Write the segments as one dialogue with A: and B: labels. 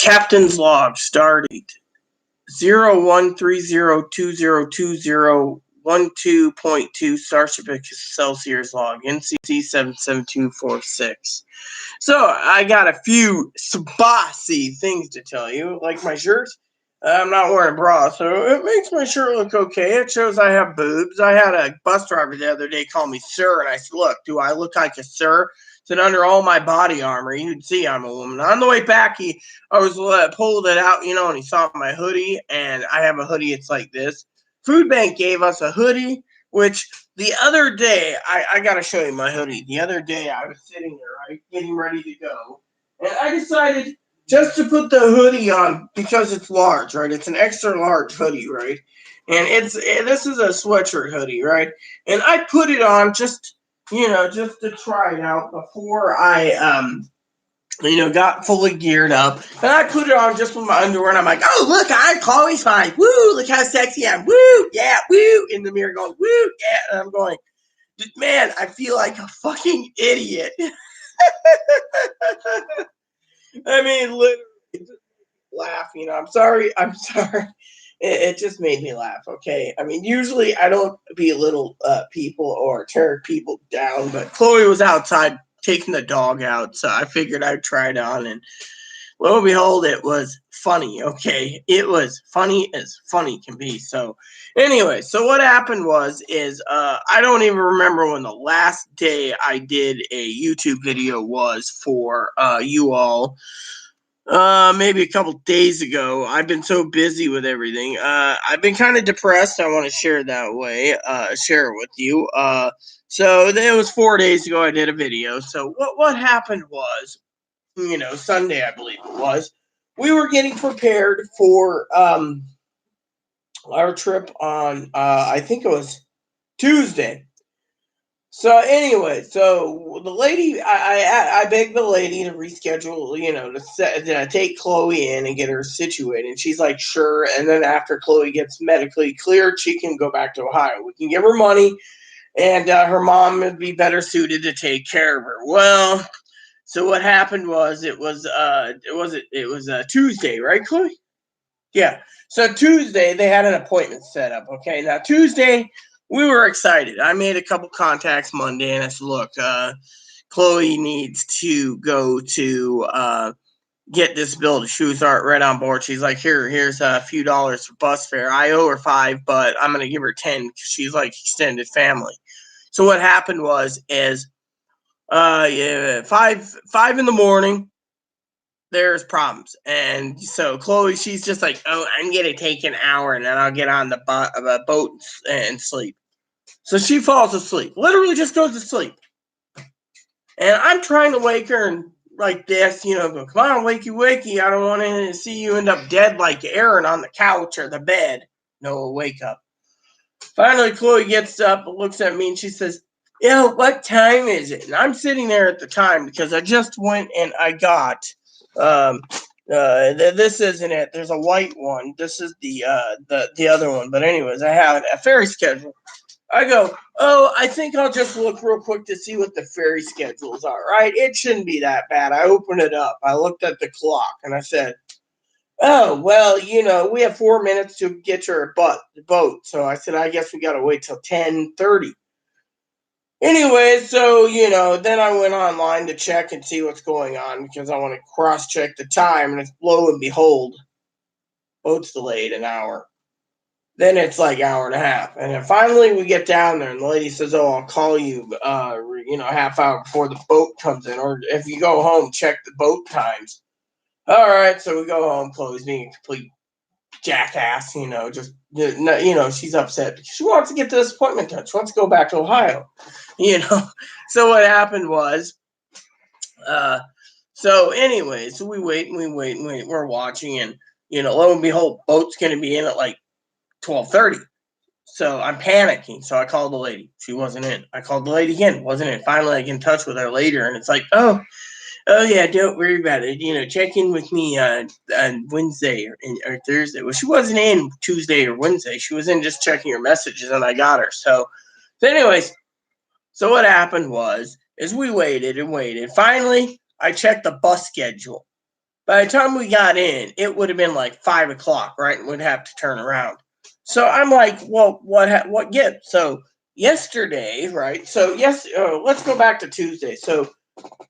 A: Captain's log, stardate 0130202012.2 Starship Excelsior's log, NCC 77246. So I got a few spicy things to tell you, like my shirt. I'm not wearing a bra, so it makes my shirt look okay. It shows I have boobs. I had a bus driver the other day call me sir, and I said, look, do I look like a sir? Said under all my body armor, you'd see I'm a woman. On the way back, I was pulled it out, and he saw my hoodie, and I have a hoodie. It's like this. Food Bank gave us a hoodie, which the other day, I got to show you my hoodie. The other day, I was sitting there, right, getting ready to go, and I decided just to put the hoodie on because it's large, right? It's an extra large hoodie, right? And this is a sweatshirt hoodie, right? And I put it on just to try it out before I got fully geared up. And I put it on just with my underwear, and I'm like, oh, look, I'm Chloe's fine. Woo, look how sexy I am. Woo, yeah, woo. In the mirror going, woo, yeah. And I'm going, man, I feel like a fucking idiot. I mean, literally, just laugh. I'm sorry. It just made me laugh. Okay. I mean, usually I don't belittle people or tear people down, but Chloe was outside taking the dog out, so I figured I'd try it on, and lo and behold, it was funny. Okay, it was funny as funny can be. So, anyway, so what happened is I don't even remember when the last day I did a YouTube video was for you all. Maybe a couple days ago. I've been so busy with everything. I've been kind of depressed. I want to share share it with you. So it was 4 days ago I did a video. So what happened was, Sunday, I believe it was, we were getting prepared for our trip on I think it was Tuesday. So anyway, so the lady, I begged the lady to reschedule, to take Chloe in and get her situated. And she's like, sure. And then after Chloe gets medically cleared, she can go back to Ohio. We can give her money, and her mom would be better suited to take care of her. Well, so what happened was it was Tuesday, right, Chloe? Yeah. So Tuesday they had an appointment set up. Okay. Now Tuesday we were excited. I made a couple contacts Monday, and I said, look, Chloe needs to go to get this bill. She was right on board. She's like, here's a few dollars for bus fare. I owe her $5, but I'm gonna give her 10 because she's like extended family. So what happened is yeah, five in the morning, there's problems. And so Chloe, she's just like, oh, I'm going to take an hour and then I'll get on the boat and sleep. So she falls asleep, literally just goes to sleep. And I'm trying to wake her and like this, go, come on, wakey. I don't want to see you end up dead like Aaron on the couch or the bed. No, wake up. Finally, Chloe gets up, looks at me, and she says, what time is it? And I'm sitting there at the time because I just went and I got this isn't it. There's a white one. This is the other one. But anyways, I have a ferry schedule. I go, oh, I think I'll just look real quick to see what the ferry schedules are. Right? It shouldn't be that bad. I opened it up. I looked at the clock and I said, oh, well, we have 4 minutes to get your boat. So I said, I guess we got to wait till 10:30. Anyway, so, then I went online to check and see what's going on because I want to cross-check the time. And lo and behold, boat's delayed an hour. Then it's like hour and a half. And then finally we get down there and the lady says, oh, I'll call you, half hour before the boat comes in. Or if you go home, check the boat times. All right, so we go home. Chloe's being a complete jackass, she's upset because she wants to get to this appointment done. She wants to go back to Ohio, So what happened was, so anyway, so we wait. We're watching, and lo and behold, boat's going to be in at like 12:30. So I'm panicking. So I called the lady. She wasn't in. I called the lady again. Wasn't in. Finally, I get in touch with her later, and it's like, oh yeah, don't worry about it. Check in with me on Wednesday or Thursday. Well, she wasn't in Tuesday or Wednesday. She was in just checking her messages, and I got her. So anyways, so what happened is we waited and waited. Finally, I checked the bus schedule. By the time we got in, it would have been like 5 o'clock, right? And we'd have to turn around. So I'm like, well, what gives? So yesterday, right? So yes, let's go back to Tuesday. So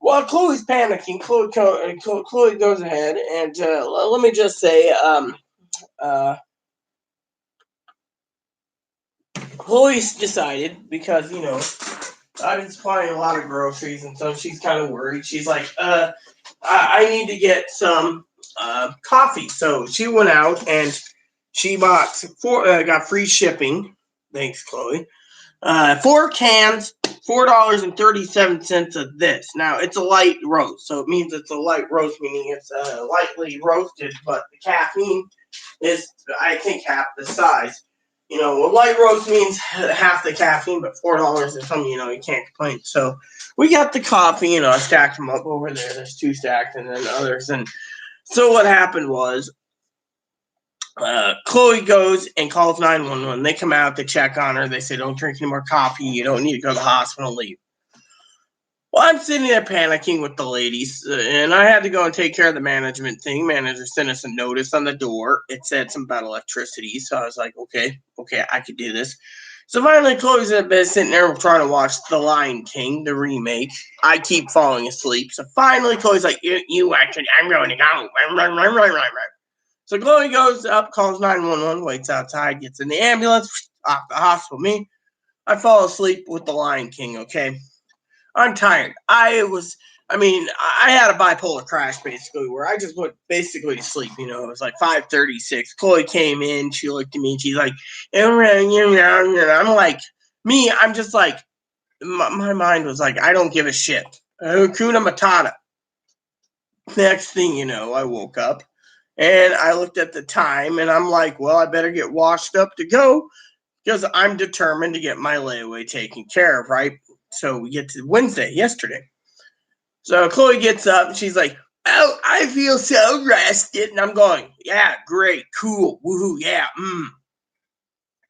A: while Chloe's panicking, Chloe goes ahead and let me just say, uh, Chloe's decided because I've been supplying a lot of groceries, and so she's kind of worried. She's like, I need to get some coffee. So she went out and she bought got free shipping. Thanks, Chloe. 4 cans, $4.37 of this. Now it's a light roast, so it means it's a light roast, meaning it's lightly roasted, but the caffeine is, I think, half the size. A light roast means half the caffeine, but $4 is something, you can't complain. So we got the coffee, I stacked them up over there. There's 2 stacked and then others. And so what happened was Chloe goes and calls 911. They come out, they check on her. They say, don't drink any more coffee. You don't need to go to the hospital, leave. Well, I'm sitting there panicking with the ladies, and I had to go and take care of the management thing. Manager sent us a notice on the door. It said something about electricity, so I was like, okay, I could do this. So finally, Chloe's in bed sitting there trying to watch The Lion King, the remake. I keep falling asleep. So finally, Chloe's like, you actually, I'm going to go. Right. So Chloe goes up, calls 911, waits outside, gets in the ambulance, off the hospital. Me, I fall asleep with The Lion King, okay? I'm tired. I had a bipolar crash basically where I just went basically to sleep. It was like 5:36. Chloe came in. She looked at me and she's like, and I'm like, I'm just like, my mind was like, I don't give a shit. Hakuna Matata. Next thing you know, I woke up and I looked at the time and I'm like, well, I better get washed up to go because I'm determined to get my layaway taken care of, right? So we get to Wednesday, yesterday. So Chloe gets up and she's like, oh, I feel so rested. And I'm going, yeah, great, cool, woohoo, yeah,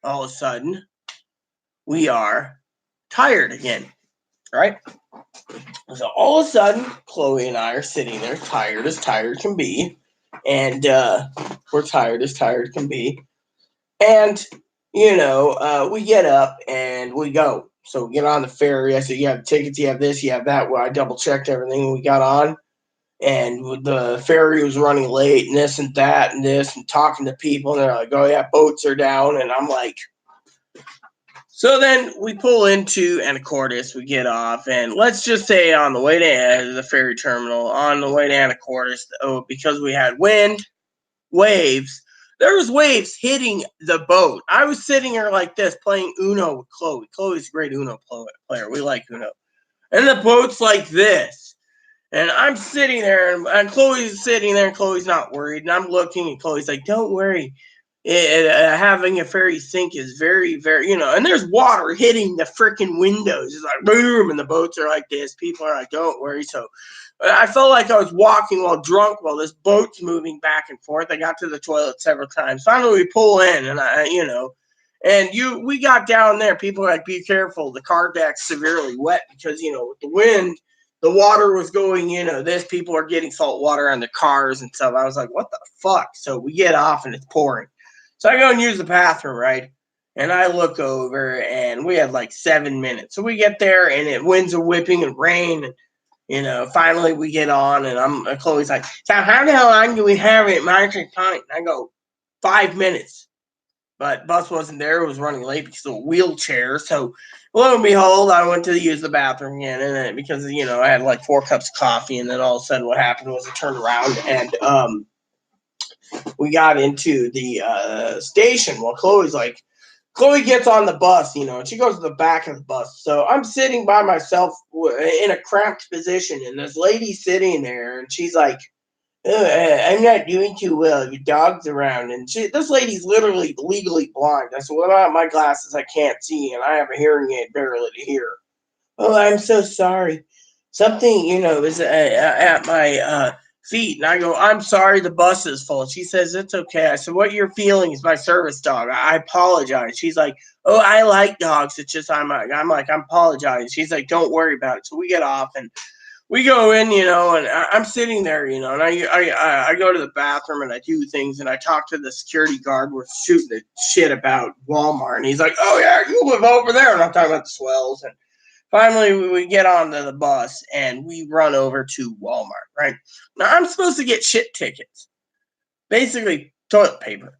A: All of a sudden, we are tired again, right? So all of a sudden, Chloe and I are sitting there, tired as tired can be. And we're tired as tired can be. And, we get up and we go. So we get on the ferry. I said, you have tickets, you have this, you have that. Well, I double checked everything. We got on, and the ferry was running late, and this and that and this, and talking to people. And they're like, oh, yeah, boats are down. And I'm like, so then we pull into Anacortes, we get off, and let's just say on the way to the ferry terminal, on the way to Anacortes, because we had wind, waves, there was waves hitting the boat. I was sitting here like this playing Uno with Chloe. Chloe's a great Uno player. We like Uno. And the boat's like this. And I'm sitting there, and Chloe's sitting there, and Chloe's not worried. And I'm looking, and Chloe's like, don't worry. Having a ferry sink is very, very, and there's water hitting the freaking windows. It's like boom, and the boats are like this. People are like, don't worry. So I felt like I was walking while drunk while this boat's moving back and forth. I got to the toilet several times. Finally, we pull in, and we got down there. People are like, be careful. The car deck's severely wet because, with the wind, the water was going, this. People are getting salt water on their cars and stuff. I was like, what the fuck? So we get off and it's pouring. So I go and use the bathroom, right? And I look over and we had like 7 minutes. So we get there and it winds are whipping and rain. And, finally we get on and Chloe's like, so how the hell long do we have it? Market time? And I go, 5 minutes. But bus wasn't there. It was running late because of a wheelchair. So lo and behold, I went to use the bathroom again. And then because, I had like 4 cups of coffee. And then all of a sudden what happened was I turned around and we got into the station. Well, Chloe gets on the bus, and she goes to the back of the bus. So I'm sitting by myself in a cramped position, and this lady's sitting there, and she's like, I'm not doing too well. Your dog's around. And this lady's literally legally blind. I said, what about my glasses? I can't see, and I have a hearing aid barely to hear. Oh, I'm so sorry. Something, is at my feet. And I go, I'm sorry, the bus is full. She says, it's okay. I said, what you're feeling is my service dog. I apologize. She's like, oh, I like dogs. It's just, I'm apologizing. She's like, don't worry about it. So we get off and we go in, and I'm sitting there, and I go to the bathroom and I do things and I talk to the security guard. We're shooting the shit about Walmart, and he's like, "Oh yeah, you live over there," and I'm talking about the swells. And finally, we get onto the bus and we run over to Walmart. Right now, I'm supposed to get shit tickets, basically toilet paper,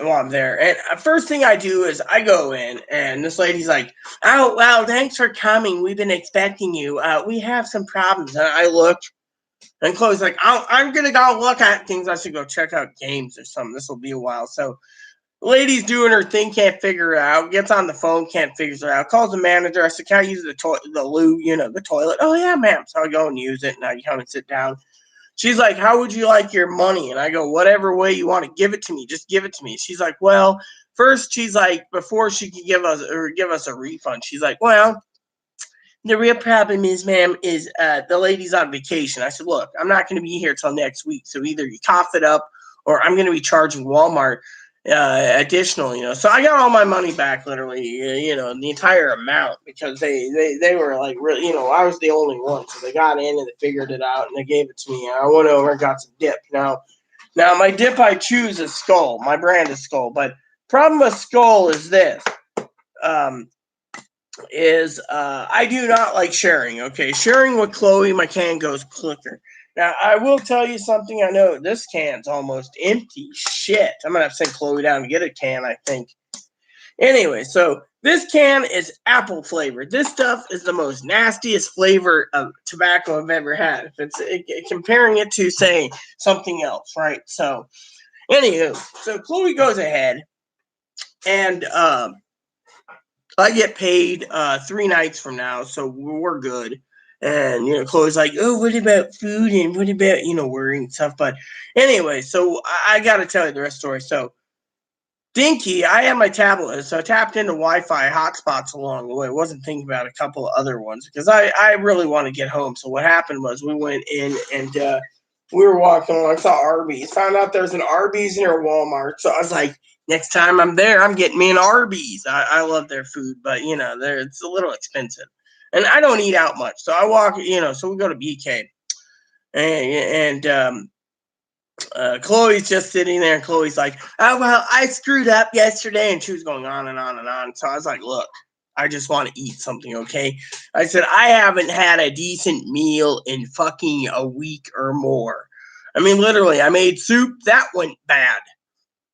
A: while I'm there. And first thing I do is I go in, and this lady's like, "Oh, well, thanks for coming. We've been expecting you. We have some problems." And I look, and Chloe's like, I'm going to go look at things. I should go check out games or something. This will be a while. So the lady's doing her thing, can't figure it out, gets on the phone, can't figure it out, calls the manager. I said, "Can I use the loo, the toilet?" "Oh, yeah, ma'am." So I go and use it, and I come and sit down. She's like, "How would you like your money?" And I go, "Whatever way you want to give it to me, just give it to me." She's like, "Well, first," she's like, before she could give us a refund, she's like, "Well, the real problem is, ma'am, is the lady's on vacation." I said, "Look, I'm not going to be here till next week, so either you cough it up, or I'm going to be charging Walmart additional." So I got all my money back, literally, the entire amount, because they were like, really, I was the only one, so they got in and they figured it out and they gave it to me. And I went over and got some dip. Now my dip I choose is Skull. My brand is Skull, but problem with Skull is this. I do not like sharing. Okay, sharing with Chloe, my can goes quicker. Now I will tell you something. I know this can's almost empty. Shit, I'm gonna have to send Chloe down to get a can, I think. Anyway, so this can is apple flavored. This stuff is the most nastiest flavor of tobacco I've ever had. If comparing it to, say, something else, right? So, anywho, so Chloe goes ahead and I get paid 3 nights from now, so we're good. And Chloe's like, "Oh, what about food and what about worrying and stuff?" But anyway, so I got to tell you the rest of the story. So Dinky, I had my tablet, so I tapped into Wi-Fi hotspots along the way. I wasn't thinking about a couple of other ones because I really want to get home. So what happened was we went in and we were walking along, saw Arby's, found out there's an Arby's near Walmart. So I was like, next time I'm there, I'm getting me an Arby's. I love their food, but it's a little expensive, and I don't eat out much. So I walk, so we go to BK, and Chloe's just sitting there, and Chloe's like, "Oh, well, I screwed up yesterday," and she was going on and on and on. So I was like, "Look, I just want to eat something, okay?" I said, "I haven't had a decent meal in fucking a week or more. I mean, literally, I made soup that went bad,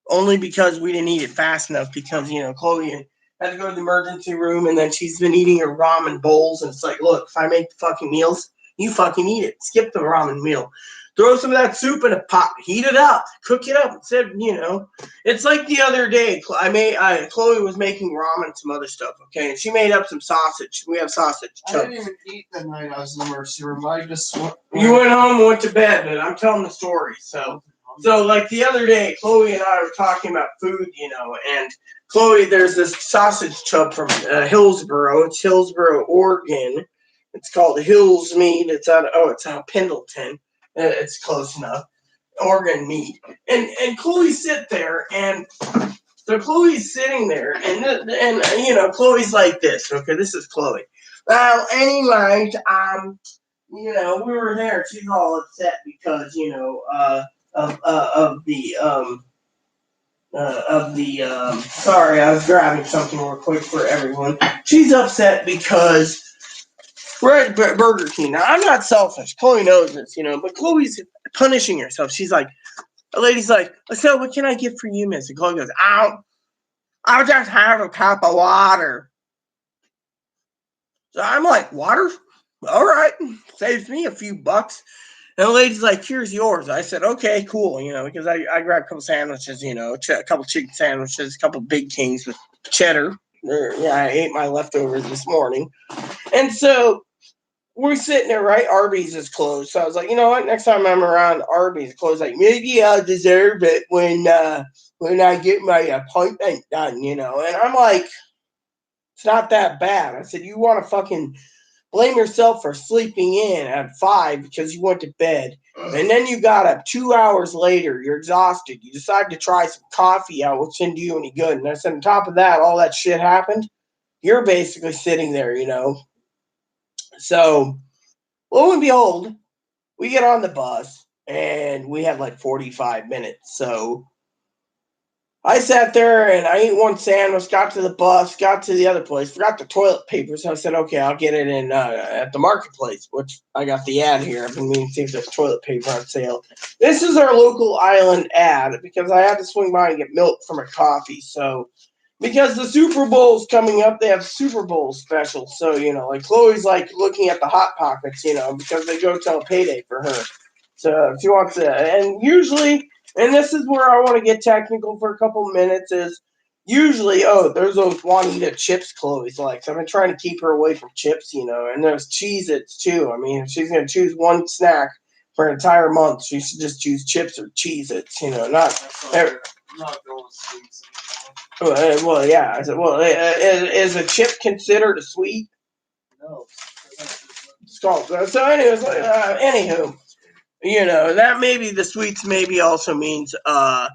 A: only because we didn't eat it fast enough. Because Chloe had to go to the emergency room, and then she's been eating her ramen bowls, and it's like, look, if I make the fucking meals, you fucking eat it. Skip the ramen meal. Throw some of that soup in a pot, heat it up, cook it up." Instead, it's like the other day. Chloe was making ramen and some other stuff, okay, and she made up some sausage. We have sausage.
B: I didn't even eat the night I was in the emergency room. I just
A: You went home and went to bed, and I'm telling the story. So like the other day, Chloe and I were talking about food, and Chloe, there's this sausage chub from Hillsboro. It's Hillsboro, Oregon. It's called Hills Meat. It's out of Pendleton. It's close enough. Oregon meat. And Chloe's sit there, and so Chloe's sitting there, and Chloe's like this. Okay, this is Chloe. "Well, anyway, we were there. She's all upset because sorry, I was grabbing something real quick for everyone. She's upset because we're at Burger King. Now, I'm not selfish. Chloe knows this, but Chloe's punishing herself. She's like, the lady's like, "So what can I get for you, miss?" And Chloe goes, I'll just have a cup of water." So I'm like, "Water? All right. Saves me a few bucks." And the lady's like, "Here's yours." I said, "Okay, cool," because I grabbed a couple sandwiches, a couple chicken sandwiches, a couple Big Kings with cheddar. I ate my leftovers this morning. And so we're sitting there, right? Arby's is closed. So I was like, you know what? Next time I'm around Arby's closed, like, maybe I'll deserve it when I get my appointment done, And I'm like, it's not that bad. I said, you want to fucking blame yourself for sleeping in at 5 because you went to bed. And then you got up 2 hours later. You're exhausted. You decide to try some coffee out, which didn't do you any good. And I said, on top of that, all that shit happened. You're basically sitting there, So lo and behold, we get on the bus and we had like 45 minutes. So I sat there and I ate one sandwich, got to the bus, got to the other place, forgot the toilet paper. So I said, okay, I'll get it in at the marketplace, which I got the ad here. I've been meaning to see if there's toilet paper on sale. This is our local island ad because I had to swing by and get milk for my coffee. So because the Super Bowl's coming up, they have Super Bowl specials. So, like Chloe's like looking at the Hot Pockets, because they go till payday for her. So if she wants to, and usually, and this is where I want to get technical for a couple minutes, is usually, there's those Juanita chips Chloe's likes. I've been trying to keep her away from chips, and there's Cheez-Its too. I mean, if she's going to choose one snack for an entire month, she should just choose chips or Cheez-Its,
B: Not going sweets anymore.
A: well, yeah. I said, well, is a chip considered a sweet?
B: No.
A: So, anyways, anywho, that maybe the sweets maybe also means well,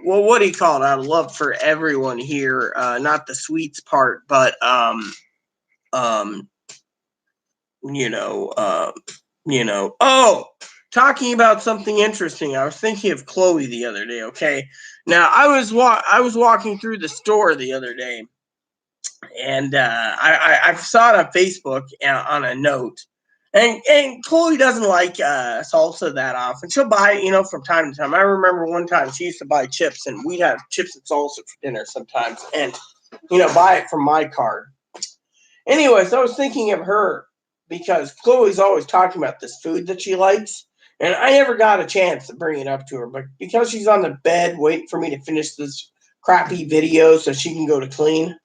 A: what do you call it? Out of love for everyone here, not the sweets part, but oh, talking about something interesting. I was thinking of Chloe the other day. Okay, now I was walking through the store the other day, and I saw it on Facebook on a note. And Chloe doesn't like salsa that often. She'll buy it, from time to time. I remember one time she used to buy chips, and we'd have chips and salsa for dinner sometimes, and buy it from my card. Anyways, I was thinking of her because Chloe's always talking about this food that she likes, and I never got a chance to bring it up to her. But because she's on the bed waiting for me to finish this crappy video so she can go to clean,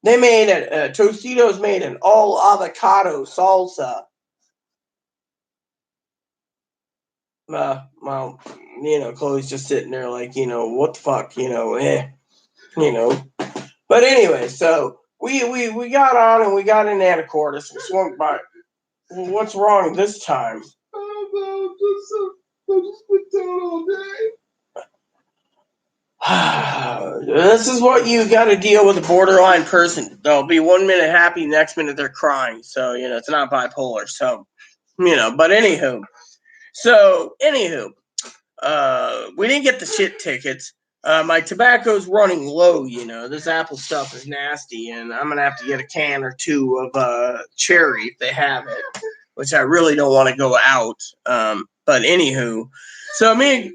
A: they made Tostitos made an all avocado salsa. Well, Chloe's just sitting there like, what the fuck, But anyway, so we got on and we got in Anacortes and swung by. What's wrong this time?
B: I just been down all day.
A: This is what you got to deal with a borderline person. They'll be 1 minute happy, next minute they're crying. So, it's not bipolar. So, but anywho. We didn't get the shit tickets. My tobacco's running low, This Apple stuff is nasty, and I'm going to have to get a can or two of cherry if they have it, which I really don't want to go out. But anywho, so me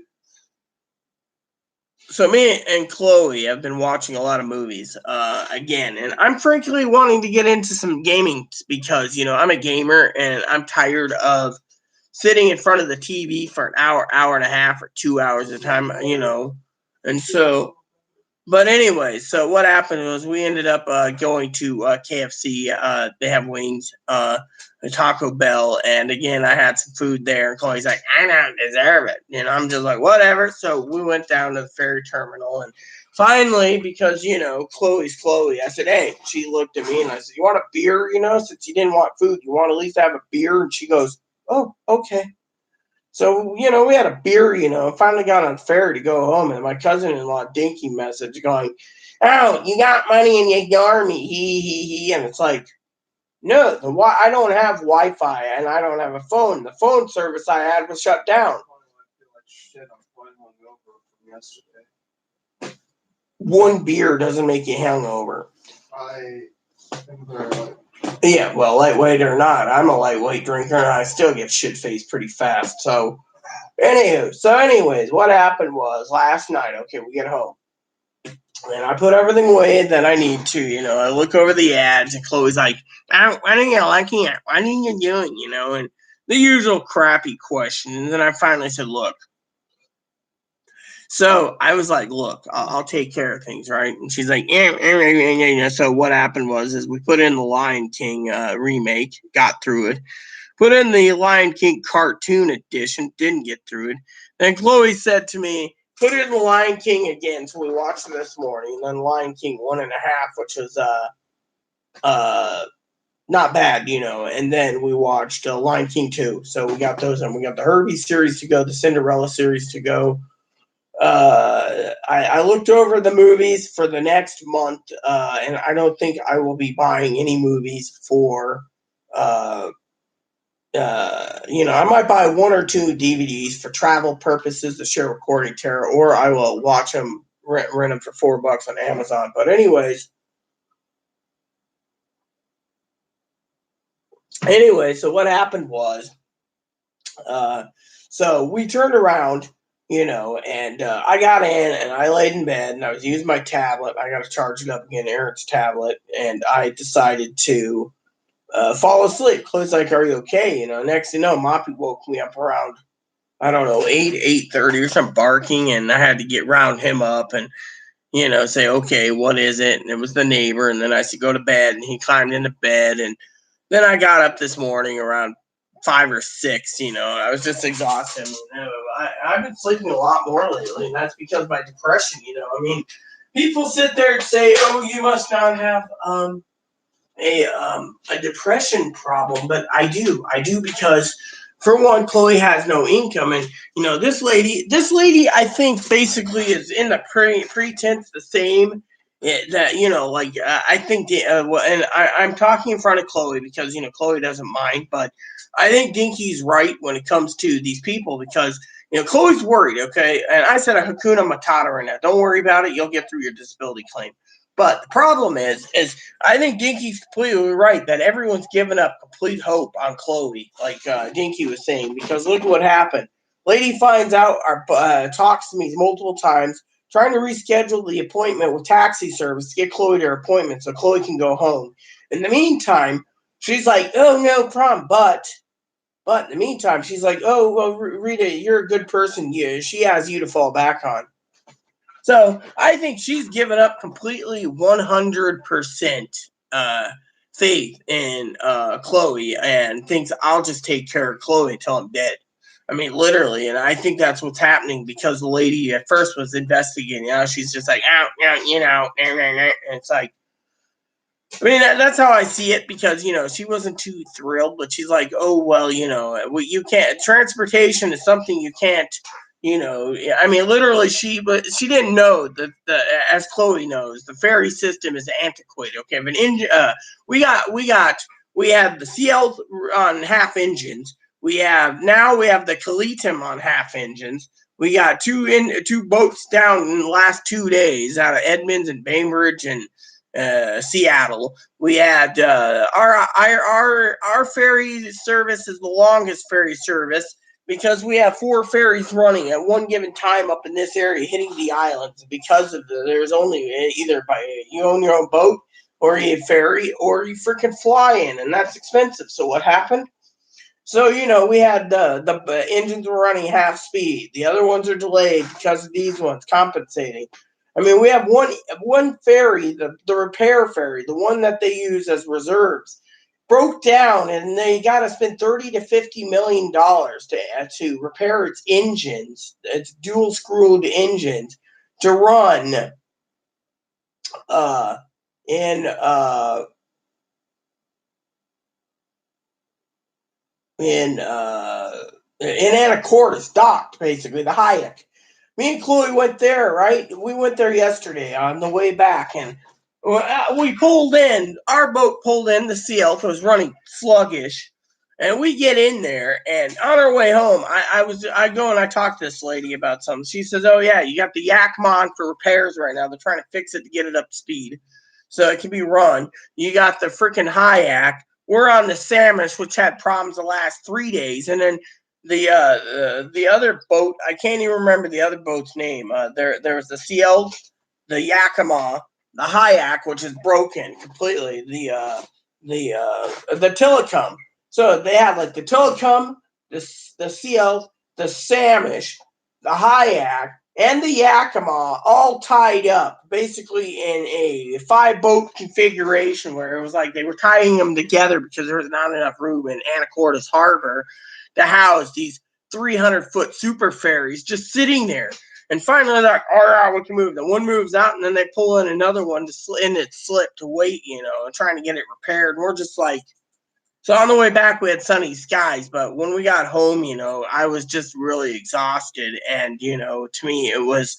A: and Chloe have been watching a lot of movies again, and I'm frankly wanting to get into some gaming because I'm a gamer and I'm tired of sitting in front of the TV for an hour, hour and a half, or 2 hours at a time, and so. But anyway, so what happened was we ended up going to KFC. They have wings, Taco Bell, and again, I had some food there. And Chloe's like, I don't deserve it. And I'm just like, whatever. So we went down to the ferry terminal. And finally, because, Chloe's Chloe, I said, hey, she looked at me and I said, you want a beer, since you didn't want food, you want to at least have a beer? And she goes, oh, okay. So, we had a beer, finally got on ferry to go home, and my cousin-in-law Dinky message going, oh, you got money and you ignore me, he. And it's like, no, I don't have Wi-Fi and I don't have a phone. The phone service I had was shut down. One beer doesn't make you hungover.
B: I think very light.
A: Yeah, well, lightweight or not, I'm a lightweight drinker and I still get shit-faced pretty fast. So, anyways, what happened was last night, okay, we get home. And I put everything away that I need to, I look over the ads and Chloe's like, why don't you liking it? What are you doing, and the usual crappy questions. And I finally said, look. So I was like, look, I'll take care of things, right? And she's like, yeah. So what happened was we put in the Lion King remake, got through it. Put in the Lion King cartoon edition, didn't get through it. Then Chloe said to me, put in the Lion King again. So we watched it this morning. And then Lion King 1.5, which was not bad, And then we watched Lion King 2. So we got those, and we got the Herbie series to go, the Cinderella series to go. I looked over the movies for the next month, and I don't think I will be buying any movies for I might buy 1 or 2 DVDs for travel purposes to share with Courtney Tara, or I will watch them, rent them for $4 on Amazon. But anyways, so what happened was, so we turned around, and I got in and I laid in bed and I was using my tablet. I got to charge it up again, Aaron's tablet, and I decided to fall asleep. Chloe's like, "Are you okay?" Next thing you know, Moppy woke me up around, I don't know, 8:30 or something, barking, and I had to round him up and say, "Okay, what is it?" And it was the neighbor, and then I said, "Go to bed," and he climbed into bed, and then I got up this morning around 5 or 6. I was just exhausted. I've been sleeping a lot more lately, and that's because of my depression. People sit there and say, "Oh, you must not have a depression problem," but I do. I do because, for one, Chloe has no income, and this lady, I think basically is in the pretense the same. That I think and I'm talking in front of Chloe because Chloe doesn't mind, but I think Dinky's right when it comes to these people because Chloe's worried, okay, and I said a Hakuna Matata right now. Don't worry about it. You'll get through your disability claim. But the problem is I think Dinky's completely right that everyone's given up complete hope on Chloe, like Dinky was saying, because look what happened. Lady finds out, talks to me multiple times, trying to reschedule the appointment with taxi service to get Chloe to her appointment so Chloe can go home. In the meantime, she's like, "Oh, no problem," but in the meantime, she's like, "Oh, well, Rita, you're a good person. She has you to fall back on." So I think she's given up completely 100% faith in Chloe and thinks I'll just take care of Chloe until I'm dead. I mean, literally. And I think that's what's happening because the lady at first was investigating. She's just like, and it's like, I mean, that's how I see it because, she wasn't too thrilled, but she's like, "Oh, well, you can't, transportation is something you can't, I mean, literally but she didn't know that as Chloe knows, the ferry system is antiquated. Okay. But we have the CL on half engines. We have the Kalitem on half engines. We got two boats down in the last 2 days out of Edmonds and Bainbridge and Seattle. We had our ferry service is the longest ferry service because we have 4 ferries running at one given time up in this area hitting the islands because of there's only either you own your own boat or you ferry or you freaking fly in, and that's expensive. So what happened? So we had the engines were running half speed. The other ones are delayed because of these ones compensating. I mean, we have one ferry, the repair ferry, the one that they use as reserves, broke down, and they got to spend $30 to $50 million to repair its engines, its dual screwed engines, to run in Anacortes, docked, basically, the Hayek. Me and Chloe went there, right? We went there yesterday on the way back, and we pulled in. Our boat pulled in. The Sea Elf was running sluggish, and we get in there. And on our way home, I go and I talk to this lady about something. She says, "Oh yeah, you got the Yakima on for repairs right now. They're trying to fix it to get it up to speed, so it can be run. You got the freaking Hayek. We're on the Samish, which had problems the last 3 days, and then." The other boat, I can't even remember the other boat's name. There was the CL, the Yakima, the Hayek, which is broken completely. The Tillicum. So they have like the Tillicum, the CL, the Samish, the Hayek, and the Yakima all tied up basically in a 5-boat configuration where it was like they were tying them together because there was not enough room in Anacortes Harbor to house these 300-foot super ferries just sitting there. And finally, they're like, "All right, we can move." The one moves out, and then they pull in another one and it slipped to wait, and trying to get it repaired. And we're just like, so on the way back, we had sunny skies, but when we got home, I was just really exhausted. And, to me, it was,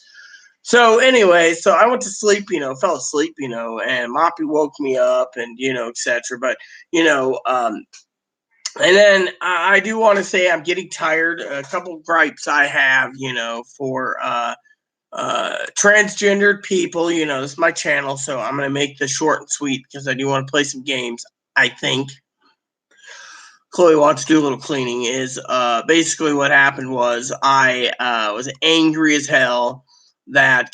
A: so anyway, so I went to sleep, fell asleep, and Moppy woke me up and, etc. But, And then I do want to say I'm getting tired. A couple of gripes I have, for transgendered people. This is my channel, so I'm going to make this short and sweet because I do want to play some games. I think Chloe wants to do a little cleaning. Is basically what happened was I was angry as hell that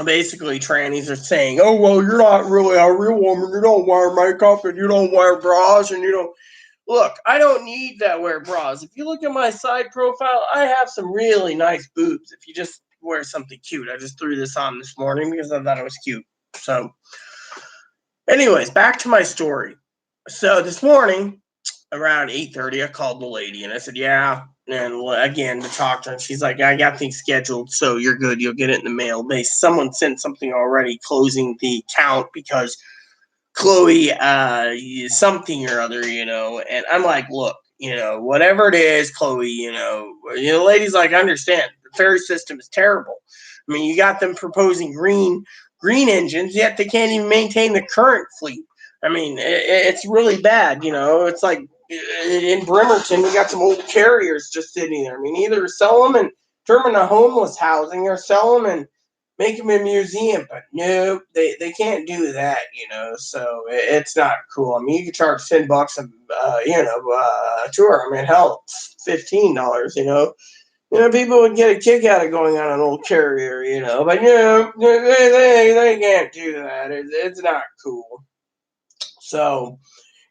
A: basically trannies are saying, oh, well, you're not really a real woman. You don't wear makeup and you don't wear bras and you don't. Look, I don't need to wear bras. If you look at my side profile, I have some really nice boobs. If you just wear something cute. I just threw this on this morning because I thought it was cute. So, anyways, back to my story. So this morning, around 8:30, I called the lady and I said, yeah. And again, to talk to her, she's like, I got things scheduled, so you're good. You'll get it in the mail. Someone sent something already closing the account because Chloe, something or other, and I'm like, look, whatever it is, Chloe, the lady's like, I understand. The ferry system is terrible. I mean, you got them proposing green engines, yet they can't even maintain the current fleet. I mean, it's really bad, It's like in Bremerton, we got some old carriers just sitting there. I mean, either sell them and turn them into homeless housing or sell them and make them a museum, but no, they can't do that, so it's not cool. I mean, you can charge $10 a tour. I mean, hell, $15, people would get a kick out of going on an old carrier, but they can't do that. It's not cool. So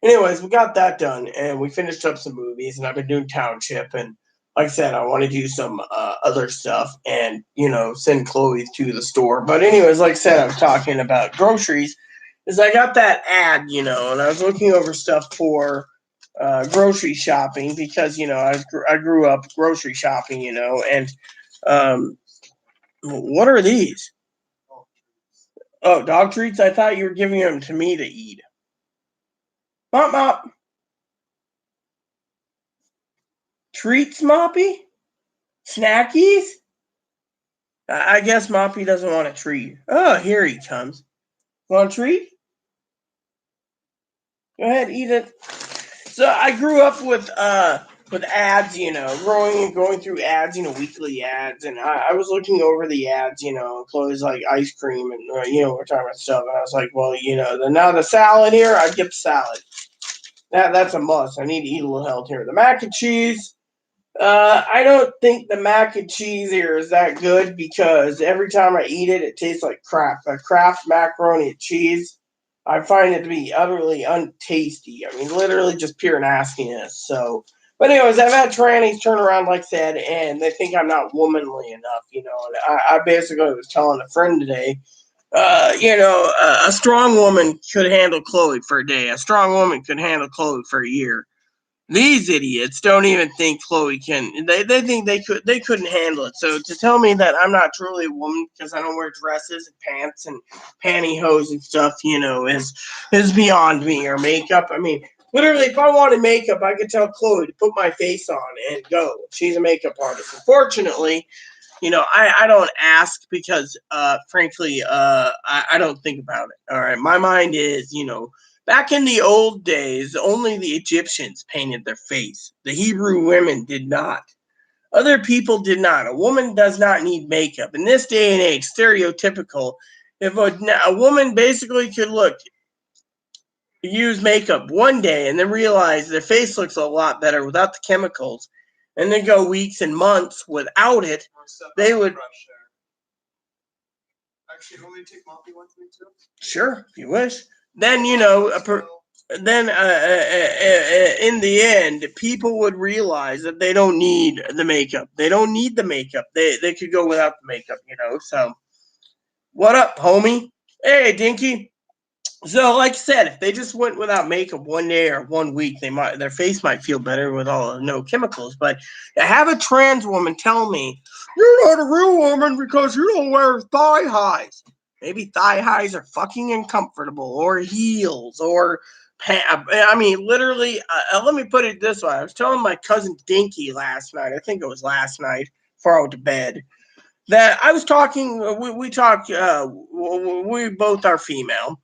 A: anyways, we got that done and we finished up some movies and I've been doing Township and like I said, I want to do some other stuff and, send Chloe to the store. But anyways, like I said, I'm talking about groceries is I got that ad, and I was looking over stuff for grocery shopping because, I grew up grocery shopping, and what are these? Oh, dog treats? I thought you were giving them to me to eat. Mop, mop. Treats, Moppy? Snackies? I guess Moppy doesn't want a treat. Oh, here he comes. Want a treat? Go ahead, eat it. So I grew up with ads, going through ads, weekly ads, and I was looking over the ads, clothes like ice cream and we're talking about stuff, and I was like, well, now the salad here, I get the salad. That's a must. I need to eat a little healthier. The mac and cheese. I don't think the mac and cheese here is that good because every time I eat it, it tastes like crap. A Kraft macaroni and cheese, I find it to be utterly untasty. I mean, literally just pure nastiness. So, but anyways, I've had trannies turn around, like I said, and they think I'm not womanly enough, And I basically was telling a friend today, a strong woman could handle Chloe for a day. A strong woman could handle Chloe for a year. These idiots don't even think Chloe can. They think they couldn't handle it. So to tell me that I'm not truly a woman because I don't wear dresses and pants and pantyhose and stuff, is beyond me. Or makeup. I mean, literally, if I wanted makeup, I could tell Chloe to put my face on and go. She's a makeup artist. Unfortunately, I don't ask because, frankly, I don't think about it. All right, my mind is, back in the old days, only the Egyptians painted their face. The Hebrew women did not. Other people did not. A woman does not need makeup. In this day and age, stereotypical, if a woman basically could use makeup one day and then realize their face looks a lot better without the chemicals, and then go weeks and months without it, they would.
B: Actually, you want me to take Moppy one for me too?
A: Sure, if you wish. Then in the end, people would realize that they don't need the makeup. They don't need the makeup. They could go without the makeup, So, what up, homie? Hey, Dinky. So, like I said, if they just went without makeup one day or 1 week, their face might feel better with no chemicals. But to have a trans woman tell me you're not a real woman because you don't wear thigh highs. Maybe thigh highs are fucking uncomfortable, or heels, or I mean, literally. Let me put it this way: I was telling my cousin Dinky last night. I think it was last night before I went to bed. That I was talking. We talk. We both are female.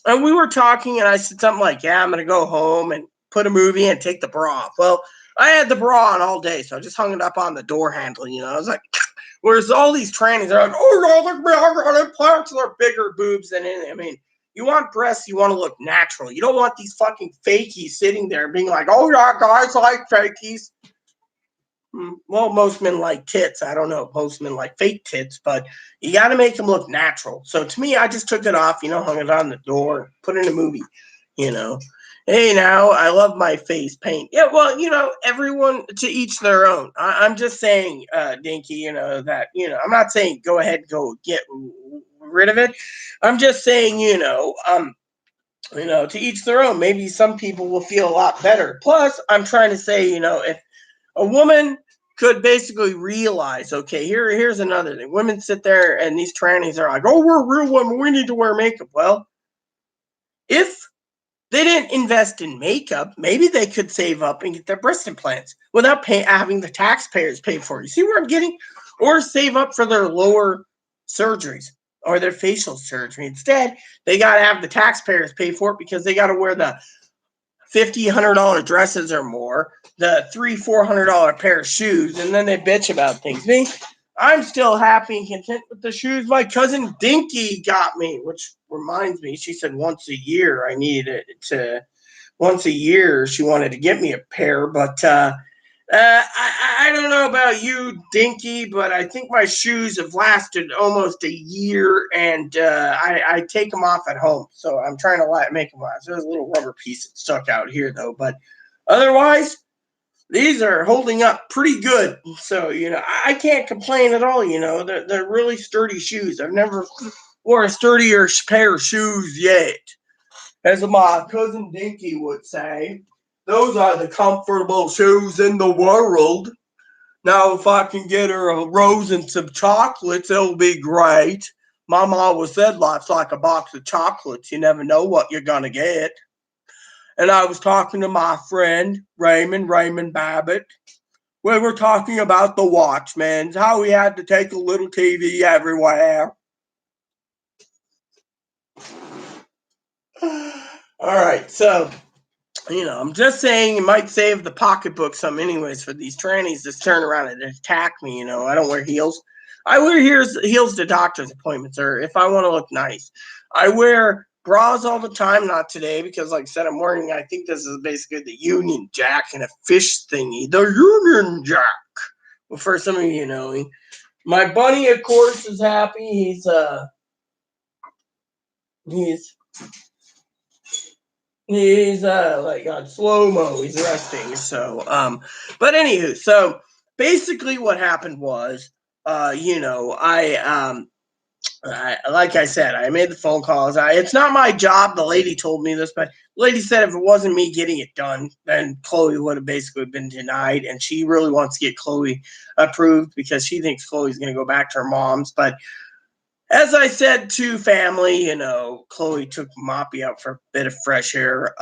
A: And we were talking, and I said something like, "Yeah, I'm gonna go home and put a movie and take the bra off." Well, I had the bra on all day, so I just hung it up on the door handle. I was like, whereas all these trannies are like, "Oh no, look at me, I got implants, they're bigger boobs than in." I mean, you want breasts, you want to look natural. You don't want these fucking fakies sitting there being like, "Oh yeah, guys like fakies." Well, most men like tits. I don't know. Most men like fake tits, but you got to make them look natural. So to me, I just took it off, hung it on the door, put it in a movie, you know. Hey, now I love my face paint. Yeah, well, everyone to each their own. I'm just saying, Dinky, that, I'm not saying go ahead, go get rid of it. I'm just saying, to each their own. Maybe some people will feel a lot better. Plus, I'm trying to say, if a woman could basically realize, okay, here's another thing. Women sit there and these trannies are like, "Oh, we're real women. We need to wear makeup." Well, if they didn't invest in makeup, maybe they could save up and get their breast implants without having the taxpayers pay for it. You see where I'm getting? Or save up for their lower surgeries or their facial surgery. Instead, they got to have the taxpayers pay for it because they got to wear the $50-$100 dresses or more, the $300-$400 pair of shoes, and then they bitch about things. Me, I'm still happy and content with the shoes my cousin Dinky got me, which reminds me, she said once a year I needed it to. Once a year, she wanted to get me a pair, but I don't know about you, Dinky, but I think my shoes have lasted almost a year, and I take them off at home. So I'm trying to make them last. There's a little rubber piece that stuck out here, though. But otherwise, these are holding up pretty good. So, I can't complain at all. They're really sturdy shoes. I've never wore a sturdier pair of shoes yet. As my cousin Dinky would say, those are the comfortable shoes in the world. Now, if I can get her a rose and some chocolates, it'll be great. Mama always said life's like a box of chocolates. You never know what you're going to get. And I was talking to my friend, Raymond Babbitt. We were talking about the Watchmen, how he had to take a little TV everywhere. All right, so I'm just saying it might save the pocketbook some anyways for these trannies to turn around and attack me. I don't wear heels. I wear heels to doctor's appointments or if I want to look nice. I wear bras all the time, not today because like I said, I'm wearing, I think this is basically the Union Jack and a fish thingy. The Union Jack. Well, for some of you know, my bunny, of course, is happy. He's like on slow mo. He's resting. So but anywho, so basically what happened was like I said, I made the phone calls. It's not my job. The lady told me this, but the lady said if it wasn't me getting it done, then Chloe would have basically been denied. And she really wants to get Chloe approved because she thinks Chloe's going to go back to her mom's. But as I said to family, Chloe took Moppy out for a bit of fresh air.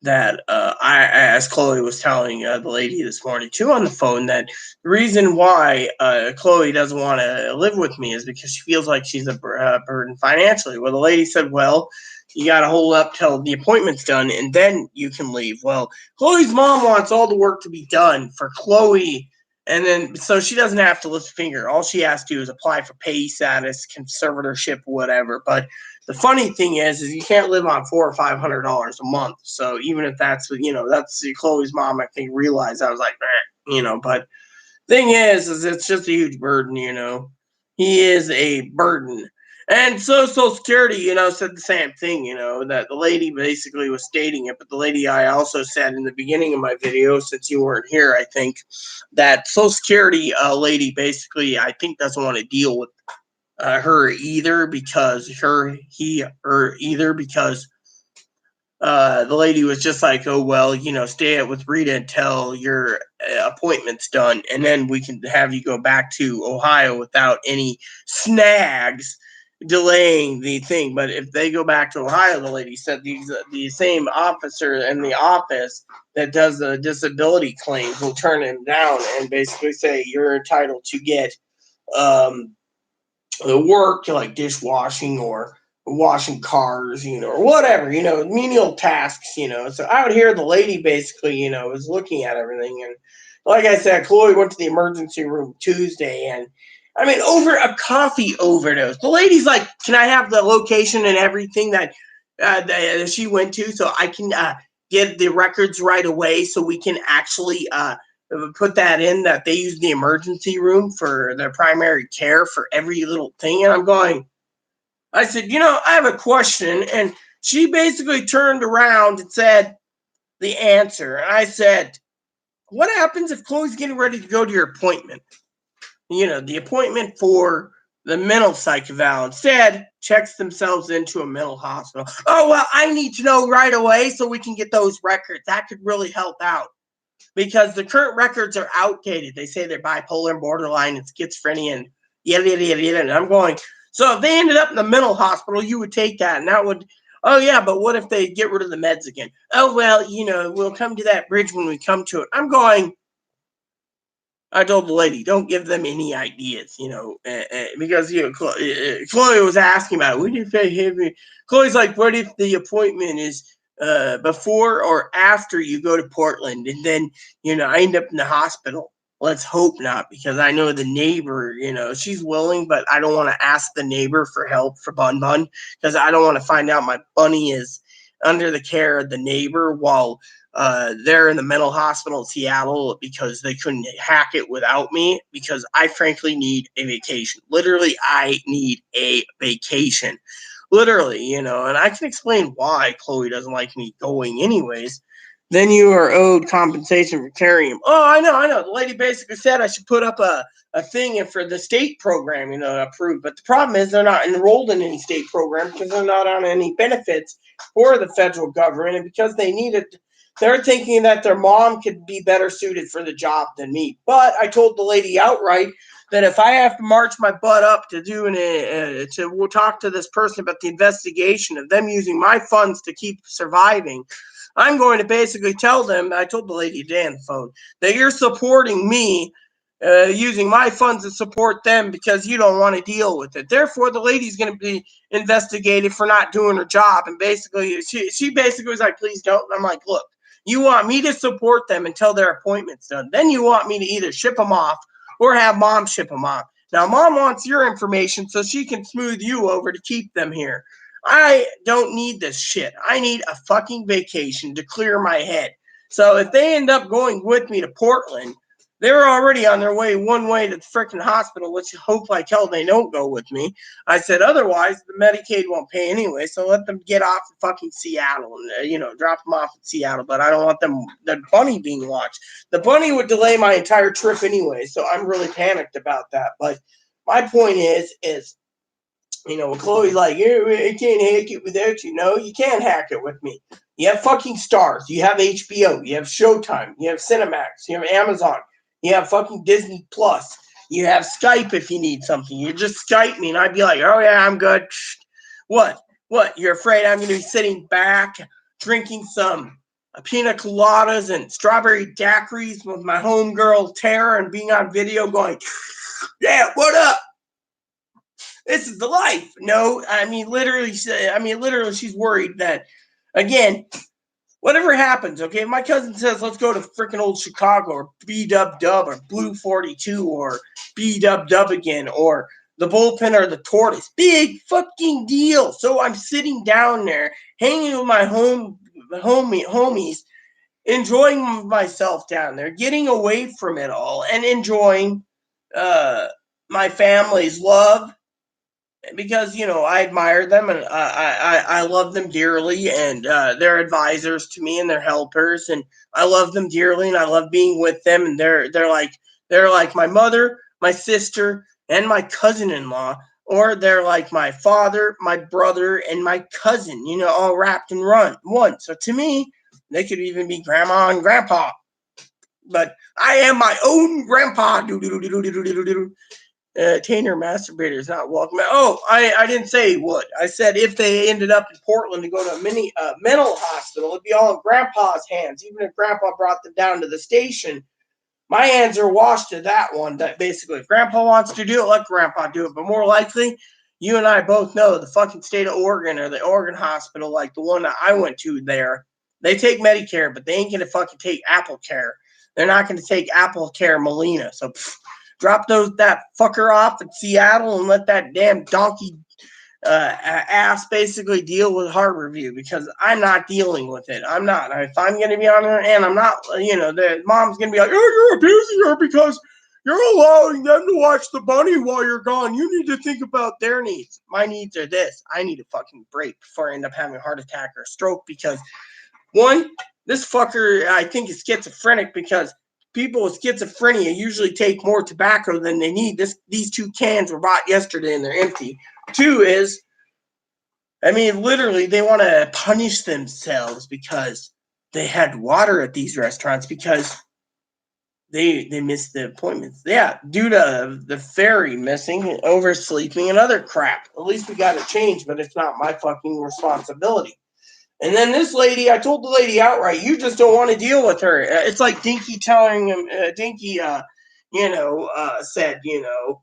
A: That I, as Chloe was telling the lady this morning too on the phone, that the reason why Chloe doesn't want to live with me is because she feels like she's a burden financially. Well, the lady said, well, you got to hold up till the appointment's done and then you can leave. Well, Chloe's mom wants all the work to be done for Chloe. And then, so she doesn't have to lift a finger. All she has to do is apply for pay status, conservatorship, whatever. But the funny thing is you can't live on $400 or $500 a month. So even if that's that's Chloe's mom, I think realized I was like, But thing is it's just a huge burden. He is a burden. And so Social Security, said the same thing, that the lady basically was stating it. But the lady I also said in the beginning of my video, since you weren't here, I think, that Social Security lady basically, I think, doesn't want to deal with her either because the lady was just like, oh, well, stay out with Rita until your appointment's done, and then we can have you go back to Ohio without any snags delaying the thing. But if they go back to Ohio, the lady said the same officer in the office that does the disability claims will turn him down and basically say you're entitled to get work, like dishwashing or washing cars, or whatever, menial tasks, So out here, the lady basically, was looking at everything. And like I said, Chloe went to the emergency room Tuesday, and I mean, over a coffee overdose. The lady's like, "Can I have the location and everything that she went to so I can get the records right away so we can actually put that in that they use the emergency room for their primary care for every little thing?" And I said, I have a question. And she basically turned around and said the answer. And I said, what happens if Chloe's getting ready to go to your appointment? The appointment for the mental psych eval. Instead, checks themselves into a mental hospital. Oh, well, I need to know right away so we can get those records. That could really help out because the current records are outdated. They say they're bipolar and borderline and schizophrenia and yada, yada, yada, yada. And I'm going, so if they ended up in the mental hospital, you would take that. And that would, oh, yeah, but what if they get rid of the meds again? Oh, well, we'll come to that bridge when we come to it. I'm going, I told the lady, don't give them any ideas, because Chloe was asking about it. What if they have me? Chloe's like, what if the appointment is before or after you go to Portland, and then I end up in the hospital? Let's hope not, because I know the neighbor, she's willing, but I don't want to ask the neighbor for help for Bun Bun because I don't want to find out my bunny is under the care of the neighbor while they're in the mental hospital in Seattle because they couldn't hack it without me because I frankly need a vacation. Literally, I need a vacation. Literally, and I can explain why Chloe doesn't like me going anyways. Then you are owed compensation for carrying him. Oh, I know. The lady basically said I should put up a thing for the state program, approved. But the problem is they're not enrolled in any state program because they're not on any benefits for the federal government. And because they need it, they're thinking that their mom could be better suited for the job than me. But I told the lady outright that if I have to march my butt up to we'll talk to this person about the investigation of them using my funds to keep surviving, I'm going to basically tell them, I told the lady today on the phone, that you're supporting me using my funds to support them because you don't want to deal with it. Therefore, the lady's going to be investigated for not doing her job. And basically, she basically was like, please don't. And I'm like, look, you want me to support them until their appointment's done. Then you want me to either ship them off or have mom ship them off. Now, mom wants your information so she can smooth you over to keep them here. I don't need this shit. I need a fucking vacation to clear my head. So if they end up going with me to Portland, they're already on their way one way to the freaking hospital, which hope like hell they don't go with me. I said, otherwise, the Medicaid won't pay anyway, so let them get off in fucking Seattle and, drop them off in Seattle. But I don't want the bunny being watched. The bunny would delay my entire trip anyway, so I'm really panicked about that. But my point is Chloe's like, I can't hack it without you. No, you can't hack it with me. You have fucking Stars. You have HBO. You have Showtime. You have Cinemax. You have Amazon. You have fucking Disney Plus. You have Skype if you need something. You just Skype me and I'd be like, oh yeah, I'm good. What? You're afraid I'm going to be sitting back drinking some pina coladas and strawberry daiquiris with my homegirl Tara and being on video going, yeah, what up? This is the life. No, literally, she's worried that, again, whatever happens, okay, my cousin says, let's go to freaking old Chicago or B-Dub-Dub or Blue 42 or B-Dub-Dub again or the Bullpen or the Tortoise. Big fucking deal. So I'm sitting down there hanging with my homies, enjoying myself down there, getting away from it all and enjoying my family's love because I admire them and I love them dearly and they're advisors to me and they're helpers and I love them dearly and I love being with them and they're like my mother, my sister, and my cousin-in-law, or they're like my father, my brother, and my cousin, all wrapped in one. So to me, they could even be grandma and grandpa. But I am my own grandpa. Tainer masturbator is not welcome. Oh, I didn't say what. I said if they ended up in Portland to go to a mental hospital, it'd be all in Grandpa's hands. Even if Grandpa brought them down to the station, My hands are washed to that one. That basically, if Grandpa wants to do it, let Grandpa do it. But more likely, you and I both know the fucking state of Oregon or the Oregon hospital, like the one that I went to there, they take Medicare, but they ain't gonna fucking take Apple Care. They're not gonna take Apple Care Molina. So drop that fucker off in Seattle and let that damn donkey ass basically deal with Harborview, because I'm not dealing with it. I'm not. If I'm going to be on her, and I'm not, the mom's going to be like, oh, you're abusing her because you're allowing them to watch the bunny while you're gone. You need to think about their needs. My needs are this. I need a fucking break before I end up having a heart attack or a stroke, because one, this fucker, I think, is schizophrenic, because people with schizophrenia usually take more tobacco than they need. These 2 cans were bought yesterday and they're empty. 2 is, literally, they want to punish themselves because they had water at these restaurants because they missed the appointments. Yeah, due to the ferry missing, oversleeping, and other crap. At least we got it changed, but it's not my fucking responsibility. And then this lady, I told the lady outright, you just don't want to deal with her. It's like Dinky telling him, Dinky, said, the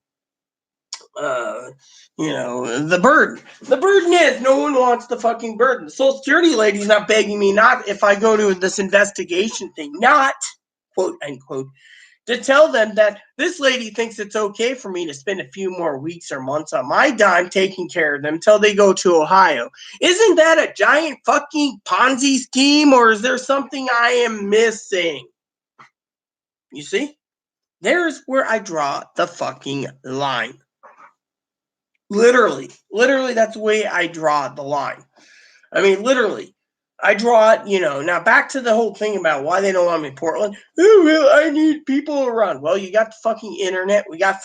A: burden. The burden is no one wants the fucking burden. The Social Security lady's not begging me, not if I go to this investigation thing, not, quote unquote, to tell them that this lady thinks it's okay for me to spend a few more weeks or months on my dime taking care of them until they go to Ohio. Isn't that a giant fucking Ponzi scheme, or is there something I am missing? You see? There's where I draw the fucking line. Literally, that's the way I draw the line. Literally, I draw it, Now back to the whole thing about why they don't want me in Portland. Oh, well, I need people around. Well, you got the fucking internet. We got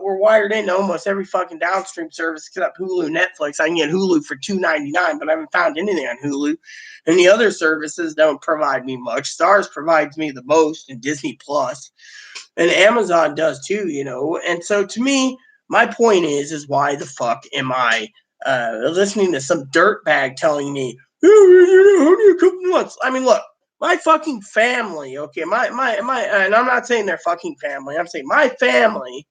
A: we're wired into almost every fucking downstream service except Hulu, Netflix. I can get Hulu for $2.99, but I haven't found anything on Hulu. And the other services don't provide me much. Stars provides me the most, and Disney Plus. And Amazon does too, And so to me, my point is why the fuck am I listening to some dirtbag telling me, oh, only a couple months? Look, my fucking family, okay, my, and I'm not saying they're fucking family. I'm saying my family,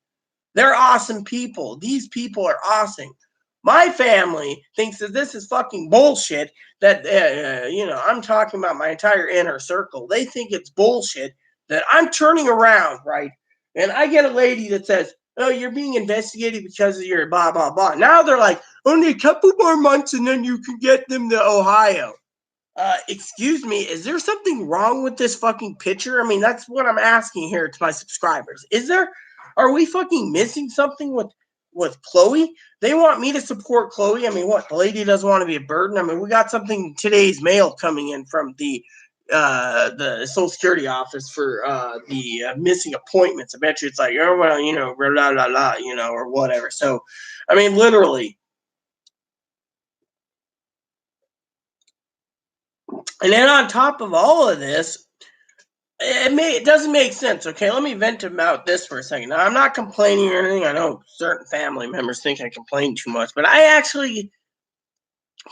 A: they're awesome people. These people are awesome. My family thinks that this is fucking bullshit. That I'm talking about my entire inner circle. They think it's bullshit that I'm turning around, right? And I get a lady that says, oh, you're being investigated because of your blah, blah, blah. Now they're like, only a couple more months and then you can get them to Ohio. Excuse me, is there something wrong with this fucking picture? That's what I'm asking here to my subscribers. Are we fucking missing something with Chloe? They want me to support Chloe. What? The lady doesn't want to be a burden. We got something today's mail coming in from the Social Security office for the missing appointments. I bet you it's like, oh, well, blah, blah, blah, or whatever. So, literally. And then on top of all of this, it doesn't make sense. Okay, let me vent about this for a second. Now, I'm not complaining or anything. I know certain family members think I complain too much, but I actually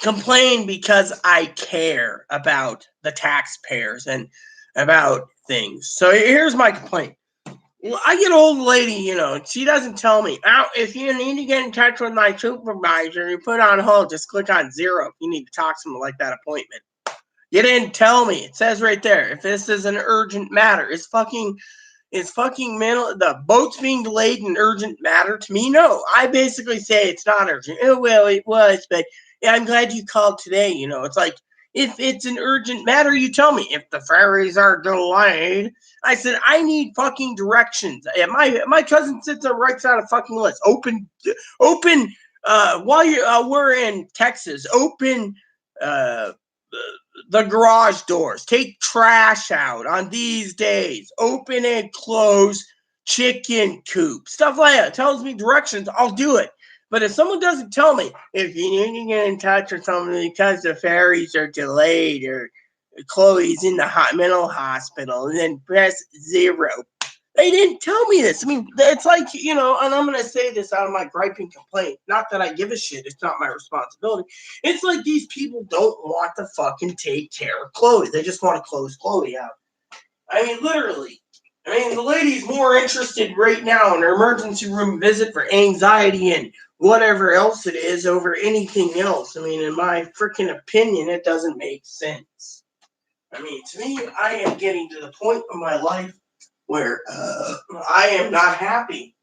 A: complain because I care about the taxpayers and about things. So here's my complaint. I get an old lady, she doesn't tell me, if you need to get in touch with my supervisor, you put on hold, just click on 0 if you need to talk to someone like that appointment. You didn't tell me. It says right there, if this is an urgent matter. It's fucking mental. The boat's being delayed an urgent matter to me? No. I basically say it's not urgent. Oh, well, it was, but yeah, I'm glad you called today. It's like, if it's an urgent matter, you tell me. If the ferries are delayed, I said, I need fucking directions. And my cousin sits there, writes out a fucking list. Open, while we're in Texas, open, the garage doors, take trash out on these days, open and close chicken coop, stuff like that. It tells me directions, I'll do it. But if someone doesn't tell me, if you need to get in touch with someone because the ferries are delayed or Chloe's in the mental hospital, and then press 0. They didn't tell me this. It's like, and I'm going to say this out of my griping complaint. Not that I give a shit. It's not my responsibility. It's like these people don't want to fucking take care of Chloe. They just want to close Chloe out. Literally. I mean, the lady's more interested right now in her emergency room visit for anxiety and whatever else it is over anything else. I mean, in my freaking opinion, it doesn't make sense. I mean, to me, I am getting to the point of my life where I am not happy.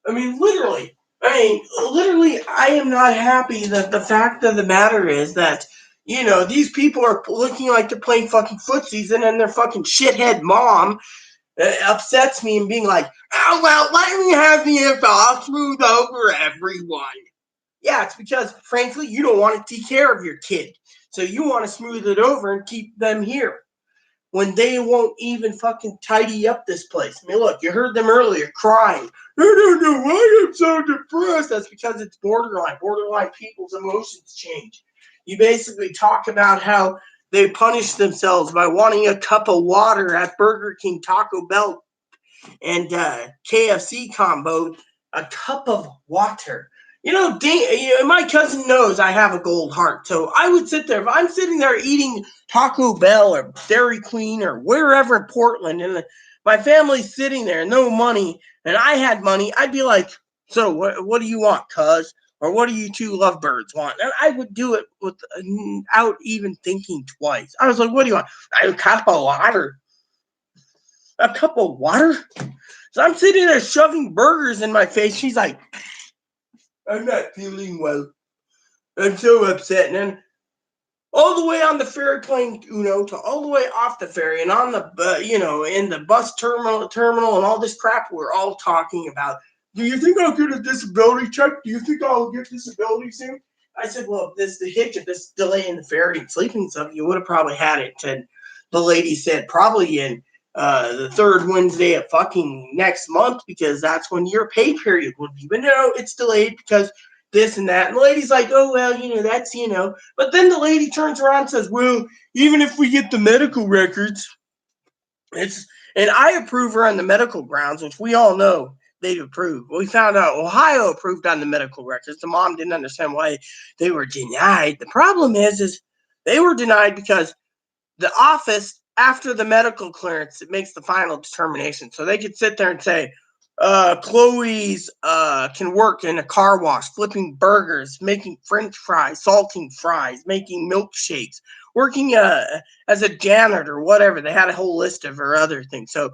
A: I mean, literally. I am not happy. That the fact of the matter is that, these people are looking like they're playing fucking footsies, and then their fucking shithead mom upsets me and being like, oh, well, let me have the info. I'll smooth over everyone. Yeah, it's because, frankly, you don't want to take care of your kid. So you want to smooth it over and keep them here when they won't even fucking tidy up this place. I mean, look, you heard them earlier crying. I don't know why I'm so depressed. That's because it's borderline. Borderline people's emotions change. You basically talk about how they punish themselves by wanting a cup of water at Burger King, Taco Bell, and KFC combo, a cup of water. My cousin knows I have a gold heart, so I would sit there. If I'm sitting there eating Taco Bell or Dairy Queen or wherever in Portland, and my family's sitting there, no money, and I had money, I'd be like, so what do you want, cuz? Or what do you two lovebirds want? And I would do it without even thinking twice. I was like, what do you want? A cup of water. A cup of water? So I'm sitting there shoving burgers in my face. She's like, I'm not feeling well. I'm so upset. And then all the way on the ferry playing Uno to all the way off the ferry and on the, in the bus terminal and all this crap we're all talking about. Do you think I'll get a disability check? Do you think I'll get disability soon? I said, well, this delay in the ferry and sleeping stuff, you would have probably had it. And the lady said, probably in the third Wednesday of fucking next month, because that's when your pay period would be. But no, it's delayed because this and that. And the lady's like, oh, well, that's. But then the lady turns around and says, well, even if we get the medical records, and I approve her on the medical grounds, which we all know they'd approve. We found out Ohio approved on the medical records. The mom didn't understand why they were denied. The problem is they were denied because the office, after the medical clearance, it makes the final determination. So they could sit there and say, Chloe's can work in a car wash, flipping burgers, making French fries, salting fries, making milkshakes, working as a janitor, whatever. They had a whole list of her other things. So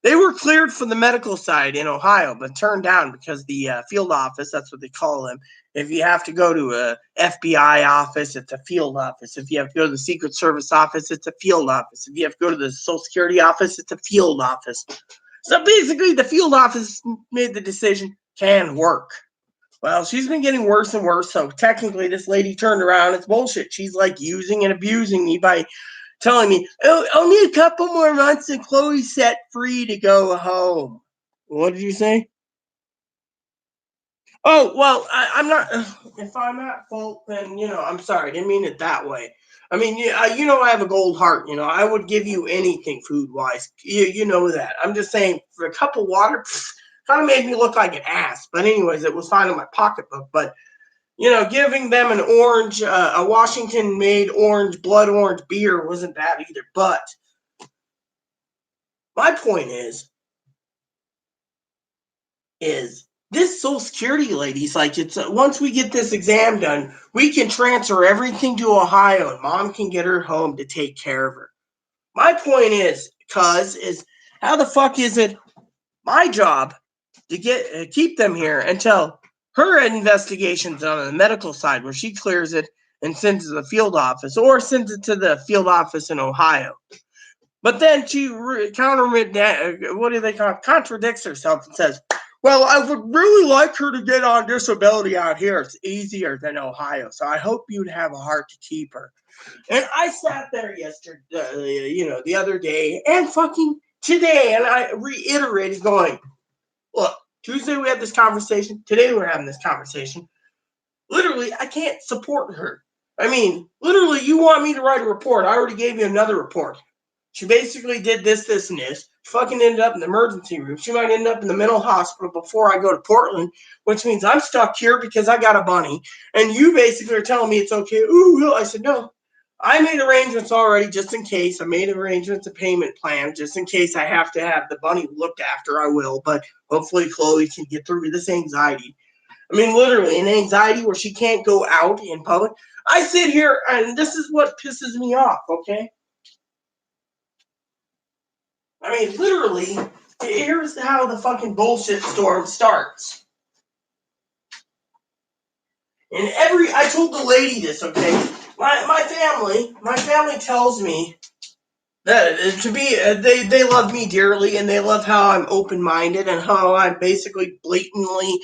A: they were cleared for the medical side in Ohio, but turned down because the field office, that's what they call them. If you have to go to a FBI office, it's a field office. If you have to go to the Secret Service office, it's a field office. If you have to go to the Social Security office, it's a field office. So basically, the field office made the decision, can work. Well, she's been getting worse and worse, so technically this lady turned around. It's bullshit. She's like using and abusing me by telling me, oh, only a couple more months and Chloe's set free to go home. What did you say? Oh, well, I'm not. If I'm at fault, then, I'm sorry. I didn't mean it that way. I mean, I have a gold heart. I would give you anything food wise. You know that. I'm just saying, for a cup of water, kind of made me look like an ass. But, anyways, it was fine in my pocketbook. But, giving them an orange, a Washington made blood orange beer wasn't bad either. But my point is this Social Security lady's like, it's once we get this exam done, we can transfer everything to Ohio and mom can get her home to take care of her. My point is how the fuck is it my job to keep them here until her investigation's done on the medical side, where she clears it and sends it to the field office or sends it to the field office in Ohio. But then she contradicts herself and says, well, I would really like her to get on disability out here. It's easier than Ohio. So I hope you'd have a heart to keep her. And I sat there yesterday, the other day and fucking today, and I reiterated going, look, Tuesday we had this conversation. Today we're having this conversation. Literally, I can't support her. I mean, literally, you want me to write a report. I already gave you another report. She basically did this, and this. She fucking ended up in the emergency room. She might end up in the mental hospital before I go to Portland, which means I'm stuck here because I got a bunny. And you basically are telling me it's okay. Ooh, I said, no. I made arrangements already just in case. I made arrangements, a payment plan, just in case I have to have the bunny looked after, I will. But hopefully Chloe can get through this anxiety. I mean, literally, an anxiety where she can't go out in public. I sit here, and this is what pisses me off, okay? I mean, literally, here's how the fucking bullshit storm starts. And I told the lady this, okay? My family tells me that they love me dearly, and they love how I'm open-minded and how I'm basically blatantly,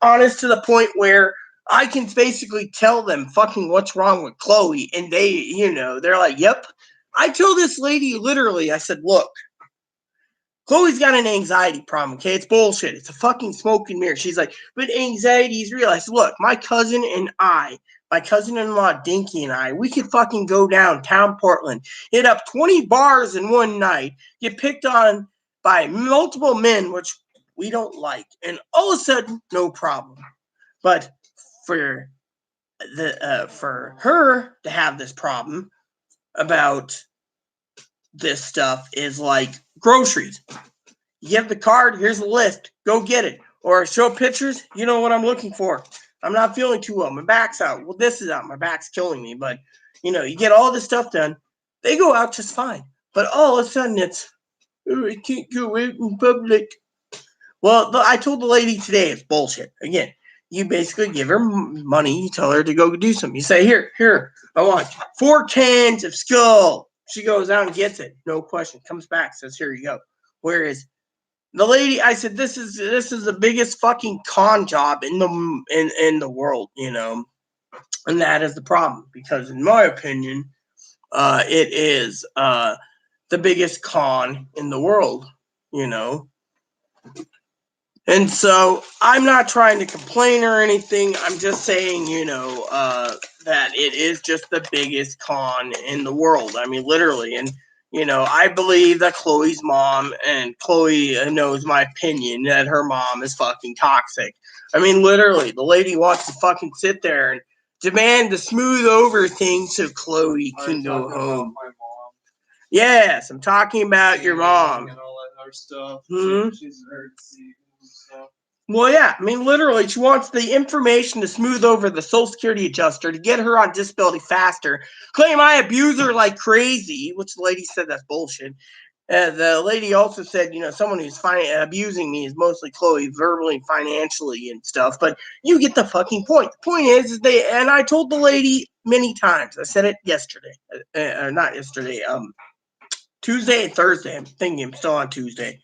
A: honest to the point where I can basically tell them fucking what's wrong with Chloe, and they're like, yep. I told this lady literally, I said, look, Chloe's got an anxiety problem, okay? It's bullshit. It's a fucking smoke and mirror. She's like, but anxiety is real. I said, look, my cousin-in-law Dinky and I, we could fucking go downtown Portland, hit up 20 bars in one night, get picked on by multiple men, which we don't like, and all of a sudden, no problem. But for her to have this problem about this stuff is like groceries. You have the card, here's the list, go get it. Or show pictures, you know what I'm looking for. I'm not feeling too well, my back's out. Well, this is out, my back's killing me. But, you get all this stuff done. They go out just fine. But all of a sudden it's, oh, I can't go out in public. Well, I told the lady today it's bullshit. Again, you basically give her money, you tell her to go do something. You say, here, I want 4 cans of Skull. She goes out and gets it, no question. Comes back, says, here you go. Whereas the lady, I said, this is the biggest fucking con job in the world, and that is the problem, because in my opinion, it is the biggest con in the world, And so I'm not trying to complain or anything. I'm just saying, that it is just the biggest con in the world. I mean, literally. And, I believe that Chloe's mom, and Chloe knows my opinion, that her mom is fucking toxic. I mean, literally, the lady wants to fucking sit there and demand to smooth over things so Chloe can go home.
B: My mom.
A: Yes, I'm talking about your mom.
B: And all that other stuff.
A: Mm-hmm.
B: She's very deceiving and stuff.
A: Well, yeah, I mean, literally, she wants the information to smooth over the Social Security adjuster to get her on disability faster. Claim I abuse her like crazy, which the lady said that's bullshit. The lady also said, someone who's abusing me is mostly Chloe, verbally and financially and stuff. But you get the fucking point. The point is and I told the lady many times. I said it yesterday, not yesterday. Tuesday and Thursday. I'm thinking I'm still on Tuesday.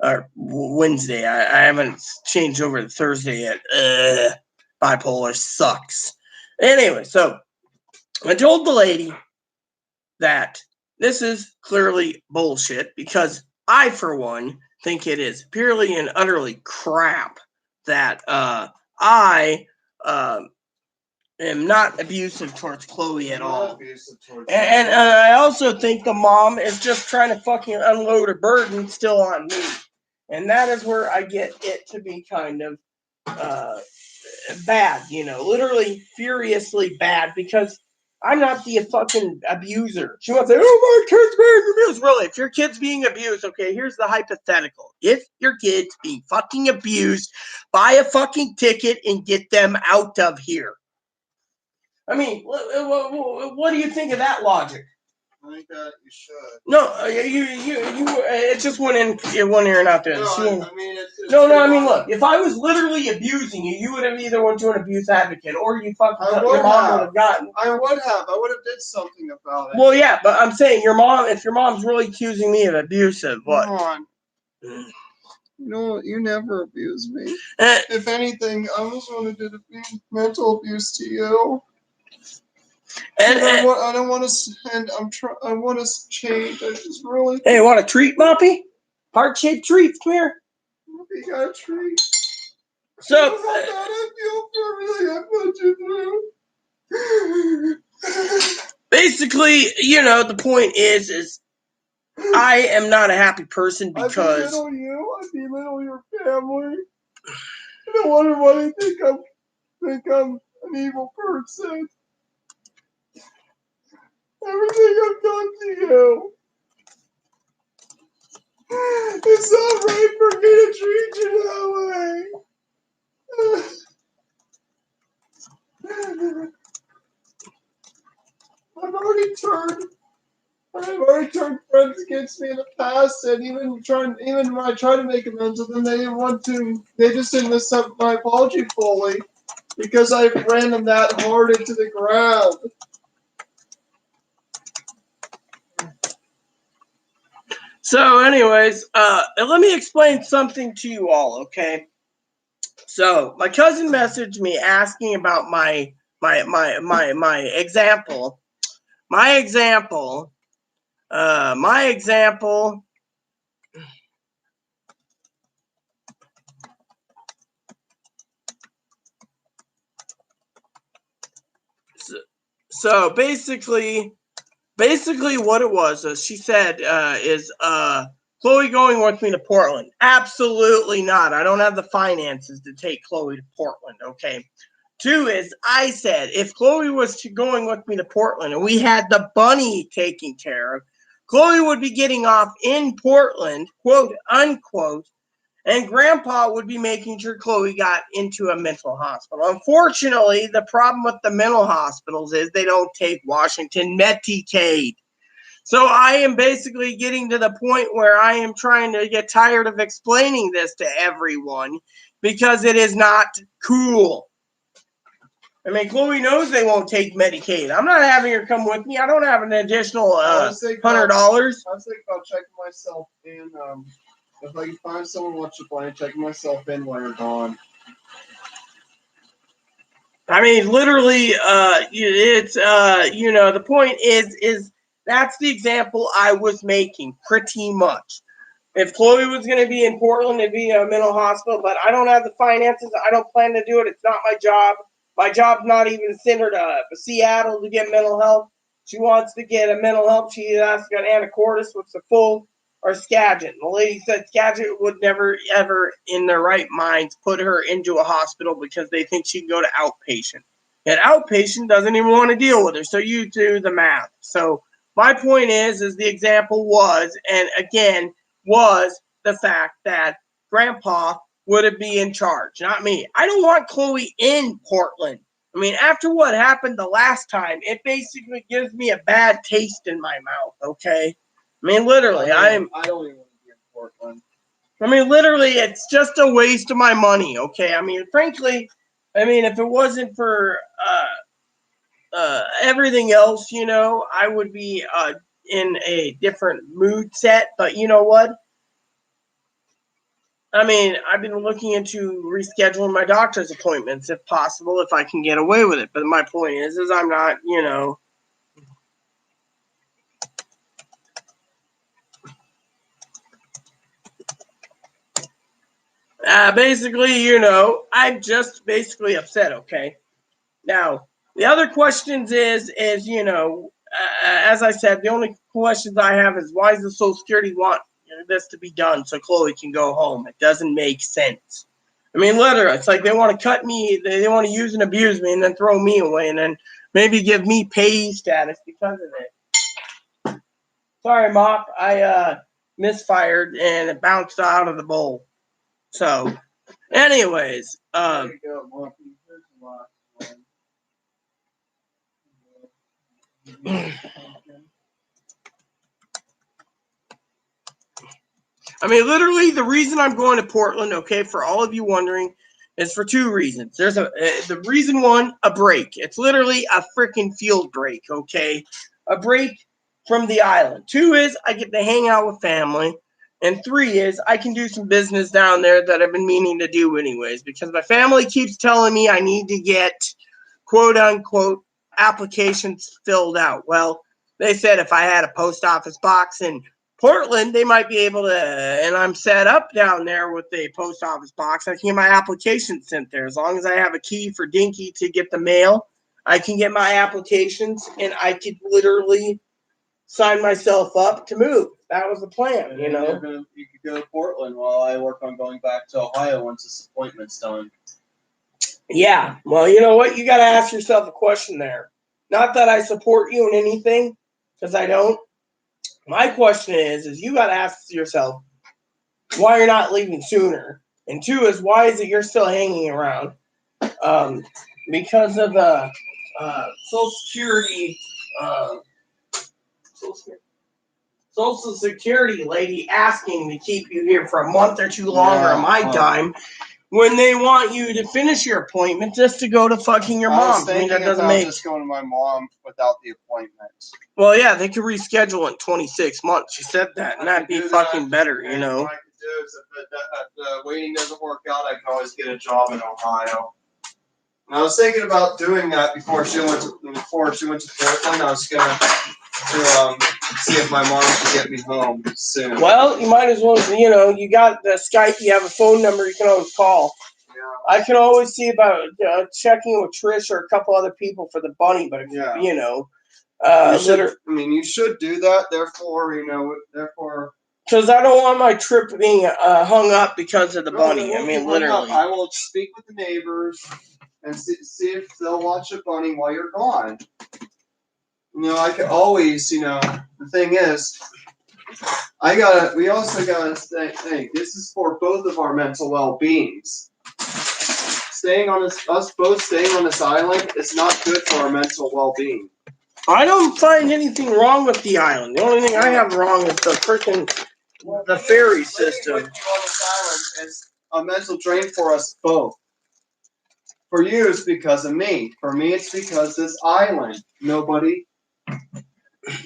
A: Or Wednesday. I haven't changed over to Thursday yet. Bipolar sucks. Anyway, so I told the lady that this is clearly bullshit, because I, for one, think it is purely and utterly crap that I am not abusive towards Chloe at all. And I also think the mom is just trying to fucking unload a burden still on me. And that is where I get it to be kind of bad, literally furiously bad, because I'm not the fucking abuser. She wants to say, oh, my kid's being abused. Really, if your kid's being abused, okay, here's the hypothetical. If your kid's being fucking abused, buy a fucking ticket and get them out of here. I mean, what do you think of that logic?
B: I think that you should.
A: No, it just went in one ear and out the other.
B: No, I mean,
A: I mean, look, if I was literally abusing you, you would have either went to an abuse advocate, or you fucking your mom would have gotten.
B: I would have did something about it.
A: Well, yeah, but I'm saying if your mom's really accusing me of abusive, what?
B: Come on. You never abused me. If anything, I was one who did mental abuse to you. I don't want to, and I want to change. I just really.
A: Hey, want a treat, Moppy? Heart-shaped treats, come here.
B: Moppy got a treat.
A: So.
B: I feel for everything I put you through.
A: Basically, the point is I am not a happy person because.
B: I belittle you. I belittle your family. I don't wonder why they think I'm an evil person. Everything I've done to you. It's not right for me to treat you that way. I've already turned friends against me in the past, and even when I try to make amends with them, they didn't want to. They just didn't accept my apology fully because I ran them that hard into the ground.
A: So, anyways, let me explain something to you all, okay? So, my cousin messaged me asking about my example. My example. So basically what it was she said is Chloe going with me to Portland. Absolutely not. I don't have the finances to take Chloe to Portland, okay? 2 is I said if Chloe was going with me to Portland and we had the bunny taking care of, Chloe would be getting off in Portland, quote unquote, and Grandpa would be making sure Chloe got into a mental hospital. Unfortunately, the problem with the mental hospitals is they don't take Washington Medicaid. So I am basically getting to the point where I am trying to get tired of explaining this to everyone because it is not cool. I mean, Chloe knows they won't take Medicaid. I'm not having her come with me. I don't have an additional $100.
B: I was thinking about checking myself in. If I can find someone watch the plane, checking myself in while you're gone.
A: I mean, literally, it's the point is that's the example I was making pretty much. If Chloe was going to be in Portland, it'd be a mental hospital, but I don't have the finances. I don't plan to do it. It's not my job. My job's not even sent her to Seattle to get mental health. She wants to get a mental health. She has got Anacortes, which is full, or Skagit. The lady said Skagit would never, ever, in their right minds, put her into a hospital because they think she'd go to outpatient. And outpatient doesn't even want to deal with her, so you do the math. So my point is the example was, and again, was the fact that Grandpa would be in charge, not me. I don't want Chloe in Portland. I mean, after what happened the last time, it basically gives me a bad taste in my mouth, okay? I mean, literally,
B: I don't even want to be in Portland.
A: I mean, literally, it's just a waste of my money, okay? I mean, frankly, if it wasn't for everything else, I would be in a different mood set. But you know what? I mean, I've been looking into rescheduling my doctor's appointments if possible, if I can get away with it. But my point is I'm not, basically, I'm just basically upset, okay? Now, the other questions is as I said, the only questions I have is why does the Social Security want this to be done so Chloe can go home? It doesn't make sense. I mean, literally, it's like they want to cut me, they want to use and abuse me and then throw me away and then maybe give me pay status because of it. Sorry, Mop, I misfired and it bounced out of the bowl. So, anyways,
B: there you go, Mop. Here's a lot.
A: I mean, literally, the reason I'm going to Portland, okay, for all of you wondering, is for 2 reasons. There's the reason 1, a break. It's literally a freaking field break, okay? A break from the island. 2 is I get to hang out with family. And 3 is I can do some business down there that I've been meaning to do anyways, because my family keeps telling me I need to get, quote unquote, applications filled out. Well, they said if I had a post office box in Portland, they might be able to, and I'm set up down there with a post office box. I can get my application sent there. As long as I have a key for Dinky to get the mail, I can get my applications, and I could literally sign myself up to move. That was the plan,
B: You could go to Portland while I work on going back to Ohio once this appointment's done.
A: Yeah, well, you know what? You got to ask yourself a question there. Not that I support you in anything, because I don't. My question is you got to ask yourself why you're not leaving sooner. And 2 is why is it you're still hanging around? Because of the Social Security, Social Security lady asking to keep you here for a month or 2 longer on my time when they want you to finish your appointment just to go to fucking your mom.
B: I mean, that doesn't make just going to my mom without the appointment.
A: Well, yeah, they could reschedule in 26 months. She said that, and that'd be fucking better, you know.
B: What I could do is if the waiting doesn't work out, I can always get a job in Ohio. And I was thinking about doing that before she went to Portland. I was gonna see if my mom could get me home soon.
A: Well, you might as well, you know, you got the Skype, you have a phone number, you can always call. Yeah. I can always see about checking with Trish or a couple other people for the bunny, but if, you know,
B: you should do that. Therefore,
A: because I don't want my trip being hung up because of the bunny. I mean, literally.
B: I will speak with the neighbors and see if they'll watch a bunny while you're gone. You know, I could always, the thing is, we also gotta think, this is for both of our mental well-beings. Us both staying on this island is not good for our mental well-being.
A: I don't find anything wrong with the island. The only thing I have wrong is the ferry system.
B: Living with you on this island is a mental drain for us both. For you, it's because of me. For me, it's because this island. Nobody,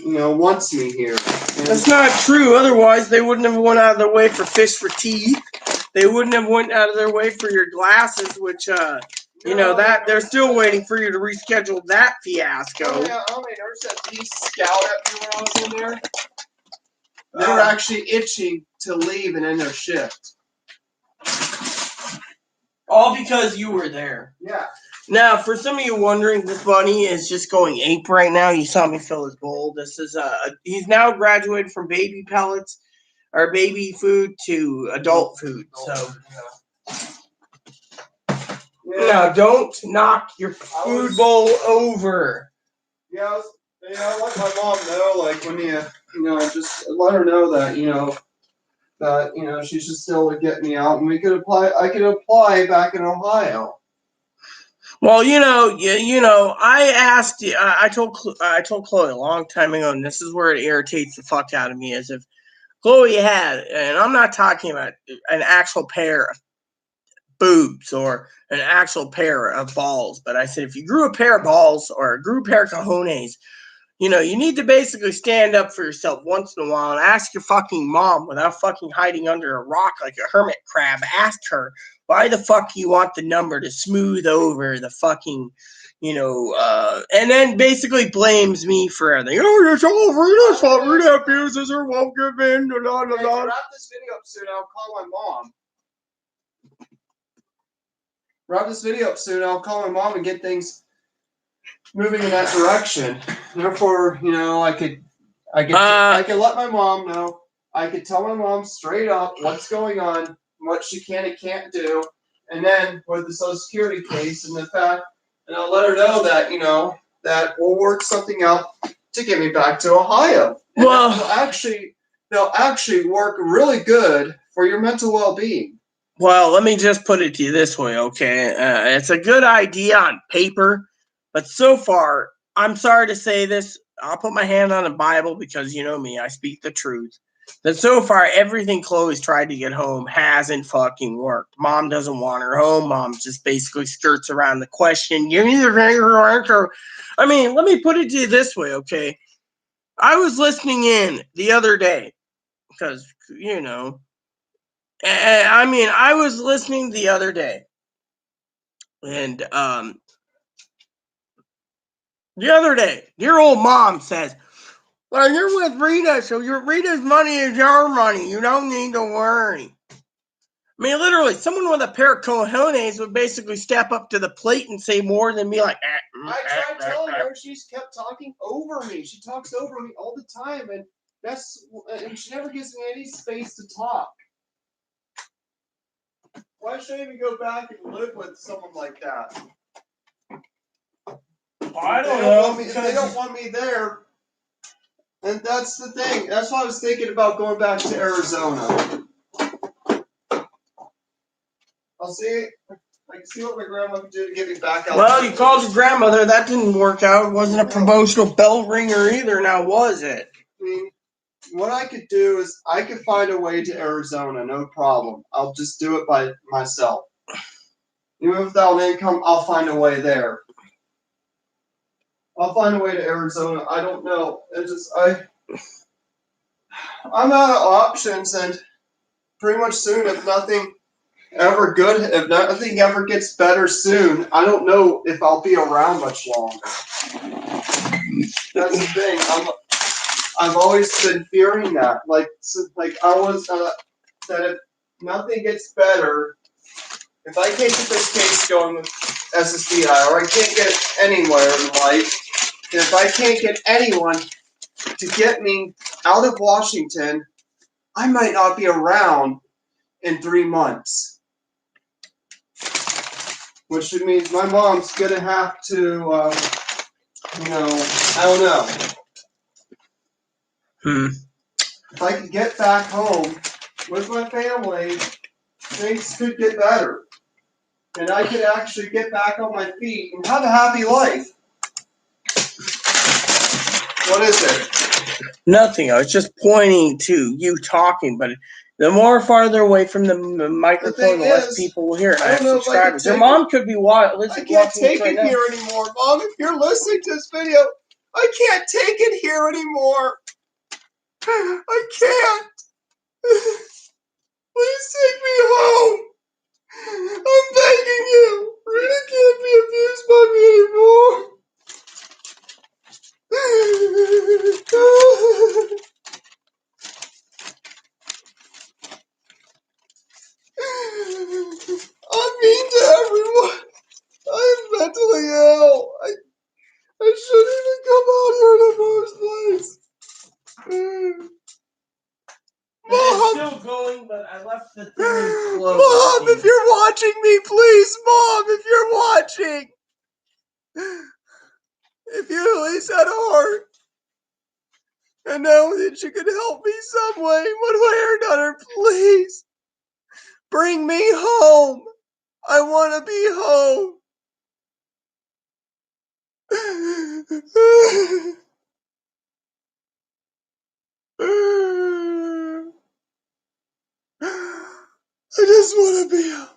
B: wants me here.
A: That's not true. Otherwise, they wouldn't have went out of their way for fish for teeth. They wouldn't have went out of their way for your glasses, which, that they're still waiting for you to reschedule that fiasco.
B: Oh, yeah. Oh, I noticed that these scout at me when I was in there. They were actually itching to leave and end their shift.
A: All because you were there.
B: Yeah.
A: Now, for some of you wondering, this bunny is just going ape right now. You saw me fill his bowl. This is he's now graduated from baby pellets or baby food to adult food. So, now don't knock your food bowl over.
B: Yeah, I let my mom know, like when just let her know that that she should still get me out, and I could apply back in Ohio.
A: Well, I asked you. I told Chloe a long time ago, and this is where it irritates the fuck out of me, is if Chloe had, and I'm not talking about an actual pair of boobs or an actual pair of balls, but I said if you grew a pair of balls or grew a pair of cojones, you need to basically stand up for yourself once in a while and ask your fucking mom without fucking hiding under a rock like a hermit crab. Ask her, why the fuck you want the number to smooth over the fucking, and then basically blames me for everything. Oh, it's all Rita's fault. Rita abuses her, won't give in.
B: Wrap this video up soon. I'll call my mom. Wrap this video up soon. I'll call my mom and get things moving in that direction. Therefore, I could let my mom know. I could tell my mom straight up what's going on, what she can and can't do, and then with the Social Security case and the fact, and I'll let her know that that we'll work something out to get me back to Ohio. And
A: well,
B: they'll actually work really good for your mental well-being.
A: Well, let me just put it to you this way, okay? It's a good idea on paper, but so far, I'm sorry to say this, I'll put my hand on the Bible because you know me, I speak the truth. That so far, everything Chloe's tried to get home hasn't fucking worked. Mom doesn't want her home. Mom just basically skirts around the question. Give me the answer. I mean, let me put it to you this way, okay? I was listening in the other day because, I was listening the other day, and the other day, your old mom says, well, you're with Rita, so Rita's money is your money. You don't need to worry. I mean, literally, someone with a pair of cojones would basically step up to the plate and say more than me like,
B: I tried telling her, she's kept talking over me. She talks over me all the time, and she never gives me any space to talk. Why should I even go back and live with someone like that?
A: I don't know.
B: If they don't want me there, And that's the thing. That's why I was thinking about going back to Arizona. I'll see. I can see what my grandma can do to get me back out.
A: Well, you called your grandmother. That didn't work out. It wasn't a promotional bell ringer either, now was it?
B: I mean, what I could do is I could find a way to Arizona, no problem. I'll just do it by myself. Even without income, I'll find a way there. I'll find a way to Arizona. I don't know. It's just I'm out of options, and pretty much soon, if nothing ever gets better soon, I don't know if I'll be around much longer. That's the thing. I've always been fearing that. Like I was that if nothing gets better, if I can't get this case going with SSDI, or I can't get it anywhere in life, and if I can't get anyone to get me out of Washington, I might not be around in 3 months. Which means my mom's gonna have to, I don't know. If I could get back home with my family, things could get better. And I could actually get back on my feet and have a happy life. What is it?
A: Nothing. I was just pointing to you talking, but the more farther away from the microphone, the less people will hear it. I have subscribers. Your mom could be watching.
B: I can't take it here anymore, Mom. If you're listening to this video, I can't take it here anymore. I can't. Please take me home. I'm begging you. Rita can't be abused by me anymore. I'm mean to everyone. I'm mentally ill. I shouldn't even come out here in the first place.
A: Mom, it's still going, but I left the thing closed.
B: Mom, if you're watching me, please, Mom, if you're watching, if you at least had a heart, and know that you could help me some way, one way or another, please, bring me home. I want to be home. I just want to be home.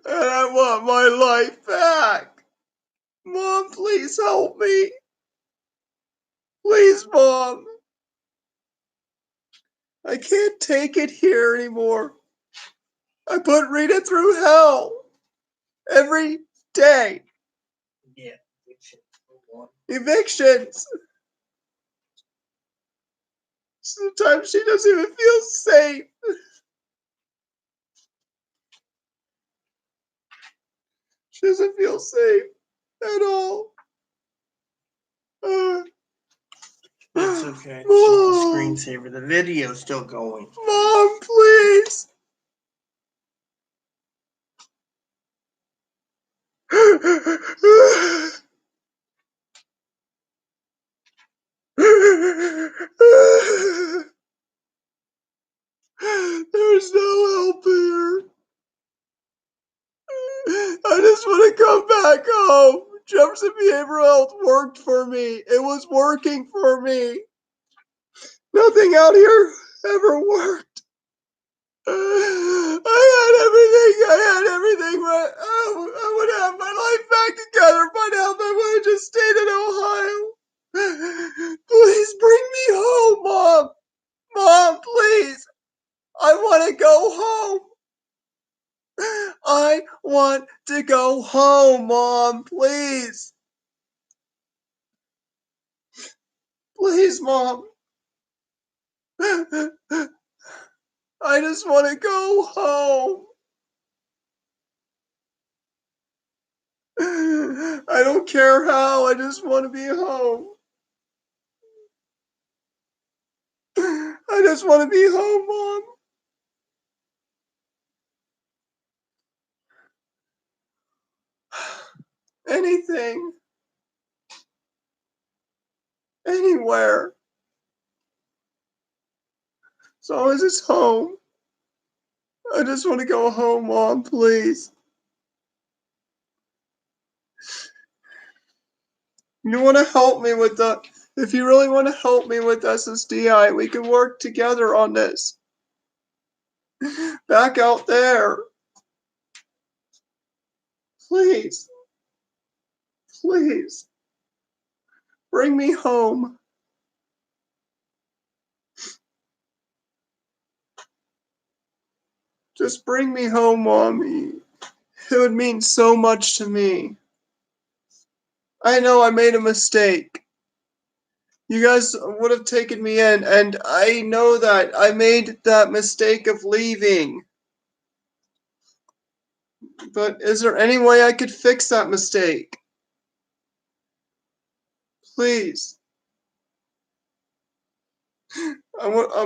B: And I want my life back. Mom, please help me. Please, Mom. I can't take it here anymore. I put Rita through hell every day.
A: Yeah,
B: evictions. Sometimes she doesn't even feel safe. She doesn't feel safe at all.
A: It's okay. The screensaver. The video's still going.
B: Mom, please. There's no help here. I just want to come back home. Jefferson Behavioral Health worked for me. It was working for me. Nothing out here ever worked. I had everything right. I would have my life back together by now if I would have just stayed in Ohio. Please bring me home, Mom. Mom, please. I want to go home. I want to go home, Mom. Please. Please, Mom. I just want to go home. I don't care how. I just want to be home. I just want to be home, Mom. anything. Anywhere. As long as it's home. I just want to go home, Mom, please. You want to help me with if you really want to help me with SSDI, we can work together on this. Back out there. Please. Please. Bring me home. Just bring me home, Mommy. It would mean so much to me. I know I made a mistake. You guys would have taken me in, and I know that I made that mistake of leaving. But is there any way I could fix that mistake? Please.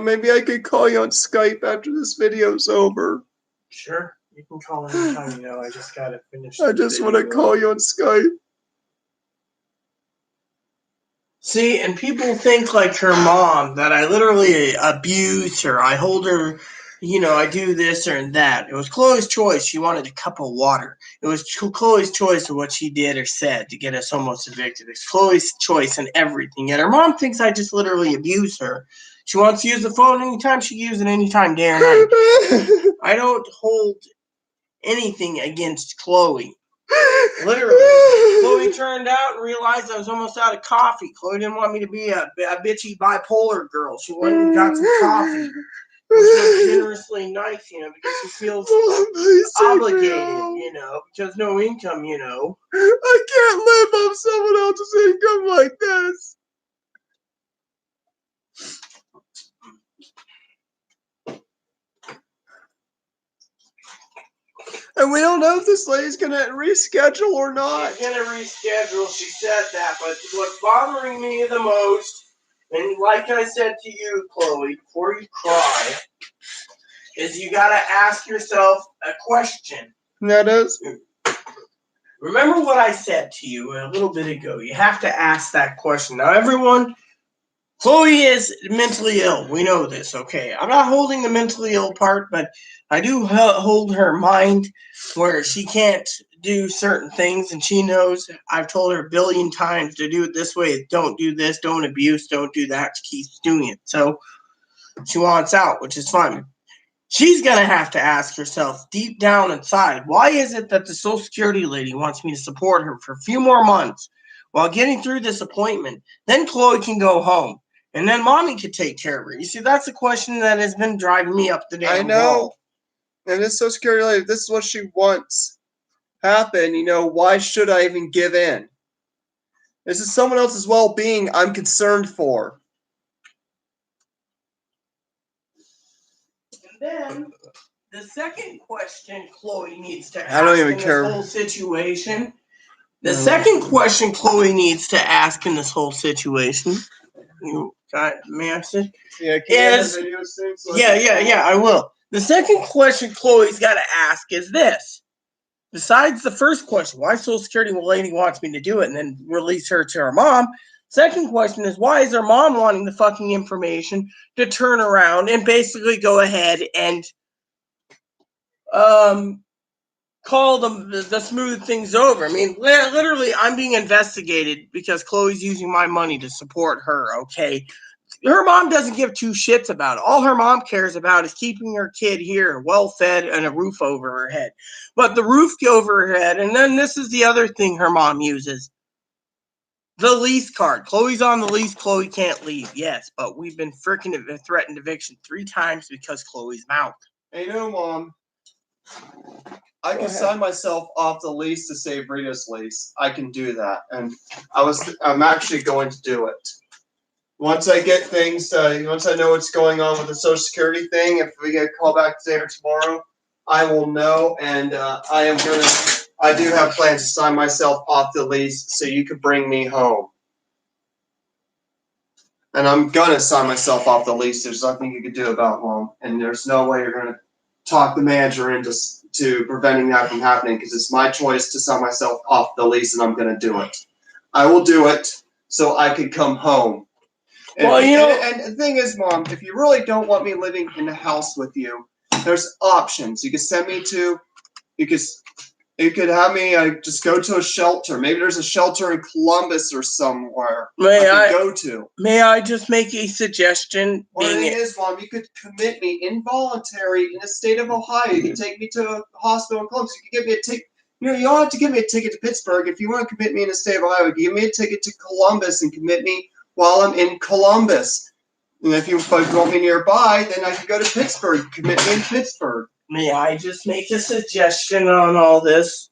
B: Maybe I could call you on Skype after this video's over.
A: Sure, you can call anytime, I just gotta finish.
B: I just want to call you on Skype.
A: See, and people think like her mom, that I literally abuse her. I hold her, I do this or that. It was Chloe's choice. She wanted a cup of water. It was Chloe's choice of what she did or said to get us almost evicted. It's Chloe's choice and everything. Yet her mom thinks I just literally abuse her. She wants to use the phone anytime, she can use it anytime, day or night. I don't hold anything against Chloe. Literally. Chloe turned out and realized I was almost out of coffee. Chloe didn't want me to be a bitchy bipolar girl. She went and got some coffee, which was generously nice, because she feels obligated, because no income,
B: I can't live off someone else's income like this. And we don't know if this lady's going to reschedule or not.
A: She's going to reschedule. She said that. But what's bothering me the most, and like I said to you, Chloe, before you cry, is you got to ask yourself a question.
B: That is?
A: Remember what I said to you a little bit ago. You have to ask that question. Now, everyone, Chloe is mentally ill. We know this, okay? I'm not holding the mentally ill part, but I do hold her mind where she can't do certain things, and she knows I've told her a billion times to do it this way. Don't do this, don't abuse, don't do that. She keeps doing it. So she wants out, which is fine. She's going to have to ask herself deep down inside, why is it that the Social Security lady wants me to support her for a few more months while getting through this appointment? Then Chloe can go home. And then Mommy could take care of her. You see, that's a question that has been driving me up the damn wall.
B: And this Social Security lady, this is what she wants happen. Why should I even give in? This is someone else's well-being I'm concerned for.
A: And then the second question Chloe needs to ask
B: I don't even
A: in
B: care.
A: This whole situation. The second question Chloe needs to ask in this whole situation. You got me answered?
B: Yeah,
A: I will. The second question Chloe's got to ask is this. Besides the first question, why Social Security lady wants me to do it and then release her to her mom, second question is, why is her mom wanting the fucking information to turn around and basically go ahead and call them the smooth things over? I mean, literally, I'm being investigated because Chloe's using my money to support her, okay? Her mom doesn't give two shits about it. All her mom cares about is keeping her kid here, well-fed, and a roof over her head. But the roof over her head, and then this is the other thing her mom uses. The lease card. Chloe's on the lease. Chloe can't leave. Yes, but we've been freaking threatened eviction 3 times because Chloe's mouth.
B: Hey, no, Mom. I can sign myself off the lease to save Rita's lease. I can do that. And I'm actually going to do it. Once I get things, once I know what's going on with the Social Security thing, if we get a call back today or tomorrow, I will know, and I do have plans to sign myself off the lease so you can bring me home. And I'm gonna sign myself off the lease. There's nothing you can do about it, Mom, and there's no way you're gonna talk the manager into to preventing that from happening because it's my choice to sell myself off the lease, and I'm going to do it. I will do it so I can come home. And,
A: well,
B: and the thing is, Mom, if you really don't want me living in the house with you, there's options. You can send me to, you could have me just go to a shelter. Maybe there's a shelter in Columbus or somewhere I could go to.
A: May I just make a suggestion?
B: Well, the thing is, Mom, you could commit me involuntary in the state of Ohio. You could take me to a hospital in Columbus. You could give me a ticket. You don't have to give me a ticket to Pittsburgh. If you want to commit me in the state of Ohio, you give me a ticket to Columbus and commit me while I'm in Columbus. And if you want me nearby, then I can go to Pittsburgh. Commit me in Pittsburgh.
A: May I just make a suggestion on all this?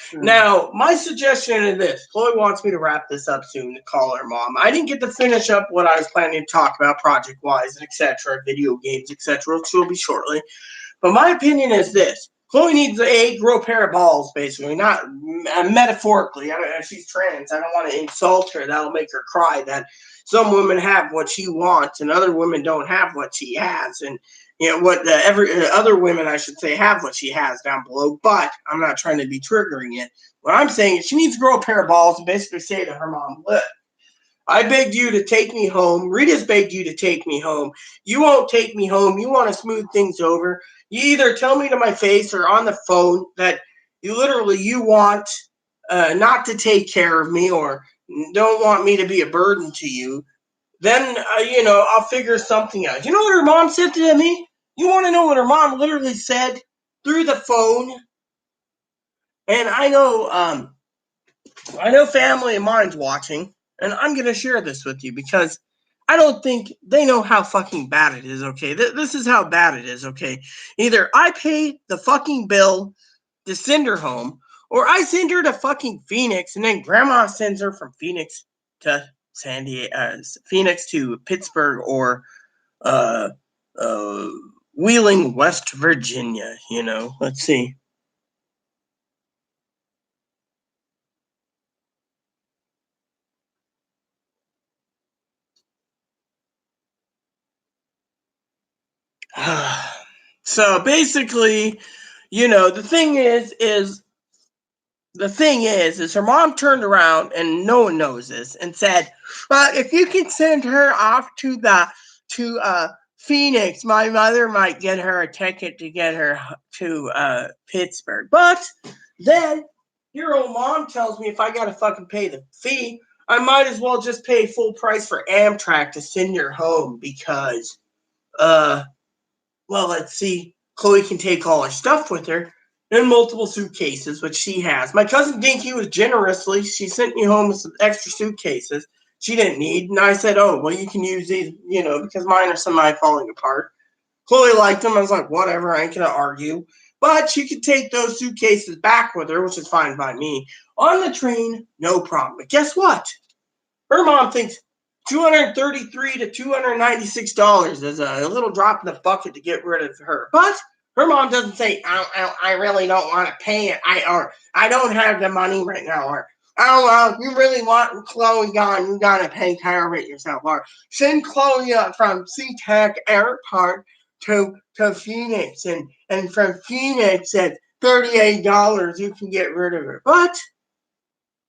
A: Sure. Now, my suggestion is this. Chloe wants me to wrap this up soon to call her mom. I didn't get to finish up what I was planning to talk about project-wise, etc., video games, etc., which will be shortly. But my opinion is this. Chloe needs to grow a pair of balls, basically, not metaphorically. She's trans. I don't want to insult her. That'll make her cry that some women have what she wants and other women don't have what she has. And, what other women, I should say, have what she has down below. But I'm not trying to be triggering it. What I'm saying is she needs to grow a pair of balls and basically say to her mom, look, I begged you to take me home. Rita's begged you to take me home. You won't take me home. You want to smooth things over. You either tell me to my face or on the phone that you want not to take care of me or don't want me to be a burden to you. Then, I'll figure something out. You know what her mom said to me? You want to know what her mom literally said through the phone? And I know family of mine's watching, and I'm going to share this with you because I don't think they know how fucking bad it is, okay? This is how bad it is, okay? Either I pay the fucking bill to send her home, or I send her to fucking Phoenix, and then Grandma sends her from Phoenix to Phoenix to Pittsburgh or Wheeling, West Virginia, Let's see. So basically, the thing is her mom turned around, and no one knows this, and said, well, if you can send her off to Phoenix, my mother might get her a ticket to get her to Pittsburgh. But then your old mom tells me if I gotta fucking pay the fee, I might as well just pay full price for Amtrak to send her home because well, let's see. Chloe can take all her stuff with her in multiple suitcases, which she has. My cousin Dinky was generously. She sent me home with some extra suitcases she didn't need. And I said, oh, well, you can use these, because mine are semi-falling apart. Chloe liked them. I was like, whatever, I ain't going to argue. But she could take those suitcases back with her, which is fine by me. On the train, no problem. But guess what? Her mom thinks $233 to $296 is a little drop in the bucket to get rid of her. But her mom doesn't say, I really don't want to pay it. I don't have the money right now. Or, you really want Chloe gone. You got to pay care of it yourself. Or send Chloe up from SeaTac Airport to Phoenix. And from Phoenix at $38, you can get rid of her. But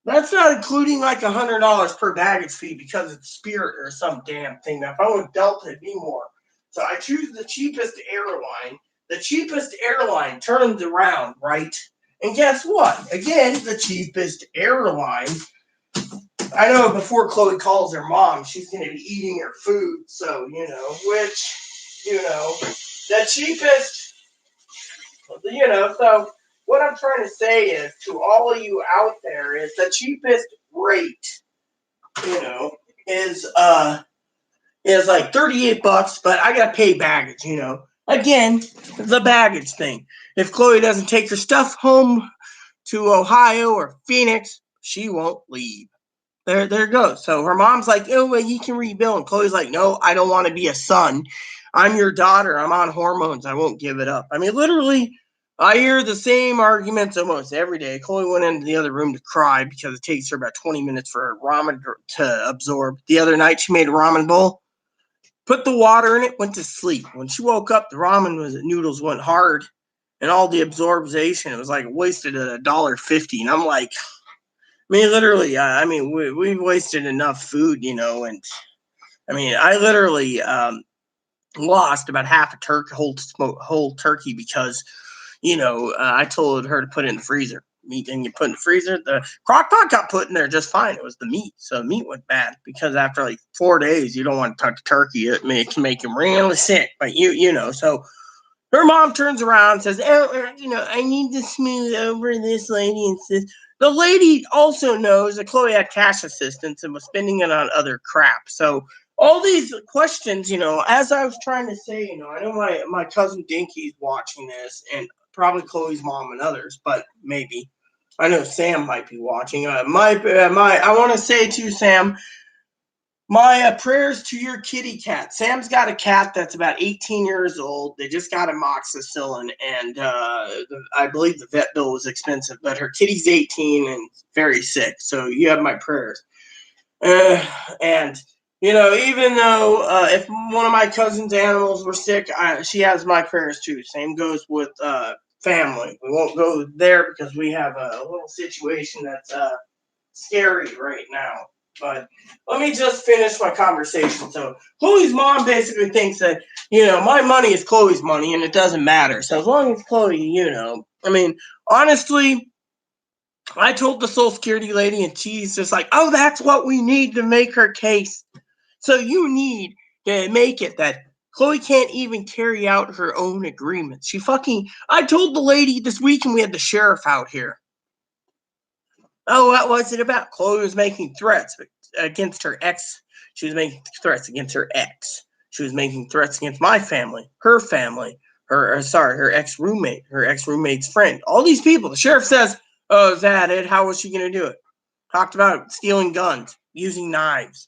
A: that's not including like $100 per baggage fee because it's Spirit or some damn thing. Now, if I went Delta, it'd be more. So I choose the cheapest airline. The cheapest airline turns around, right? And guess what? Again, the cheapest airline. I know before Chloe calls her mom, she's going to be eating her food. So, the cheapest, so what I'm trying to say is to all of you out there is the cheapest rate, is like $38, but I gotta pay baggage, Again, the baggage thing. If Chloe doesn't take her stuff home to Ohio or Phoenix, she won't leave. There it goes. So her mom's like, oh, well, you can rebuild. And Chloe's like, no, I don't want to be a son. I'm your daughter. I'm on hormones. I won't give it up. I mean, literally, I hear the same arguments almost every day. Chloe went into the other room to cry because it takes her about 20 minutes for her ramen to absorb. The other night, she made a ramen bowl, put the water in it, went to sleep. When she woke up, the noodles went hard. and all the absorption. It was like wasted at $1.50. And I'm like, I mean, literally, I mean, we've wasted enough food, you know, and I mean, I literally lost about half a whole turkey because, you know, I told her to put it in the freezer. Meat didn't get put in the freezer. The crock pot got put in there just fine. It was the meat. So the meat went bad because after like 4 days, you don't want to touch turkey. It can make you really sick. But you know, so her mom turns around and says, oh, you know, I need to smooth over this lady and says, the lady also knows that Chloe had cash assistance and was spending it on other crap. So all these questions, you know, as I was trying to say, you know, I know my cousin Dinky's watching this and probably Chloe's mom and others, but maybe. I know Sam might be watching. I want to say to you, Sam, my prayers to your kitty cat. Sam's got a cat that's about 18 years old. They just got amoxicillin, and I believe the vet bill was expensive, but her kitty's 18 and very sick. So you have my prayers. And, you know, even though if one of my cousin's animals were sick, she has my prayers too. Same goes with family. We won't go there because we have a little situation that's scary right now. But let me just finish my conversation. So Chloe's mom basically thinks that, you know, my money is Chloe's money and it doesn't matter. So as long as Chloe, you know, I mean, honestly, I told the Social Security lady and she's just like, oh, that's what we need to make her case. So you need to make it that Chloe can't even carry out her own agreements. I told the lady this week and we had the sheriff out here. Oh, what was it about? Chloe was making threats against her ex. She was making threats against her ex. She was making threats against my family, her ex-roommate, her ex-roommate's friend. All these people. The sheriff says, oh, is that it? How was she going to do it? Talked about stealing guns, using knives.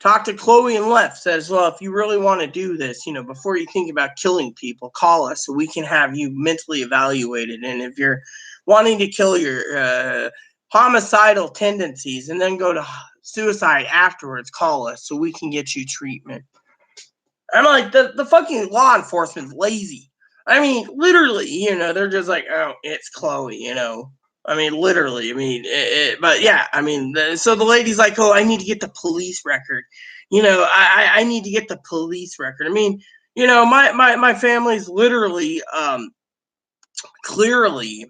A: Talked to Chloe and left. Says, well, if you really want to do this, you know, before you think about killing people, call us so we can have you mentally evaluated. And if you're wanting to kill your homicidal tendencies and then go to suicide afterwards, call us so we can get you treatment. I'm like, the fucking law enforcement's lazy. I mean, literally, you know, they're just like, oh, it's Chloe, you know. I mean, literally, I mean, but yeah, I mean, so the lady's like, oh, I need to get the police record. You know, I need to get the police record. I mean, you know, my family's literally, clearly,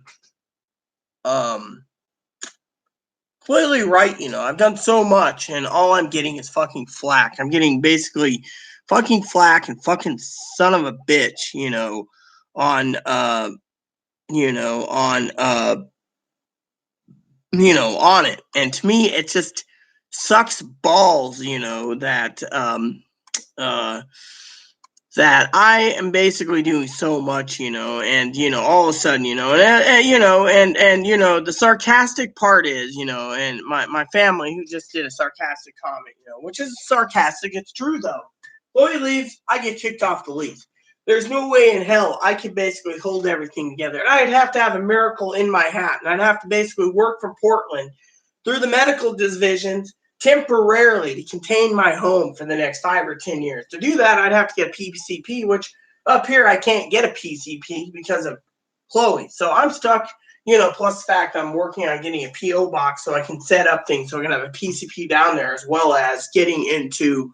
A: completely right. You know, I've done so much and all I'm getting is fucking flack. I'm getting basically fucking flack and fucking son of a bitch, you know, on, on it. And to me, it just sucks balls, you know, that that I am basically doing so much, you know, and, you know, all of a sudden, you know, and you know, the sarcastic part is, you know, and my family who just did a sarcastic comment, you know, which is sarcastic. It's true, though. Chloe leaves, I get kicked off the lease. There's no way in hell I could basically hold everything together. And I'd have to have a miracle in my hat. And I'd have to basically work for Portland through the medical divisions temporarily to contain my home for the next 5 or 10 years. To do that, I'd have to get a PCP, which up here I can't get a PCP because of Chloe. So I'm stuck, you know, plus the fact I'm working on getting a PO box so I can set up things so I can have a PCP down there as well as getting into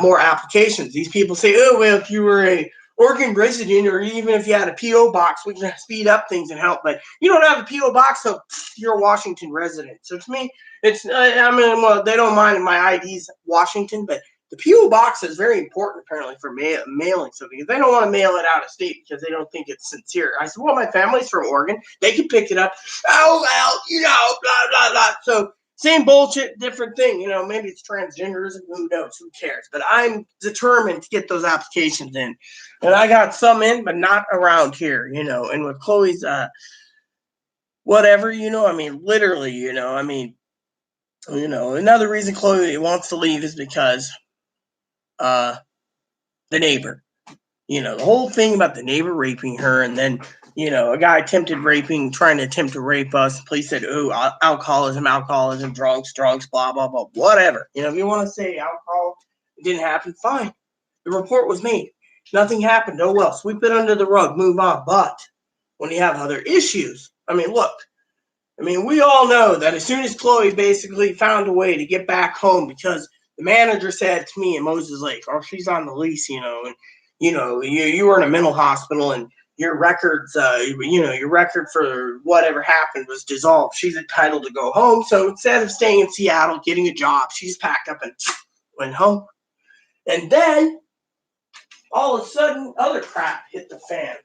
A: more applications. These people say, oh, well, if you were a Oregon resident or even if you had a PO box, we can speed up things and help. But you don't have a PO box, so you're a Washington resident. So to me, it's, I mean, well, they don't mind my ID's Washington, but the PO box is very important apparently for mailing something. If they don't want to mail it out of state because they don't think it's sincere. I said, well, my family's from Oregon. They can pick it up. Oh, well, you know, blah, blah, blah. So same bullshit, different thing. You know, maybe it's transgenderism. Who knows? Who cares? But I'm determined to get those applications in. And I got some in, but not around here, you know. And with Chloe's whatever, you know, I mean, literally, you know, I mean, you know, another reason Chloe wants to leave is because the neighbor. You know, the whole thing about the neighbor raping her and then, you know, a guy trying to attempt to rape us. Police said, oh, alcoholism, drunks, blah, blah, blah, whatever. You know, if you want to say alcohol, it didn't happen, fine. The report was made. Nothing happened. Oh well, sweep it under the rug, move on. But when you have other issues, I mean, look, I mean, we all know that as soon as Chloe basically found a way to get back home, because the manager said to me in Moses Lake, oh, she's on the lease, and you were in a mental hospital and your records, your record for whatever happened was dissolved. She's entitled to go home. So instead of staying in Seattle, getting a job, she's packed up and went home. And then all of a sudden, other crap hit the fan.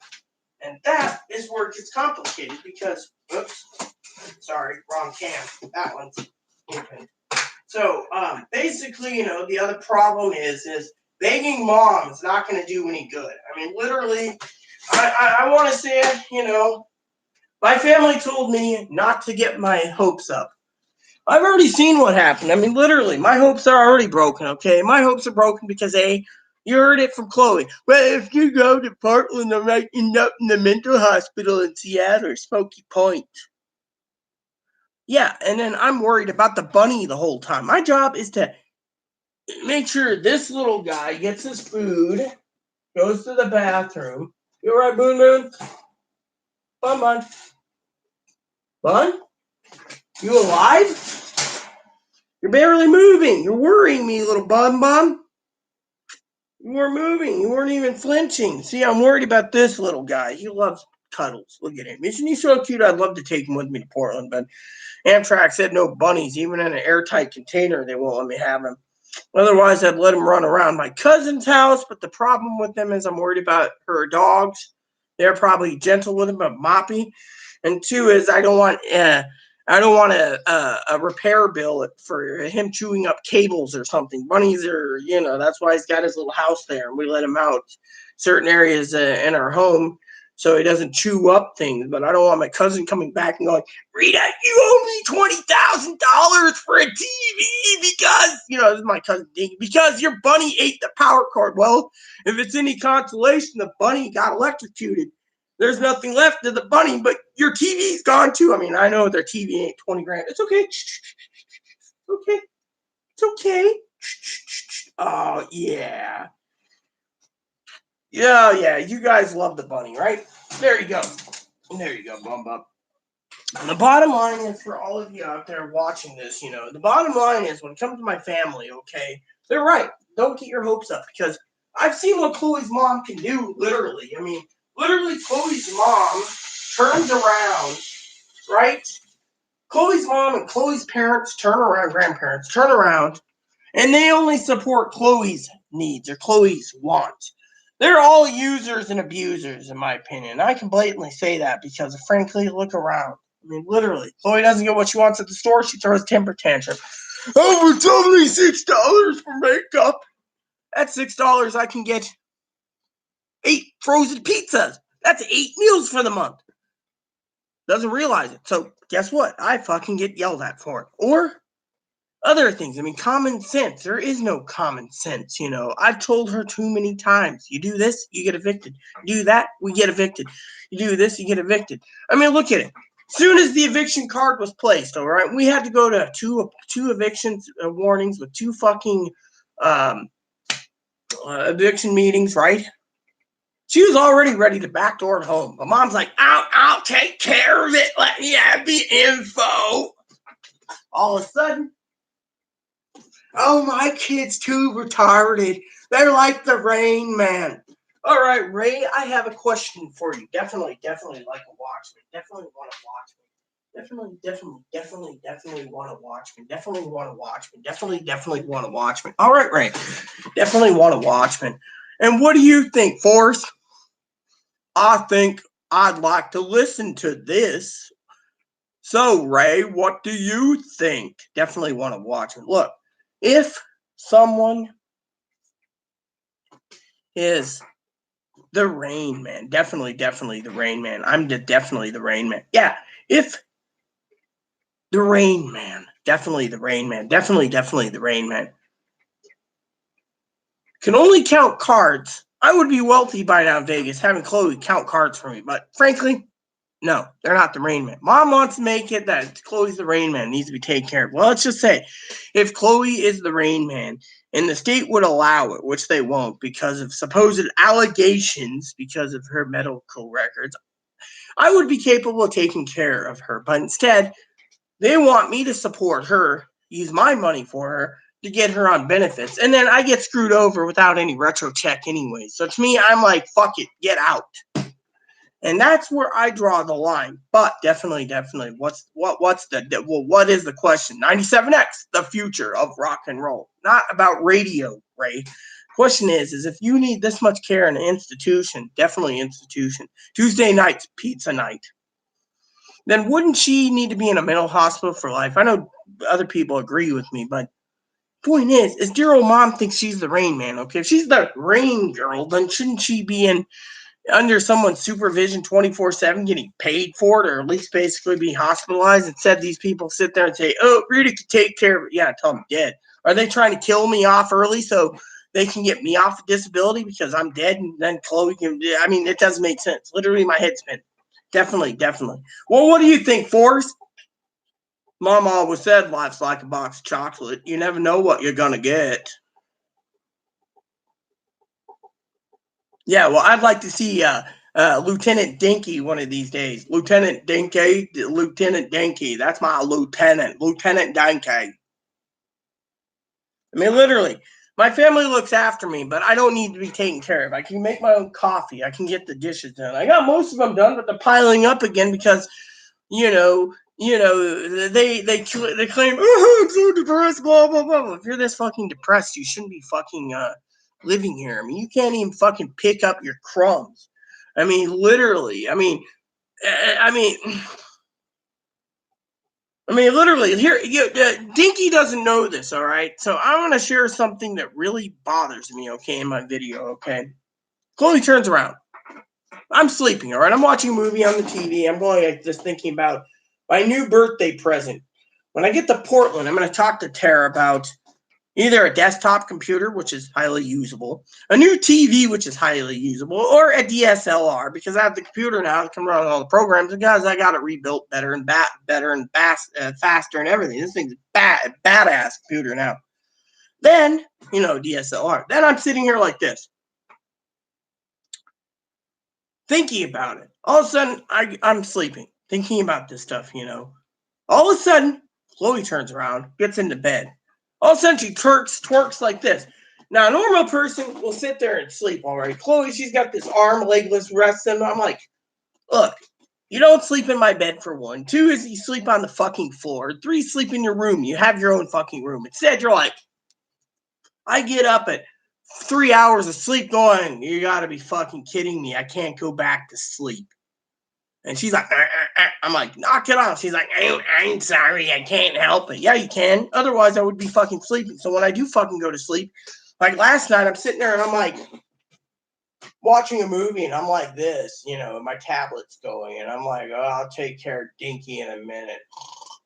A: And that is where it gets complicated because, oops, sorry, wrong can. That one's open. So basically, the other problem is begging mom is not going to do any good. I mean, literally, I want to say it, my family told me not to get my hopes up. I've already seen what happened. I mean, literally, my hopes are already broken, okay? My hopes are broken because, A, you heard it from Chloe. Well, if you go to Portland, I might end up in the mental hospital in Seattle or Smoky Point. Yeah, and then I'm worried about the bunny the whole time. My job is to make sure this little guy gets his food, goes to the bathroom. You all right, Boon Boon? Bun? Bun? You alive? You're barely moving. You're worrying me, little Bun. You weren't moving. You weren't even flinching. See, I'm worried about this little guy. He loves cuddles. Look at him. Isn't he so cute? I'd love to take him with me to Portland, but Amtrak said no bunnies. Even in an airtight container, they won't let me have him. Otherwise, I'd let him run around my cousin's house, but the problem with them is I'm worried about her dogs. They're probably gentle with him, but moppy. And two is I don't want a repair bill for him chewing up cables or something. Bunnies are, that's why he's got his little house there, and we let him out certain areas in our home so he doesn't chew up things. But I don't want my cousin coming back and going, Rita, you owe me $20,000 for a TV because, this is my cousin Dinky, because your bunny ate the power cord. Well, if it's any consolation, the bunny got electrocuted. There's nothing left of the bunny, but your TV's gone too. I mean, I know their TV ain't 20 grand. It's okay. Okay. It's okay. Oh, yeah. Yeah. You guys love the bunny, right? There you go. Bum Bum. And the bottom line is for all of you out there watching this, the bottom line is when it comes to my family, okay, they're right. Don't get your hopes up because I've seen what Chloe's mom can do, literally. I mean, literally, Chloe's mom turns around, right? Chloe's mom and Chloe's grandparents turn around, and they only support Chloe's needs or Chloe's wants. They're all users and abusers, in my opinion. I can blatantly say that because, frankly, look around. I mean, literally, Chloe doesn't get what she wants at the store. She throws a temper tantrum. Oh, it's only $6 for makeup. That's $6 I can get 8 frozen pizzas. That's 8 meals for the month. Doesn't realize it. So guess what? I fucking get yelled at for it. Or other things. I mean, common sense. There is no common sense, I've told her too many times. You do this, you get evicted. You do that, we get evicted. You do this, you get evicted. I mean, look at it. Soon as the eviction card was placed, all right, we had to go to two evictions warnings with 2 fucking eviction meetings, right? She was already ready to backdoor home. But mom's like, I'll take care of it. Let me have the info. All of a sudden, oh, my kid's too retarded. They're like the Rain Man. All right, Ray, I have a question for you. Definitely like a Watchmen. Definitely want to watch me. Definitely want to watch me. Definitely want to watch me. All right, Ray. Definitely want to watch me. And what do you think, Forrest? I think I'd like to listen to this. So, Ray, what do you think? Definitely want to watch it. Look, if someone is the Rain Man, definitely the Rain Man. I'm definitely the Rain Man. Yeah, if the Rain Man, definitely the Rain Man, definitely the Rain Man, can only count cards, I would be wealthy by now in Vegas having Chloe count cards for me. But frankly, no, they're not the Rain Man. Mom wants to make it that Chloe's the Rain Man, needs to be taken care of. Well, let's just say if Chloe is the Rain Man and the state would allow it, which they won't because of supposed allegations because of her medical records, I would be capable of taking care of her. But instead, they want me to support her, use my money for her, to get her on benefits. And then I get screwed over without any retro check anyway. So to me, I'm like, fuck it, get out. And that's where I draw the line. But definitely, what is the question? 97X, the future of rock and roll. Not about radio, Ray. Question is if you need this much care in an institution, definitely institution, Tuesday nights, pizza night, then wouldn't she need to be in a mental hospital for life? I know other people agree with me, but point is dear old mom thinks she's the Rain Man, okay? If she's the Rain Girl, then shouldn't she be under someone's supervision 24/7, getting paid for it, or at least basically be hospitalized? Instead, these people sit there and say, "Oh, Rudy could take care of it." Yeah, until I'm dead. Are they trying to kill me off early so they can get me off of disability because I'm dead, and then Chloe can? I mean, it doesn't make sense. Literally, my head's spinning. Definitely. Well, what do you think, Forrest? Mom always said life's like a box of chocolate. You never know what you're gonna get. Yeah, well, I'd like to see Lieutenant Dinky one of these days. Lieutenant Dinky. That's my lieutenant. Lieutenant Dinky. I mean, literally, my family looks after me, but I don't need to be taken care of. I can make my own coffee. I can get the dishes done. I got most of them done, but they're piling up again because, they claim, oh, I'm so depressed, blah, blah, blah. If you're this fucking depressed, you shouldn't be fucking living here. I mean, you can't even fucking pick up your crumbs. I mean, literally. I mean, literally, here, Dinky doesn't know this, all right? So I want to share something that really bothers me, okay, in my video, okay? Chloe turns around. I'm sleeping, all right? I'm watching a movie on the TV. I'm going just thinking about my new birthday present. When I get to Portland, I'm going to talk to Tara about either a desktop computer, which is highly usable, a new TV, which is highly usable, or a DSLR, because I have the computer now that can run all the programs, and guys, I got it rebuilt better and faster and everything. This thing's badass computer now. Then, DSLR. Then I'm sitting here like this, thinking about it. All of a sudden, I'm sleeping, thinking about this stuff, All of a sudden, Chloe turns around, gets into bed. All of a sudden, she twerks like this. Now, a normal person will sit there and sleep, all right? Chloe, she's got this arm, legless rest, and I'm like, look, you don't sleep in my bed for one. Two is you sleep on the fucking floor. Three, sleep in your room. You have your own fucking room. Instead, you're like, I get up at 3 hours of sleep going, you gotta be fucking kidding me. I can't go back to sleep. And she's like, I'm like, knock it off. She's like, I'm sorry, I can't help it. Yeah, you can. Otherwise, I would be fucking sleeping. So when I do fucking go to sleep, like last night, I'm sitting there and I'm like watching a movie and I'm like this, my tablet's going. And I'm like, oh, I'll take care of Dinky in a minute.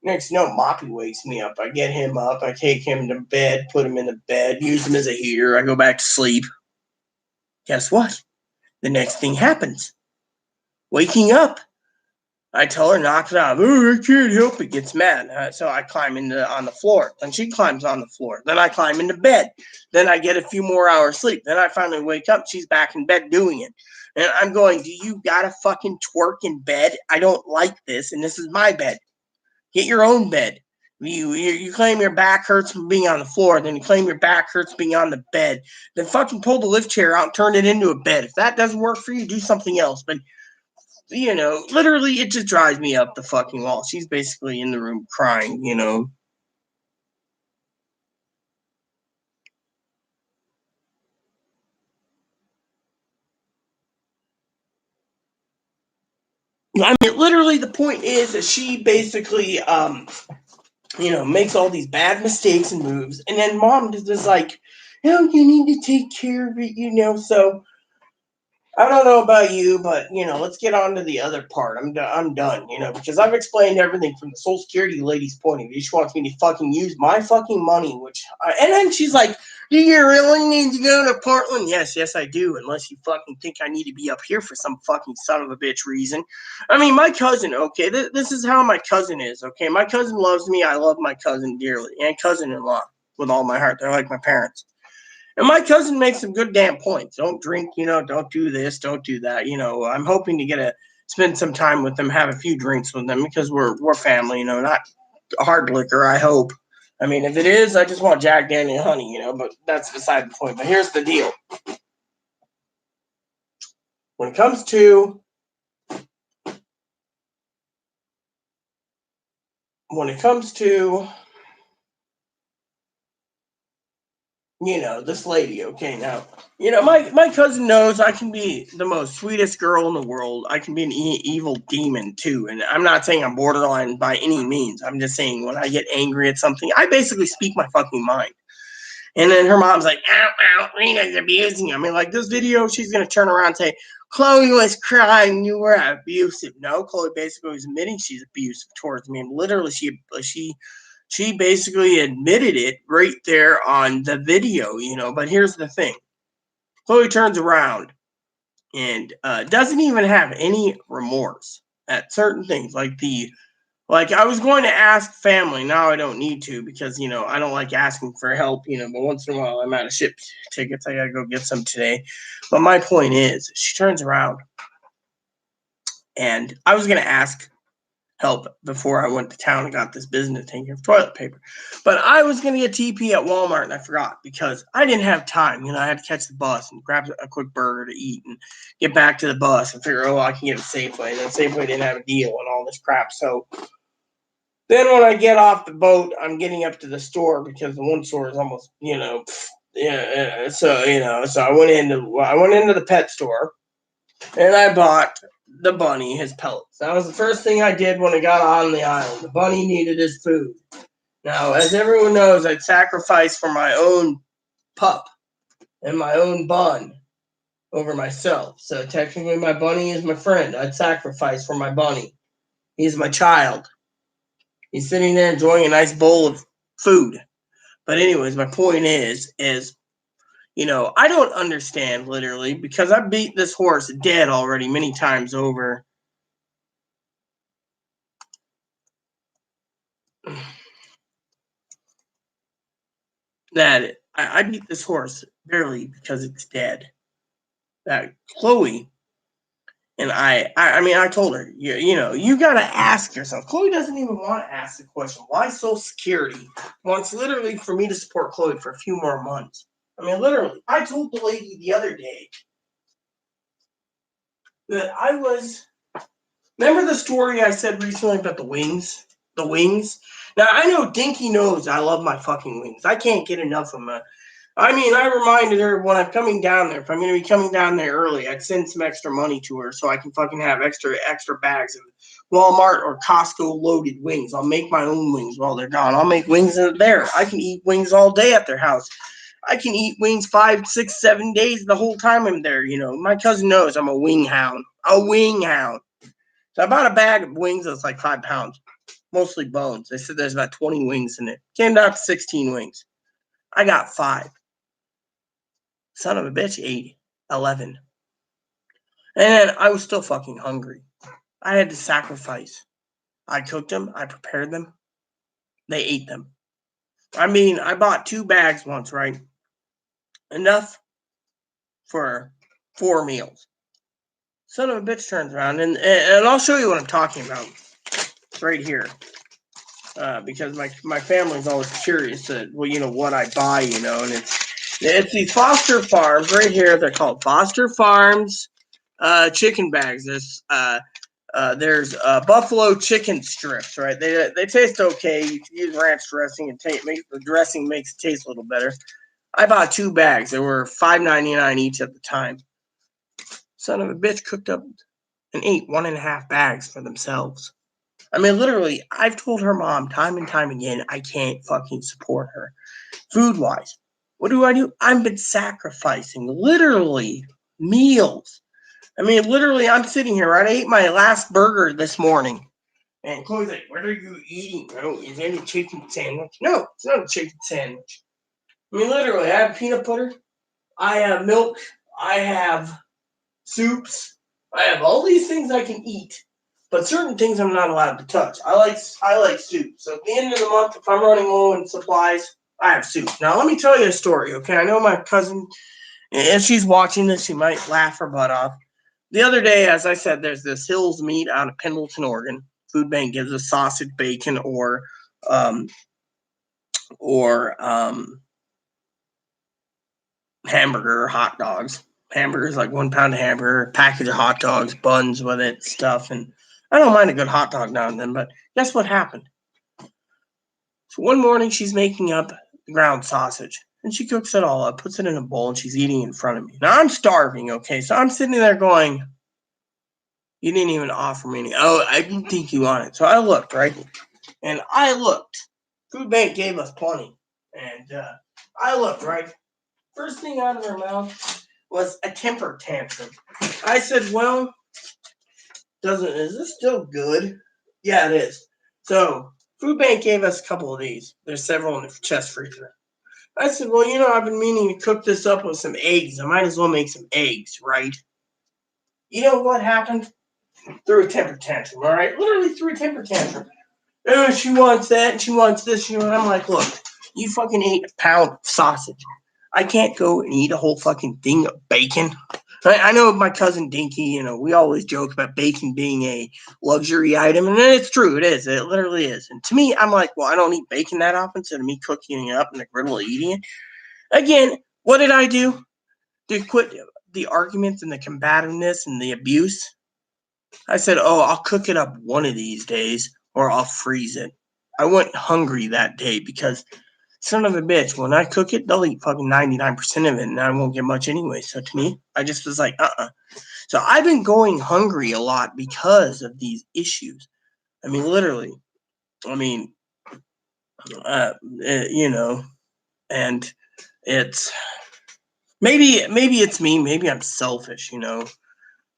A: Next, Moppy wakes me up. I get him up. I take him to bed, put him in the bed, use him as a heater. I go back to sleep. Guess what? The next thing happens. Waking up. I tell her, knock it off. Oh, I can't help it. Gets mad. So I climb on the floor. Then she climbs on the floor. Then I climb into bed. Then I get a few more hours sleep. Then I finally wake up. She's back in bed doing it. And I'm going, do you gotta fucking twerk in bed? I don't like this. And this is my bed. Get your own bed. You claim your back hurts from being on the floor. Then you claim your back hurts being on the bed. Then fucking pull the lift chair out and turn it into a bed. If that doesn't work for you, do something else. But literally, it just drives me up the fucking wall. She's basically in the room crying, I mean, literally, the point is that she basically, makes all these bad mistakes and moves. And then mom is like, you need to take care of it, So I don't know about you, but let's get on to the other part. I'm done, because I've explained everything from the Social Security lady's point of view. She wants me to fucking use my fucking money, and then she's like, "Do you really need to go to Portland?" Yes, I do. Unless you fucking think I need to be up here for some fucking son of a bitch reason. I mean, my cousin. Okay, this is how my cousin is. Okay, my cousin loves me. I love my cousin dearly, and cousin-in-law with all my heart. They're like my parents. And my cousin makes some good damn points. Don't drink, don't do this, don't do that. I'm hoping to spend some time with them, have a few drinks with them because we're family, not hard liquor, I hope. I mean, if it is, I just want Jack Daniel honey, but that's beside the point. But here's the deal. When it comes to this lady, okay, now, my cousin knows I can be the most sweetest girl in the world. I can be an evil demon, too, and I'm not saying I'm borderline by any means. I'm just saying when I get angry at something, I basically speak my fucking mind. And then her mom's like, ow, ow, Rena's abusing you. I mean, like, this video, she's going to turn around and say, Chloe was crying, you were abusive. No, Chloe basically was admitting she's abusive towards me. And literally, she basically admitted it right there on the video, But here's the thing. Chloe turns around and doesn't even have any remorse at certain things. Like I was going to ask family. Now I don't need to because, I don't like asking for help, but once in a while I'm out of ship tickets. I got to go get some today. But my point is, she turns around and I was going to ask help before I went to town and got this business taking care of toilet paper. But I was going to get TP at Walmart and I forgot because I didn't have time. I had to catch the bus and grab a quick burger to eat and get back to the bus and figure, I can get a Safeway. And then Safeway didn't have a deal and all this crap. So then when I get off the boat, I'm getting up to the store because the one store is almost, so I went into the pet store and I bought the bunny his pellets. That was the first thing I did when I got on the island. The bunny needed his food. Now, as everyone knows, I'd sacrifice for my own pup and my own bun over myself. So technically my bunny is my friend. I'd sacrifice for my bunny. He's my child. He's sitting there enjoying a nice bowl of food. But anyways, my point is, I don't understand literally because I beat this horse dead already many times over. That I beat this horse barely because it's dead. That Chloe and I told her, you got to ask yourself. Chloe doesn't even want to ask the question. Why Social Security wants literally for me to support Chloe for a few more months. I mean, literally, I told the lady the other day that remember the story I said recently about the wings? The wings? Now, I know Dinky knows I love my fucking wings. I can't get enough of them. I reminded her when I'm coming down there, if I'm going to be coming down there early, I'd send some extra money to her so I can fucking have extra bags of Walmart or Costco loaded wings. I'll make my own wings while they're gone. I'll make wings there. I can eat wings all day at their house. I can eat wings 5, 6, 7 days the whole time I'm there. My cousin knows I'm a wing hound. A wing hound. So I bought a bag of wings that's like 5 pounds. Mostly bones. They said there's about 20 wings in it. Came down to 16 wings. I got 5. Son of a bitch ate 11. And I was still fucking hungry. I had to sacrifice. I cooked them. I prepared them. They ate them. I bought 2 bags once, right? Enough for 4 meals. Son of a bitch turns around, and I'll show you what I'm talking about. It's right here. Because my family's always curious at, what I buy, and it's these Foster Farms right here. They're called Foster Farms chicken bags. There's buffalo chicken strips, right? They taste okay. You can use ranch dressing and the dressing makes it taste a little better. I bought 2 bags. They were $5.99 each at the time. Son of a bitch cooked up and ate 1.5 bags for themselves. Literally, I've told her mom time and time again, I can't fucking support her food-wise. What do? I've been sacrificing literally meals. Literally, I'm sitting here, right? I ate my last burger this morning. And Chloe's like, what are you eating? Oh, is it a chicken sandwich? No, it's not a chicken sandwich. Literally, I have peanut butter. I have milk. I have soups. I have all these things I can eat. But certain things I'm not allowed to touch. I like soup. So at the end of the month, if I'm running low in supplies, I have soup. Now, let me tell you a story, okay? I know my cousin, if she's watching this, she might laugh her butt off. The other day, as I said, there's this Hills Meat out of Pendleton, Oregon. Food Bank gives us sausage, bacon, or hamburger or hot dogs. Hamburgers, like 1 pound of hamburger, package of hot dogs, buns with it, stuff. And I don't mind a good hot dog now and then, but guess what happened? So one morning, she's making up ground sausage. And she cooks it all up, puts it in a bowl, and she's eating in front of me. Now, I'm starving, okay? So I'm sitting there going, you didn't even offer me any. Oh, I didn't think you wanted it. So I looked, right? And I looked. Food Bank gave us plenty. And I looked, right? First thing out of her mouth was a temper tantrum. I said, well, is this still good? Yeah, it is. So Food Bank gave us a couple of these. There's several in the chest freezer. I said, well, I've been meaning to cook this up with some eggs. I might as well make some eggs, right? You know what happened? Threw a temper tantrum, all right? Literally threw a temper tantrum. Oh, she wants that and she wants this. I'm like, look, you fucking ate a pound of sausage. I can't go and eat a whole fucking thing of bacon. I know my cousin Dinky, we always joke about bacon being a luxury item, and it's true, it is. It literally is. And to me, I'm like, well, I don't eat bacon that often, so to me, cooking it up in the griddle and eating it. Again, what did I do? To quit the arguments and the combativeness and the abuse? I said, oh, I'll cook it up one of these days, or I'll freeze it. I went hungry that day because son of a bitch, when I cook it, they'll eat fucking 99% of it, and I won't get much anyway. So to me, I just was like, So I've been going hungry a lot because of these issues. I mean, literally. I mean, and it's maybe it's me. Maybe I'm selfish,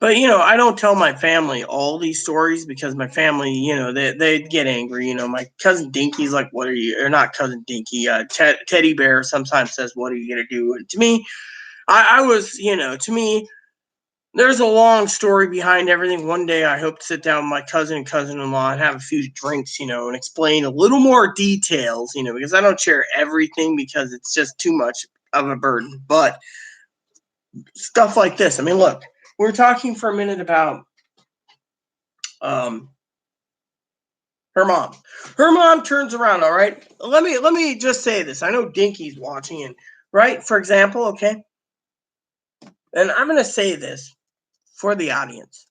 A: But, I don't tell my family all these stories because my family, they get angry. My cousin Dinky's like, what are you, or not cousin Dinky, Teddy Bear sometimes says, what are you going to do? And to me, I was, to me, there's a long story behind everything. One day I hope to sit down with my cousin and cousin-in-law and have a few drinks, and explain a little more details, because I don't share everything because it's just too much of a burden. But stuff like this, I mean, look. We're talking for a minute about her mom. Her mom turns around, all right? Let me just say this. I know Dinky's watching, and right, for example, okay? And I'm going to say this for the audience.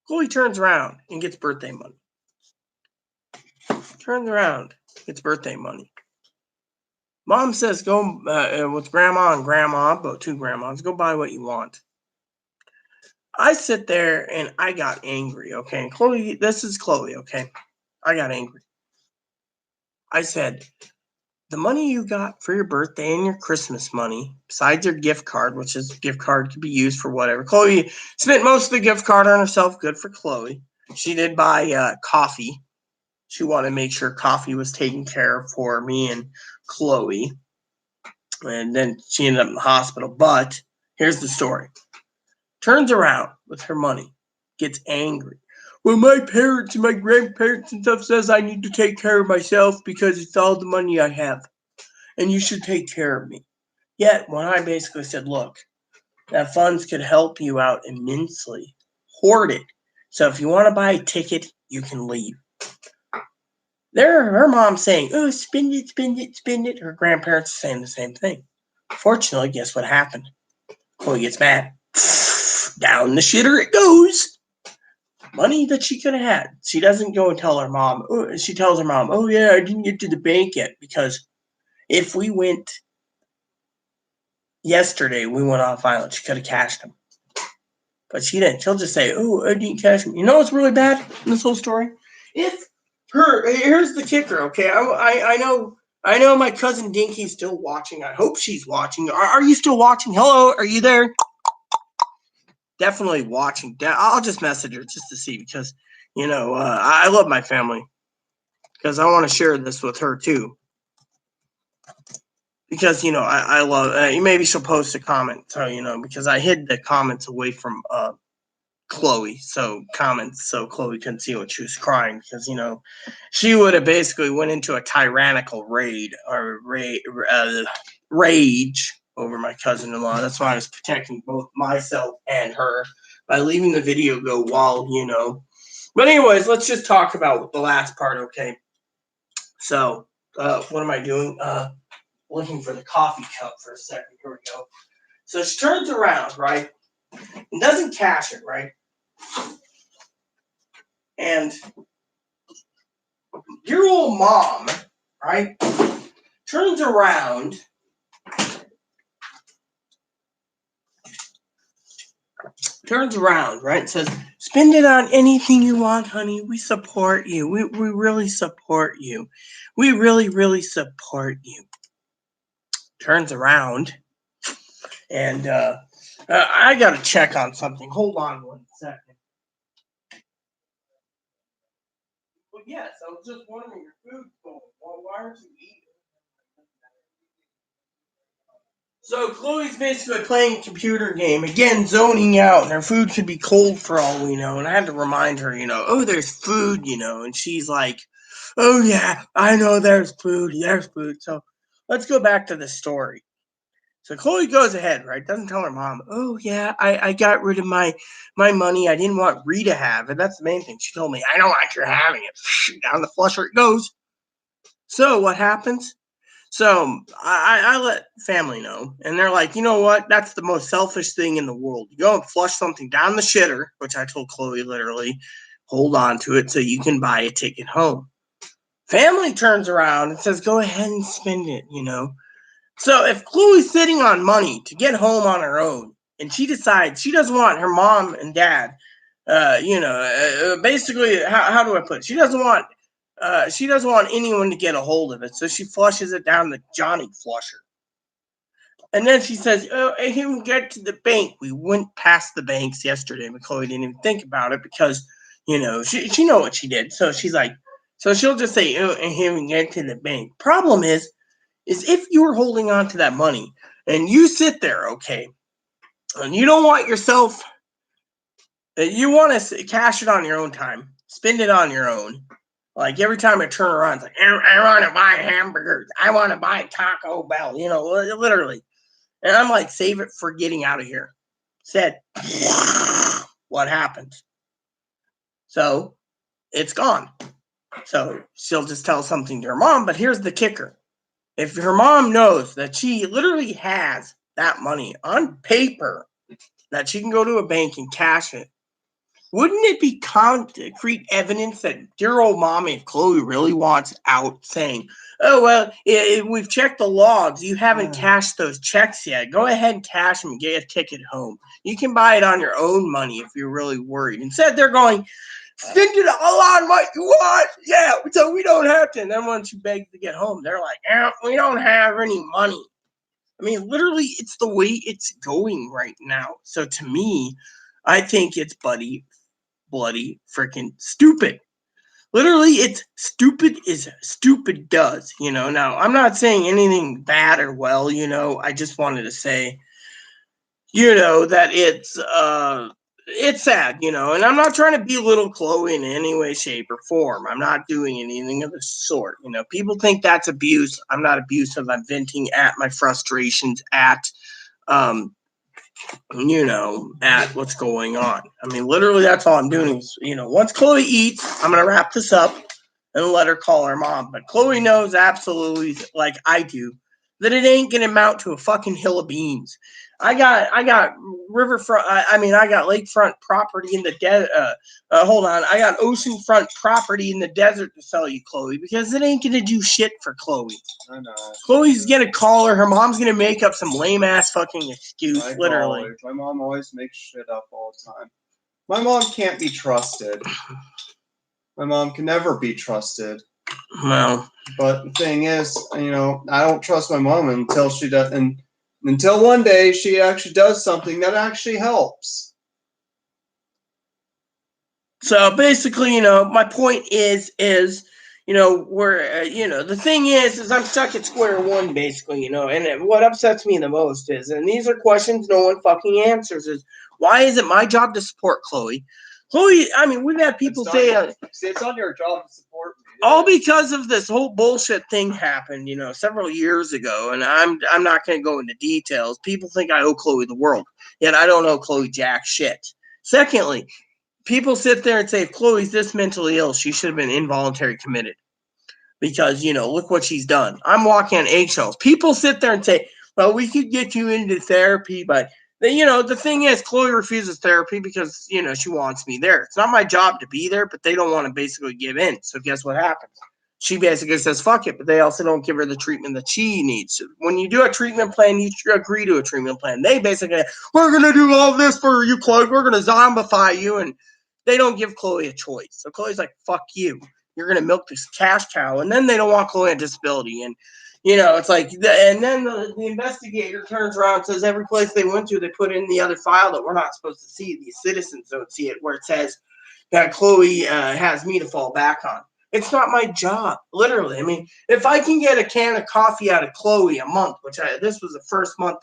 A: Chloe turns around and gets birthday money. Turns around, gets birthday money. Mom says, go with grandma and grandma, about 2 grandmas, go buy what you want. I sit there and I got angry, okay? And Chloe, this is Chloe, okay? I got angry. I said, the money you got for your birthday and your Christmas money, besides your gift card, which is gift card could be used for whatever. Chloe spent most of the gift card on herself. Good for Chloe. She did buy coffee. She wanted to make sure coffee was taken care of for me and Chloe. And then she ended up in the hospital. But here's the story. Turns around with her money, gets angry. Well, my parents and my grandparents and stuff says I need to take care of myself because it's all the money I have. And you should take care of me. Yet, when I basically said, look, that funds could help you out immensely. Hoard it. So if you want to buy a ticket, you can leave. Her mom saying, oh, spend it, spend it, spend it. Her grandparents are saying the same thing. Fortunately, guess what happened? Chloe gets mad. Down the shitter it goes. Money that she could have had. She doesn't go and tell her mom. She tells her mom, oh, yeah, I didn't get to the bank yet. Because if we went yesterday, we went off island. She could have cashed them. But she didn't. She'll just say, oh, I didn't cash them. You know what's really bad in this whole story? Here's the kicker, okay? I know my cousin Dinky's still watching. I hope she's watching. Are you still watching? Hello, are you there? Definitely watching. I'll just message her just to see because, I love my family. Because I want to share this with her too. Because, I love, maybe she'll post a comment. So, because I hid the comments away from Chloe, so comments, so Chloe couldn't see when she was crying, because, she would have basically went into a tyrannical rage over my cousin-in-law. That's why I was protecting both myself and her by leaving the video go while, But anyways, let's just talk about the last part, okay? So, what am I doing? Looking for the coffee cup for a second. Here we go. So she turns around, right? And doesn't cash it, right? And your old mom, right, turns around right, says, spend it on anything you want, honey. We support you. We really support you. We really, really support you. Turns around, and I got to check on something. Hold on one second. Well, yes, I was just wondering, your food's cold. Well, why aren't you eating? So Chloe's basically playing a computer game, again, zoning out, and her food could be cold for all we know. And I had to remind her, oh, there's food, and she's like, oh, yeah, I know there's food. So let's go back to the story. So Chloe goes ahead, right? Doesn't tell her mom, oh, yeah, I got rid of my money. I didn't want Rita to have it. That's the main thing. She told me, I don't want you having it. Down the flusher it goes. So what happens? So I let family know, and they're like, you know what? That's the most selfish thing in the world. You go and flush something down the shitter, which I told Chloe literally, hold on to it so you can buy a ticket home. Family turns around and says, go ahead and spend it, So if Chloe's sitting on money to get home on her own, and she decides she doesn't want her mom and dad, basically, how do I put it? She doesn't want anyone to get a hold of it, so she flushes it down the Johnny flusher. And then she says, oh, I didn't get to the bank. We went past the banks yesterday, but Chloe didn't even think about it because, she know what she did. So she's like, so she'll just say, oh, I didn't get to the bank. Problem is if you were holding on to that money and you sit there, okay, and you don't want yourself, you want to cash it on your own time, spend it on your own. Like every time I turn around, it's like, I want to buy hamburgers. I want to buy Taco Bell, literally. And I'm like, save it for getting out of here. Said, what happens? So it's gone. So she'll just tell something to her mom. But here's the kicker. If her mom knows that she literally has that money on paper, that she can go to a bank and cash it, wouldn't it be concrete evidence that dear old mommy, if Chloe really wants out, saying, oh, well, we've checked the logs. You haven't cashed those checks yet. Go ahead and cash them and get a ticket home. You can buy it on your own money if you're really worried. Instead, they're going, spend it all on what you want. Yeah, so we don't have to. And then once you beg to get home, they're like, we don't have any money. I mean, literally, it's the way it's going right now. So to me, I think it's bloody freaking stupid. Literally, it's stupid as stupid does, Now, I'm not saying anything bad or well, I just wanted to say, that it's sad, and I'm not trying to belittle Chloe in any way, shape, or form. I'm not doing anything of the sort. People think that's abuse. I'm not abusive. I'm venting at my frustrations at at what's going on. I mean, literally, that's all I'm doing is, once Chloe eats, I'm going to wrap this up and let her call her mom. But Chloe knows absolutely, like I do, that it ain't going to amount to a fucking hill of beans. I got riverfront, I got lakefront property in the desert. Hold on. I got oceanfront property in the desert to sell you, Chloe, because it ain't going to do shit for Chloe.
B: I know.
A: Chloe's going to call her. Her mom's going to make up some lame-ass fucking excuse, literally.
B: Always. My mom always makes shit up all the time. My mom can't be trusted. My mom can never be trusted.
A: Well.
B: But the thing is, I don't trust my mom until she does, and until one day she actually does something that actually helps.
A: So basically, my point is, where, the thing is I'm stuck at square one, basically, and what upsets me the most is, and these are questions no one fucking answers, is Why is it my job to support Chloe? Chloe, I mean, we've had people say...
C: it's not your job to support me.
A: All because of this whole bullshit thing happened, several years ago, and I'm not going to go into details. People think I owe Chloe the world, yet I don't owe Chloe jack shit. Secondly, people sit there and say, if Chloe's this mentally ill, she should have been involuntary committed. Because, look what she's done. I'm walking on eggshells. People sit there and say, well, we could get you into therapy, but, the thing is, Chloe refuses therapy because, she wants me there. It's not my job to be there, but they don't want to basically give in. So guess what happens? She basically says, fuck it, but they also don't give her the treatment that she needs. So when you do a treatment plan, you agree to a treatment plan. They basically, we're going to do all this for you, Chloe. We're going to zombify you. And they don't give Chloe a choice. So Chloe's like, fuck you. You're going to milk this cash cow. And then they don't want Chloe on disability. And, it's like, and then the investigator turns around and says every place they went to, they put in the other file that we're not supposed to see. These citizens don't see it, where it says that Chloe has me to fall back on. It's not my job, literally. I mean, if I can get a can of coffee out of Chloe a month, this was the first month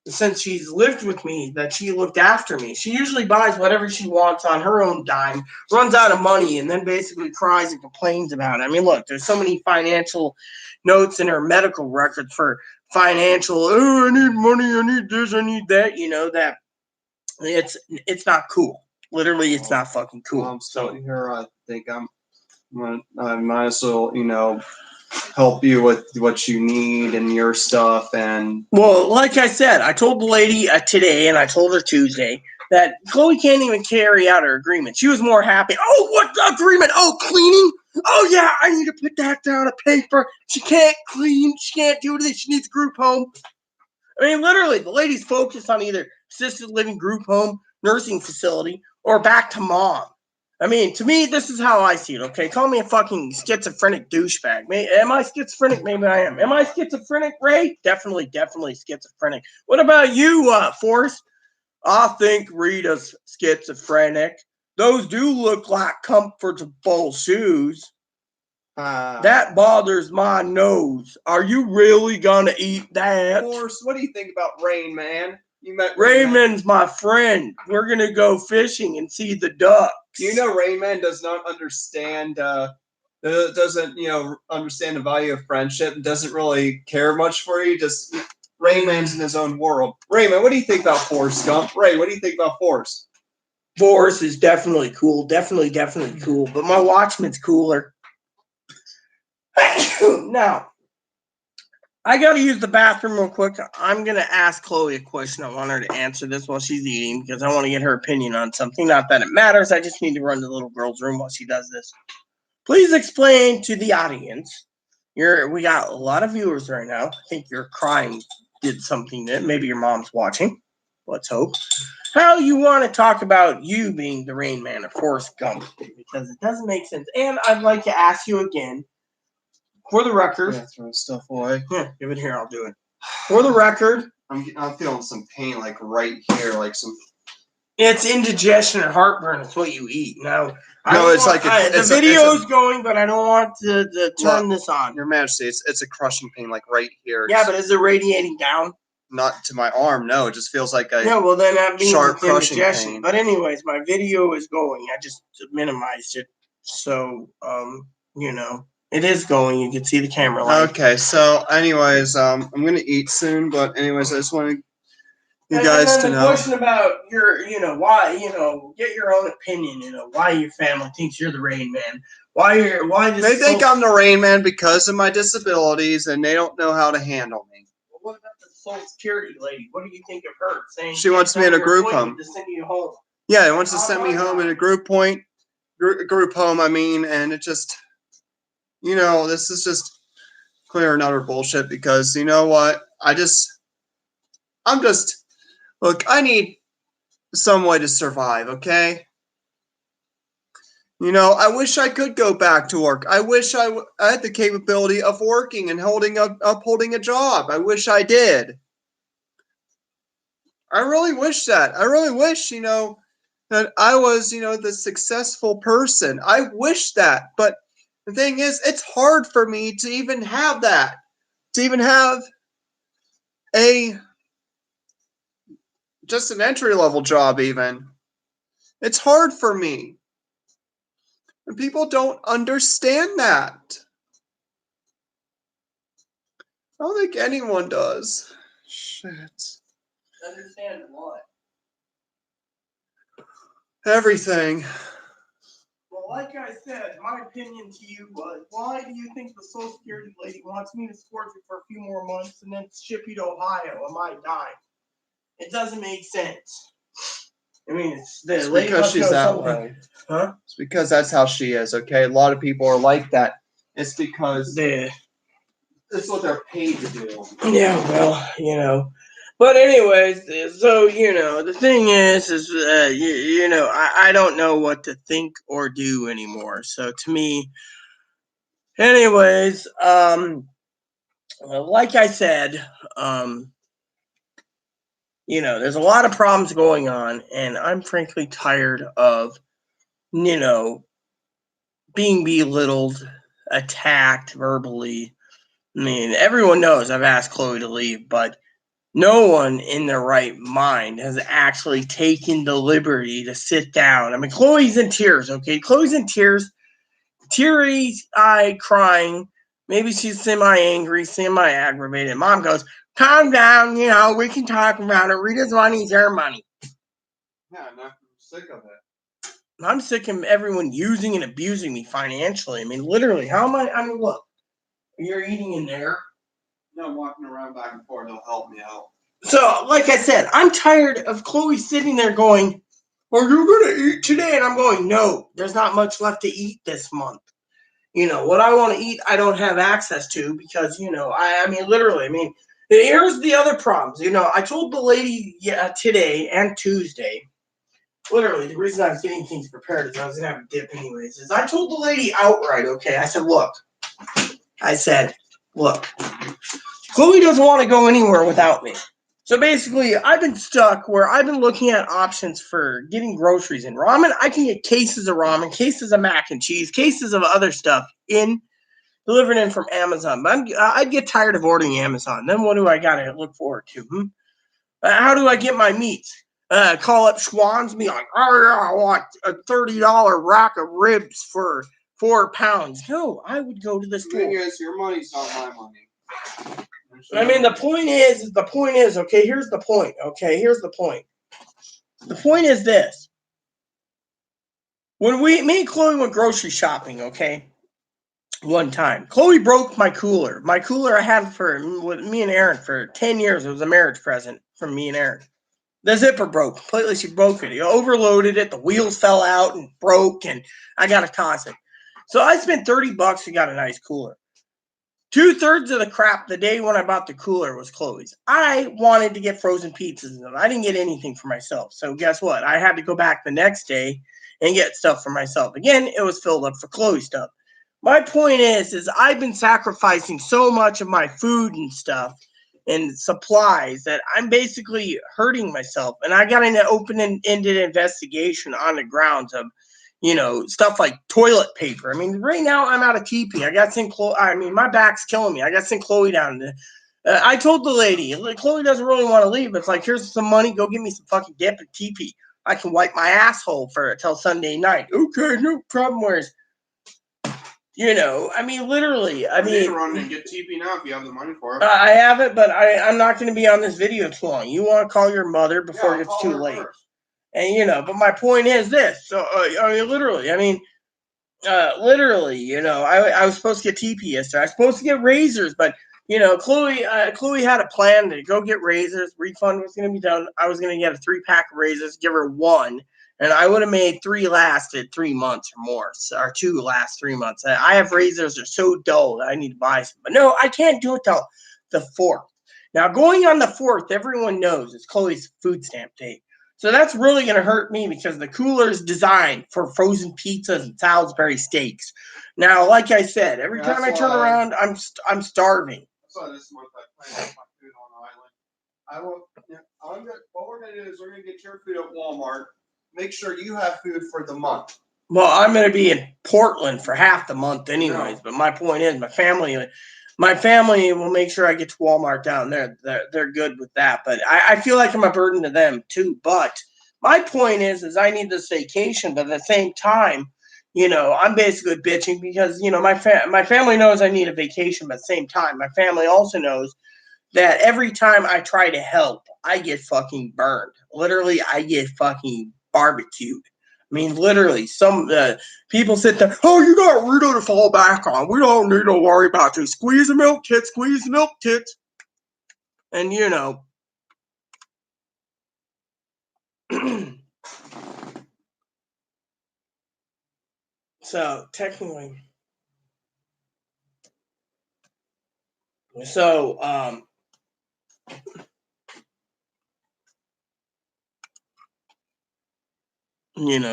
A: since she's lived with me that she looked after me. She usually buys whatever she wants on her own dime, runs out of money, and then basically cries and complains about it. I mean, look, there's so many financial notes in her medical records for financial, oh, I need money, I need this, I need that, that it's not cool. Literally, it's not fucking cool.
B: I'm still here. I think I might as well, help you with what you need and your stuff. And
A: well, like I said, I told the lady today, and I told her Tuesday, that Chloe can't even carry out her agreement. She was more happy. Oh, what agreement? Oh, cleaning? Oh, yeah, I need to put that down on paper. She can't clean. She can't do this. She needs a group home. I mean, literally, the lady's focused on either assisted living, group home, nursing facility, or back to mom. I mean, to me, this is how I see it, okay? Call me a fucking schizophrenic douchebag. Am I schizophrenic? Maybe I am. Am I schizophrenic, Ray? Definitely schizophrenic. What about you, Forrest? I think Rita's schizophrenic. Those do look like comfortable shoes. That bothers my nose. Are you really gonna eat that?
B: Forrest, what do you think about Rain Man? You met
A: Raymond's my friend. We're gonna go fishing and see the ducks.
B: You know, Rain Man does not understand. Doesn't understand the value of friendship. Doesn't really care much for you. Just Rain Man's in his own world. Raymond, what do you think about Forrest Gump? Ray, what do you think about Forrest?
A: Forrest is definitely cool. Definitely cool. But my Watchman's cooler. Now, I got to use the bathroom real quick. I'm going to ask Chloe a question. I want her to answer this while she's eating because I want to get her opinion on something. Not that it matters. I just need to run to the little girl's room while she does this. Please explain to the audience. We got a lot of viewers right now. I think your crying did something that maybe your mom's watching. Let's hope. How you want to talk about you being the Rain Man of Forrest Gump, because it doesn't make sense. And I'd like to ask you again, for the record.
B: Yeah, throw stuff away.
A: Yeah, give it here. I'll do it. For the record.
B: I'm feeling some pain, like right here, like some.
A: It's indigestion and heartburn. It's what you eat. Now,
B: the
A: video's going, but I don't want to turn this on.
B: Your Majesty, it's a crushing pain, like right here.
A: Yeah, but is it radiating down?
B: Not to my arm. No, it just feels like a
A: well, then that means
B: sharp crushing pain.
A: But anyways, my video is going. I just minimized it, so it is going. You can see the camera light.
B: Okay, so anyways, I'm gonna eat soon, but anyways, I just want you guys to know.
A: The question about your, why, get your own opinion. Why your family thinks you're the Rain Man.
B: They think I'm the Rain Man because of my disabilities, and they don't know how to handle me.
A: Well, what about the Social Security lady? What do you think of her? Saying
B: she wants me in a group home.
A: To send you home.
B: Yeah, it wants to send me home in a group home. And it just, this is just clear and utter bullshit because you know what? Look, I need some way to survive, okay? I wish I could go back to work. I wish I had the capability of working and upholding a job. I wish I did. I really wish that. I really wish, that I was, the successful person. I wish that. But the thing is, it's hard for me to even have that. To even have a just an entry-level job even. It's hard for me. And people don't understand that. I don't think anyone does. Shit.
A: Understand what?
B: Everything.
A: Well, like I said, my opinion to you was, why do you think the Social Security lady wants me to support you for a few more months and then ship you to Ohio? Am I dying? It doesn't make sense. I mean,
B: It's because she's that way.
A: Huh?
B: It's because that's how she is, okay? A lot of people are like that. It's because it's what they're paid to do.
A: Yeah, well, But anyways, so, the thing is I don't know what to think or do anymore. So to me, anyways, like I said, there's a lot of problems going on, and I'm frankly tired of, being belittled, attacked verbally. I mean, everyone knows I've asked Chloe to leave, but no one in their right mind has actually taken the liberty to sit down. I mean, Chloe's in tears, okay? Chloe's in tears, teary-eyed, crying. Maybe she's semi-angry, semi-aggravated. Mom goes, calm down, we can talk about it. Rita's money's her money.
B: Yeah, I'm sick of it.
A: I'm sick of everyone using and abusing me financially. I mean, literally, how am I mean, look, you're eating in there.
B: No, I'm walking around back and forth. They'll help me out.
A: So, like I said, I'm tired of Chloe sitting there going, are you going to eat today? And I'm going, no, there's not much left to eat this month. What I want to eat, I don't have access to because, literally, here's the other problems. I told the lady today and Tuesday, literally, the reason I was getting things prepared is I was going to have a dip anyways, is I told the lady outright, okay, I said, look, Chloe doesn't want to go anywhere without me. So basically, I've been stuck where I've been looking at options for getting groceries in. Ramen, I can get cases of ramen, cases of mac and cheese, cases of other stuff delivered in from Amazon. But I'd get tired of ordering Amazon. Then what do I got to look forward to? How do I get my meats? Call up Schwann's and be like, oh yeah, I want a $30 rack of ribs for 4 pounds. No, I would go to the store.
B: The thing is, your money's not my money.
A: The point is, okay, here's the point. The point is this. When me and Chloe went grocery shopping, okay, one time, Chloe broke my cooler. My cooler I had with me and Aaron for 10 years. It was a marriage present from me and Aaron. The zipper broke completely. She broke it. You overloaded it. The wheels fell out and broke, and I got to toss it. So I spent $30 and got a nice cooler. 2/3 of the crap the day when I bought the cooler was Chloe's. I wanted to get frozen pizzas, and I didn't get anything for myself. So guess what? I had to go back the next day and get stuff for myself. Again, it was filled up for Chloe stuff. My point is I've been sacrificing so much of my food and stuff and supplies that I'm basically hurting myself. And I got an open-ended investigation on the grounds of, stuff like toilet paper. I mean, right now I'm out of TP. I got to send Chloe. My back's killing me. I got to send Chloe down. I told the lady, Chloe doesn't really want to leave. It's like, here's some money. Go get me some fucking dip and TP. I can wipe my asshole for it till Sunday night. Okay, no problem. Whereas, literally,
B: You need to run and get TP now if you have the money for it.
A: I have it, but I'm not going to be on this video too long. You want to call your mother before it gets too late. First. And, but my point is this. So, literally, I was supposed to get TP yesterday. I was supposed to get razors, but, Chloe had a plan to go get razors. Refund was going to be done. I was going to get a 3-pack of razors, give her 1, and I would have made 3 lasted 3 months or more, or 2 last 3 months. I have razors that are so dull that I need to buy some. But no, I can't do it till the 4th. Now, going on the 4th, everyone knows it's Chloe's food stamp day. So that's really going to hurt me because the cooler is designed for frozen pizzas and Salisbury steaks. Now, like I said, every time I turn around, I'm starving.
B: That's why this month I plan my food on the island. What we're going to do is we're going to get your food at Walmart. Make sure you have food for the month.
A: Well, I'm going to be in Portland for half the month anyways. No. But my point is, my family, My family will make sure I get to Walmart down there. They're good with that. But I feel like I'm a burden to them too. But my point is I need this vacation, but at the same time, I'm basically bitching because my family knows I need a vacation, but at the same time, my family also knows that every time I try to help, I get fucking burned. Literally, I get fucking barbecued. I mean, literally, some people sit there, oh, you got Rito to fall back on. We don't need to worry about this. Squeeze the milk tits, squeeze the milk tits. And, so technically,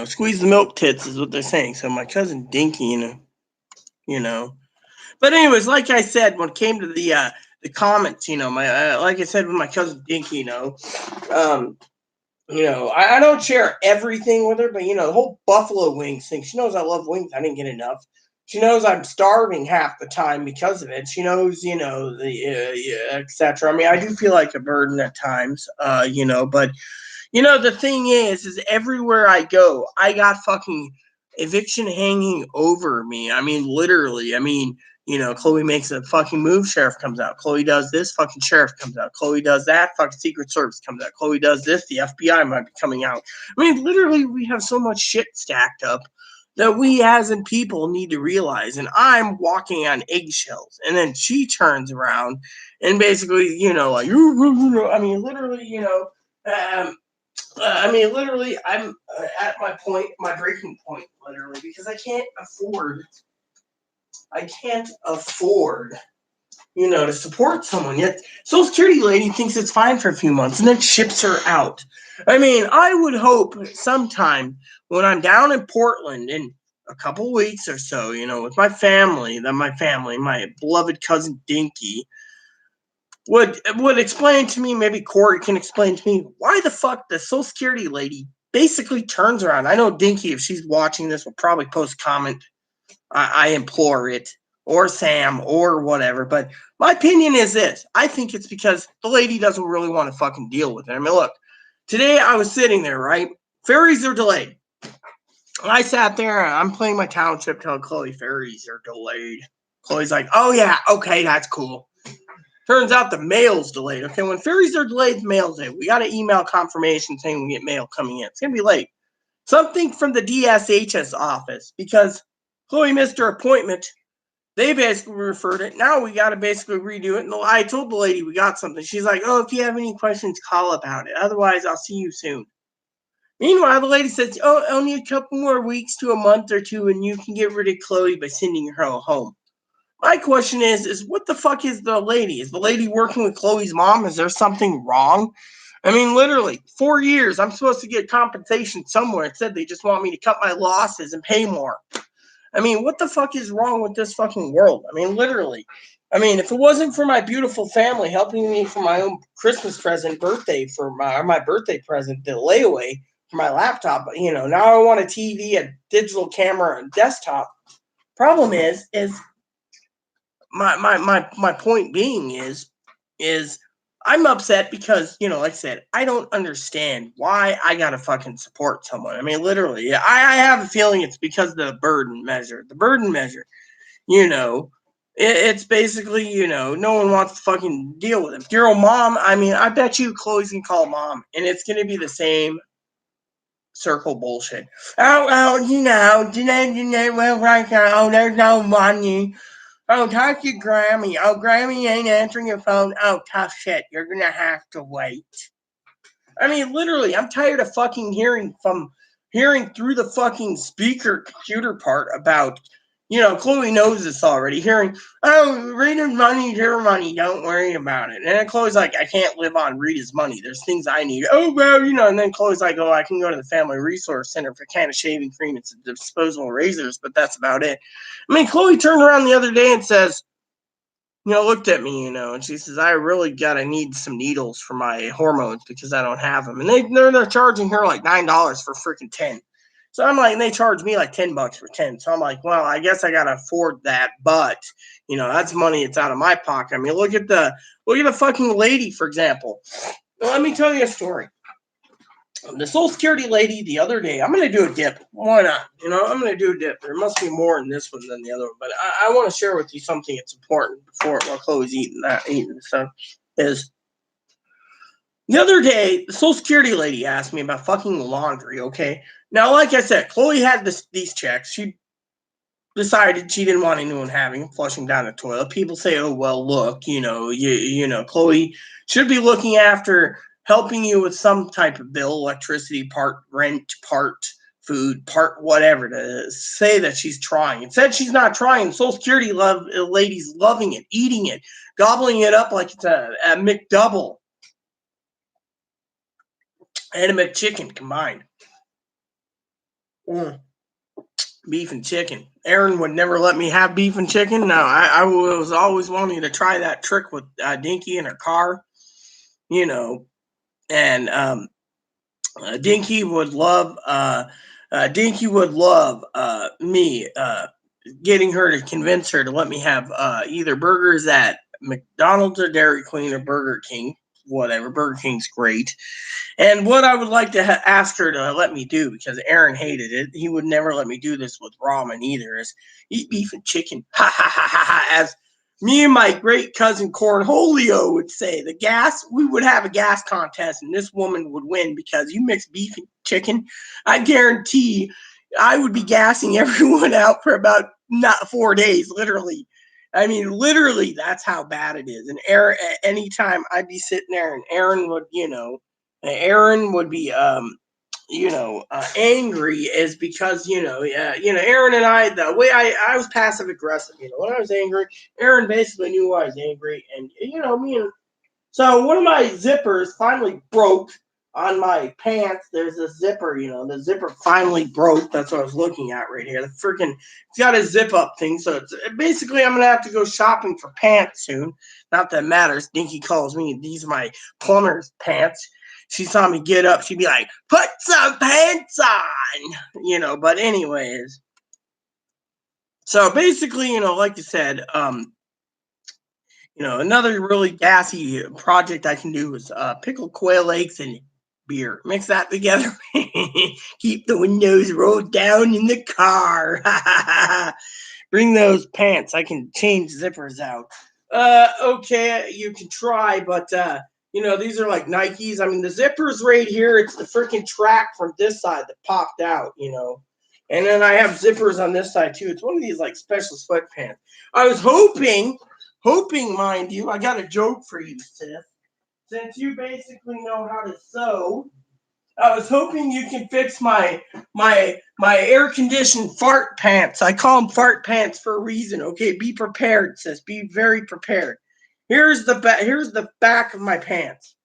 A: squeeze the milk tits is what they're saying. So my cousin Dinky, But anyways, like I said, when it came to the comments, like I said with my cousin Dinky, I don't share everything with her, but the whole buffalo wings thing. She knows I love wings. I didn't get enough. She knows I'm starving half the time because of it. She knows, the etc. I mean, I do feel like a burden at times, but the thing is everywhere I go, I got fucking eviction hanging over me. I mean, literally. I mean, Chloe makes a fucking move, sheriff comes out. Chloe does this, fucking sheriff comes out. Chloe does that, fucking Secret Service comes out. Chloe does this, the FBI might be coming out. I mean, literally, we have so much shit stacked up that we as in people need to realize. And I'm walking on eggshells. And then she turns around and basically, I mean, literally, literally, I'm at my point, my breaking point, literally, because I can't afford, to support someone. Yet, Social Security lady thinks it's fine for a few months and then ships her out. I mean, I would hope sometime when I'm down in Portland in a couple weeks or so, with my family, my beloved cousin Dinky, would explain to me, maybe Corey can explain to me, why the fuck the Social Security lady basically turns around. I know Dinky, if she's watching this, will probably post comment. I implore it, or Sam, or whatever. But my opinion is this. I think it's because the lady doesn't really want to fucking deal with it. I mean, look, today I was sitting there, right? Ferries are delayed. I sat there, I'm playing my township, telling Chloe ferries are delayed. Chloe's like, oh yeah, okay, that's cool. Turns out the mail's delayed. Okay, when ferries are delayed, the mail's delayed. We got an email confirmation saying we get mail coming in. It's going to be late. Something from the DSHS office, because Chloe missed her appointment. They basically referred it. Now we got to basically redo it. And I told the lady we got something. She's like, oh, if you have any questions, call about it. Otherwise, I'll see you soon. Meanwhile, the lady says, oh, only a couple more weeks to a month or two, and you can get rid of Chloe by sending her home. My question is what the fuck is the lady? Is the lady working with Chloe's mom? Is there something wrong? I mean, literally, 4 years, I'm supposed to get compensation somewhere. It said they just want me to cut my losses and pay more. I mean, what the fuck is wrong with this fucking world? I mean, literally. I mean, if it wasn't for my beautiful family helping me for my own Christmas present, my birthday present, the layaway for my laptop, now I want a TV, a digital camera, and desktop. Problem is my point being is I'm upset because, like I said, I don't understand why I gotta fucking support someone. I mean, literally, I have a feeling it's because of the burden measure. The burden measure, it's basically, no one wants to fucking deal with it. If you're a mom, I mean, I bet you Chloe's gonna call mom, and it's gonna be the same circle bullshit. Well, right now, there's no money. Oh, talk to Grammy. Oh, Grammy ain't answering your phone. Oh, tough shit. You're going to have to wait. I mean, literally, I'm tired of fucking hearing through the fucking speaker computer part about, Chloe knows this already. Hearing, oh, Rita's money is your money. Don't worry about it. And then Chloe's like, I can't live on Rita's money. There's things I need. Oh, well, and then Chloe's like, oh, I can go to the Family Resource Center for a can of shaving cream and some disposable razors, but that's about it. I mean, Chloe turned around the other day and says, looked at me, and she says, I really gotta need some needles for my hormones because I don't have them. And they're charging her like $9 for freaking 10. So I'm like, and they charge me like $10 for 10. So I'm like, well, I guess I gotta afford that, but you know, that's money. It's out of my pocket. I mean, look at the fucking lady, for example. Well, let me tell you a story. The Social Security lady the other day, I'm going to do a dip. Why not? You know, I'm going to do a dip. There must be more in this one than the other one, but I want to share with you something that's important while Chloe's eating stuff. Is the other day, the Social Security lady asked me about fucking laundry, okay? Now, like I said, Chloe had these checks. She decided she didn't want anyone flushing down the toilet. People say, oh, well, look, you know, Chloe should be looking after helping you with some type of bill, electricity, part rent, part food, part whatever, to say that she's trying. Instead, she's not trying. Social Security lady's loving it, eating it, gobbling it up like it's a McDouble and a McChicken combined. Beef and chicken. Aaron would never let me have beef and chicken. No, I was always wanting to try that trick with Dinky in her car, you know, and Dinky would love me getting her to convince her to let me have either burgers at McDonald's or Dairy Queen or Burger King, whatever. Burger King's great. And what I would like to ask her to let me do, because Aaron hated it, he would never let me do this with ramen either, is eat beef and chicken. Ha ha ha ha ha. As me and my great cousin Cornholio would say, we would have a gas contest and this woman would win because you mix beef and chicken. I guarantee I would be gassing everyone out for about 4 days, literally. I mean, literally, that's how bad it is. And Aaron, anytime I'd be sitting there and Aaron would be, angry, is because, Aaron and I, the way I was passive aggressive, when I was angry, Aaron basically knew I was angry. And, so one of my zippers finally broke on my pants. There's a zipper, the zipper finally broke. That's what I was looking at right here. It's got a zip up thing. So it's basically, I'm going to have to go shopping for pants soon. Not that it matters. Dinky calls me, these are my plumber's pants. She saw me get up, she'd be like, put some pants on, but anyways. So basically, like you said, another really gassy project I can do is pickled quail eggs and beer. Mix that together. Keep the windows rolled down in the car. Bring those pants. I can change zippers out. Okay, you can try, but these are like Nikes. I mean, the zipper's right here. It's the freaking track from this side that popped out, And then I have zippers on this side too. It's one of these like special sweatpants. I was hoping, mind you, I got a joke for you, Seth. Since you basically know how to sew, I was hoping you can fix my air-conditioned fart pants. I call them fart pants for a reason. Okay, be prepared, sis. Be very prepared. Here's the back of my pants.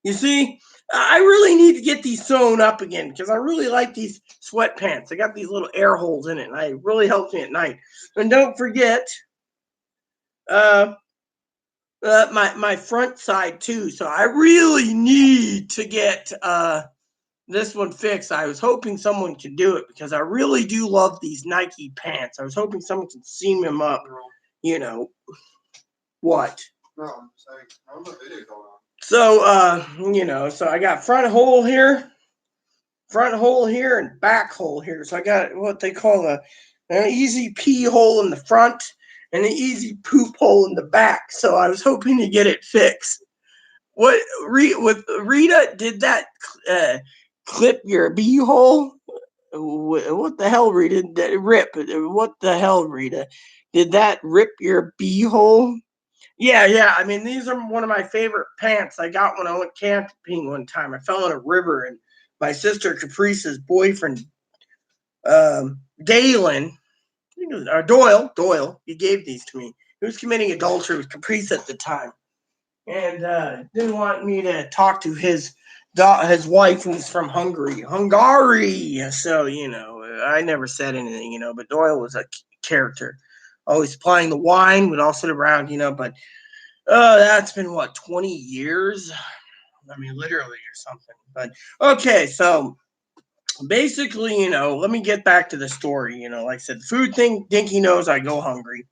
A: You see, I really need to get these sewn up again because I really like these sweatpants. They got these little air holes in it, and it really helps me at night. And don't forget, my front side too. So I really need to get this one fixed. I was hoping someone could do it because I really do love these Nike pants. I was hoping someone could seam them up. What?
B: No, I'm saying, how's the video going on?
A: So, so I got front hole here, and back hole here. So I got what they call an easy pee hole in the front and an easy poop hole in the back. So I was hoping to get it fixed. With Rita, did that clip your bee hole? What the hell, Rita? Rip. What the hell, Rita? Did that rip your bee hole? Yeah. I mean, these are one of my favorite pants. I got when I went camping one time. I fell in a river, and my sister Caprice's boyfriend, Dalen, or Doyle, he gave these to me. He was committing adultery with Caprice at the time, and didn't want me to talk to his wife, who's from Hungary. So, I never said anything, but Doyle was a character. Always supplying the wine, would all sit around, but that's been 20 years? I mean, literally or something. But okay, so basically, you know, let me get back to the story. You know, like I said, food thing, Dinky knows I go hungry.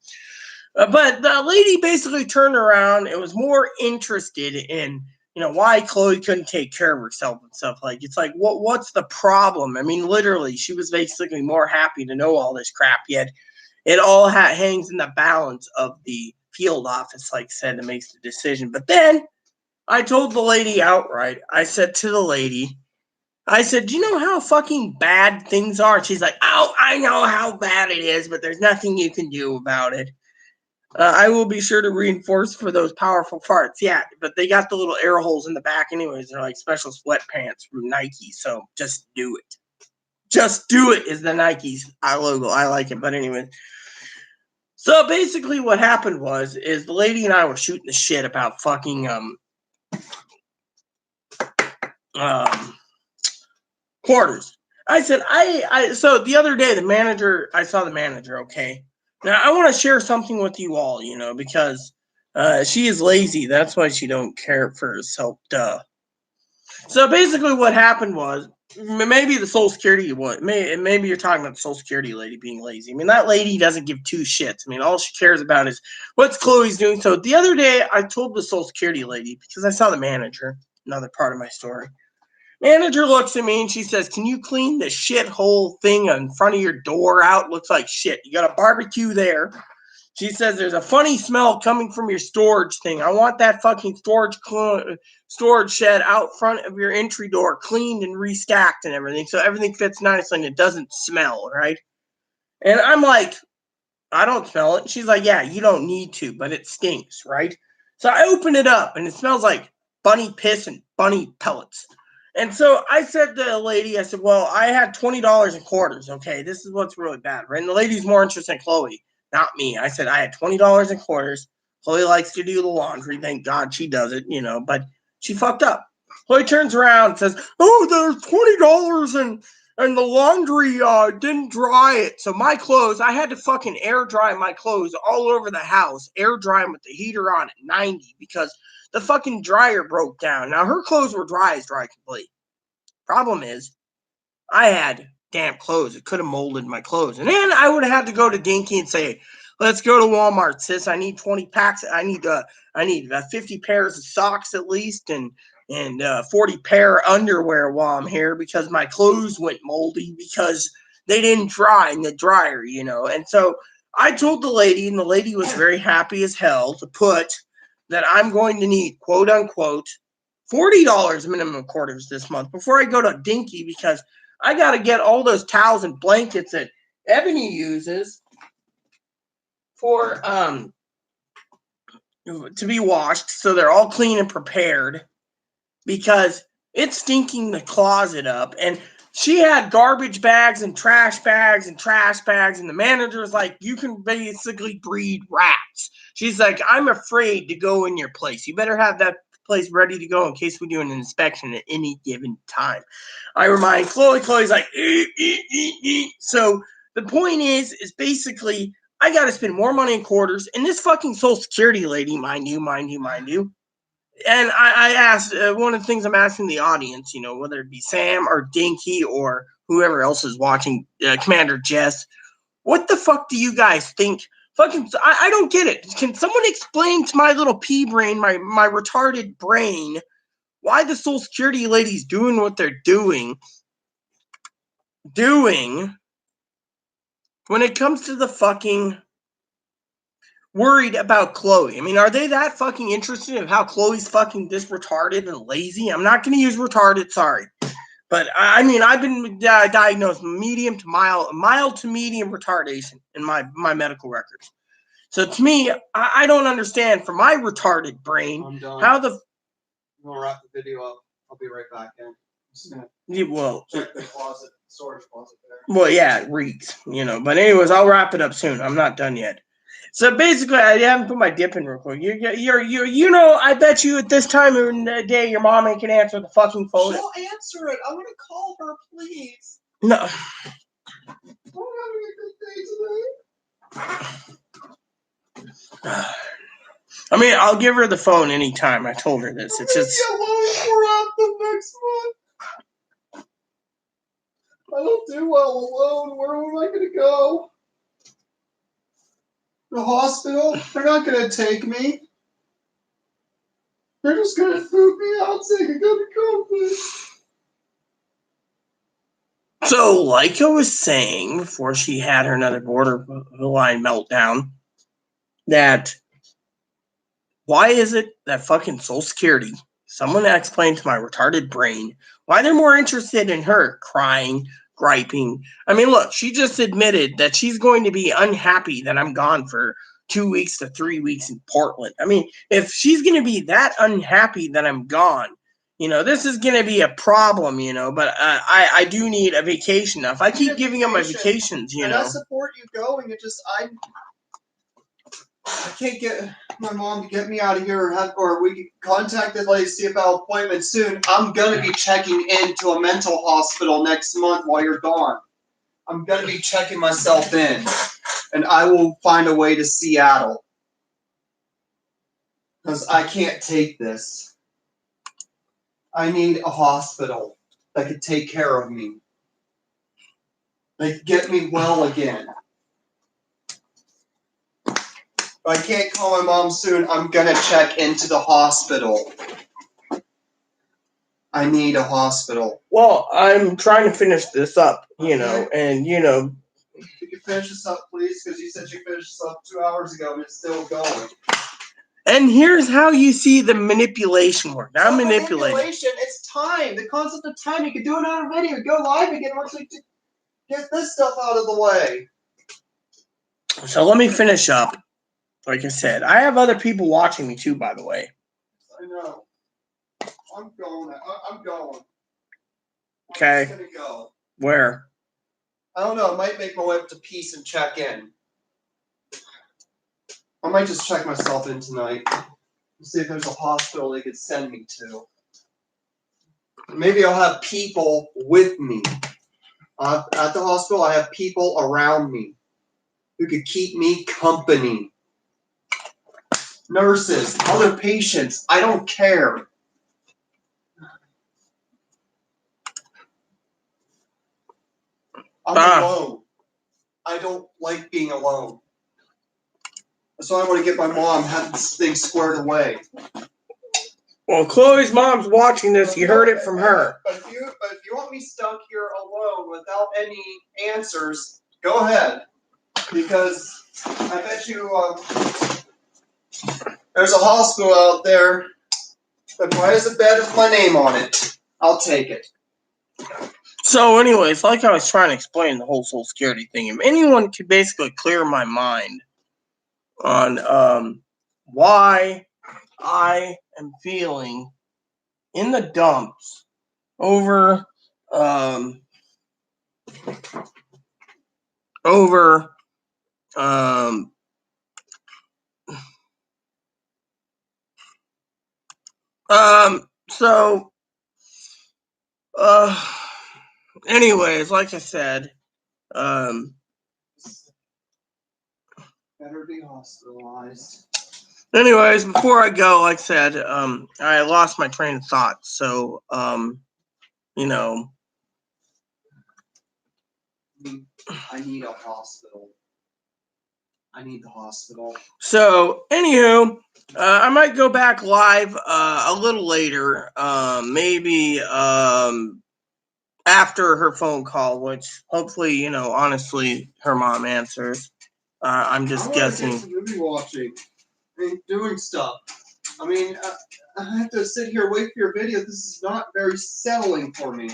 A: But the lady basically turned around and was more interested in, you know, why Chloe couldn't take care of herself and stuff. Like, it's like, what's the problem? I mean, literally, she was basically more happy to know all this crap. Yet it all hangs in the balance of the field office, like I said, that makes the decision. But then I told the lady outright, I said to the lady, I said, do you know how fucking bad things are? She's like, oh, I know how bad it is, but there's nothing you can do about it. I will be sure to reinforce for those powerful farts. Yeah, but they got the little air holes in the back anyways. They're like special sweatpants from Nike, so just do it. Just do it is the Nike's logo. I like it, but anyways. So basically what happened is the lady and I were shooting the shit about fucking quarters. I said, so the other day, I saw the manager, okay? Now, I want to share something with you all, you know, because she is lazy. That's why she don't care for herself, duh. So basically what happened was, maybe the Social Security, maybe you're talking about the Social Security lady being lazy. I mean, that lady doesn't give two shits. I mean, all she cares about is what's Chloe's doing. So the other day, I told the Social Security lady, because I saw the manager, another part of my story. Manager looks at me and she says, can you clean the shithole thing in front of your door out? Looks like shit. You got a barbecue there. She says, there's a funny smell coming from your storage thing. I want that fucking storage shed out front of your entry door cleaned and restacked and everything, so everything fits nicely and it doesn't smell, right? And I'm like, I don't smell it. She's like, yeah, you don't need to, but it stinks, right? So I open it up and it smells like bunny piss and bunny pellets. And so I said to the lady, I said, well, I had $20 in quarters. Okay, this is what's really bad, right? And the lady's more interested in Chloe, not me. I said, I had $20 in quarters. Chloe likes to do the laundry. Thank God she does it, you know, but she fucked up. Chloe turns around and says, oh, there's $20 and the laundry didn't dry it. So my clothes, I had to fucking air dry my clothes all over the house, air dry them with the heater on at 90 because the fucking dryer broke down. Now, her clothes were dry complete. Problem is, I had damp clothes. It could have molded my clothes. And then I would have had to go to Dinky and say, let's go to Walmart, sis. I need 20 packs. I need 50 pairs of socks at least and 40 pair of underwear while I'm here because my clothes went moldy because they didn't dry in the dryer, you know. And so I told the lady, and the lady was very happy as hell to put that I'm going to need, quote unquote, $40 minimum quarters this month before I go to Dinky because I got to get all those towels and blankets that Ebony uses for to be washed so they're all clean and prepared because it's stinking the closet up. And she had garbage bags and trash bags and the manager's like, you can basically breed rats. She's like, I'm afraid to go in your place. You better have that place ready to go in case we do an inspection at any given time. I remind Chloe's like, So the point is basically I got to spend more money in quarters. And this fucking Social Security lady, mind you. And I asked, one of the things I'm asking the audience, you know, whether it be Sam or Dinky or whoever else is watching, Commander Jess, what the fuck do you guys think? Fucking, I don't get it. Can someone explain to my little pea brain, my retarded brain, why the Social Security lady's doing what they're doing when it comes to the fucking worried about Chloe? I mean, are they that fucking interested in how Chloe's fucking this retarded and lazy? I'm not going to use retarded, sorry. But I mean, I've been diagnosed medium to mild to medium retardation in my medical records. So to me, I don't understand from my retarded brain
C: I'm done.
A: how the...
C: We'll wrap the video up. I'll be right back in.
A: Well,
C: check the closet, storage closet there.
A: Well, yeah, it reeks, you know. But anyways, I'll wrap it up soon. I'm not done yet. So basically, I haven't put my dip in real quick. You know, I bet you at this time of the day, your mom ain't can answer the fucking phone.
B: She'll answer it. I'm gonna call her, please.
A: No.
B: I'm having a good day today.
A: I mean, I'll give her the phone anytime. I told her this. It's just...
B: Be alone throughout the next month. I don't do well alone. Where am I going to go? The hospital? They're not going to take me. They're just going to boot me out saying I got to go, please.
A: So, like I was saying before she had her another borderline meltdown, that why is it that fucking Social Security, someone explained to my retarded brain, why they're more interested in her crying, griping. I mean, look, she just admitted that she's going to be unhappy that I'm gone for 2 weeks to 3 weeks in Portland. I mean, if she's going to be that unhappy that I'm gone, this is going to be a problem, but I do need a vacation. Now, if I keep giving up my vacations,
B: And I support you going. It just, I can't get my mom to get me out of here, or we can contact the lady, see about appointment soon. I'm going to be checking into a mental hospital next month while you're gone. I'm going to be checking myself in, and I will find a way to Seattle. Because I can't take this. I need a hospital that could take care of me. They could get me well again. If I can't call my mom soon, I'm going to check into the hospital. I need a hospital.
A: Well, I'm trying to finish this up, and
B: If you can finish this up, please, because you said you finished this up 2 hours ago and it's still going.
A: And here's how you see the manipulation work. Now I'm manipulating.
B: Manipulation, it's time. The concept of time. You can do it on a video. Go live again once we get this stuff out of the way.
A: So let me finish up. Like I said, I have other people watching me too, by the way.
B: I know. I'm going. I'm going.
A: Okay.
B: I'm just gonna go.
A: Where?
B: I don't know. I might make my way up to Peace and check in. I might just check myself in tonight. See if there's a hospital they could send me to. Maybe I'll have people with me. At the hospital, I have people around me who could keep me company. Nurses, other patients, I don't care. I'm alone. I don't like being alone. So I want to get my mom, have this thing squared away.
A: Well, Chloe's mom's watching this. You heard it from her.
B: But if you want me stuck here alone without any answers, go ahead. Because I bet you there's a hospital out there that probably has a bed with my name on it. I'll take it.
A: So anyways, like I was trying to explain the whole Social Security thing, if anyone could basically clear my mind on why I am feeling in the dumps over so anyways, like I said,
B: better be hospitalized.
A: Anyways, before I go, like I said, I lost my train of thought. So,
B: I need a hospital. I need the hospital.
A: So, anywho, I might go back live a little later, maybe after her phone call, which hopefully, honestly, her mom answers. I'm just guessing.
B: Get some movie watching and doing stuff. I mean, I have to sit here and wait for your video. This is not very settling for me.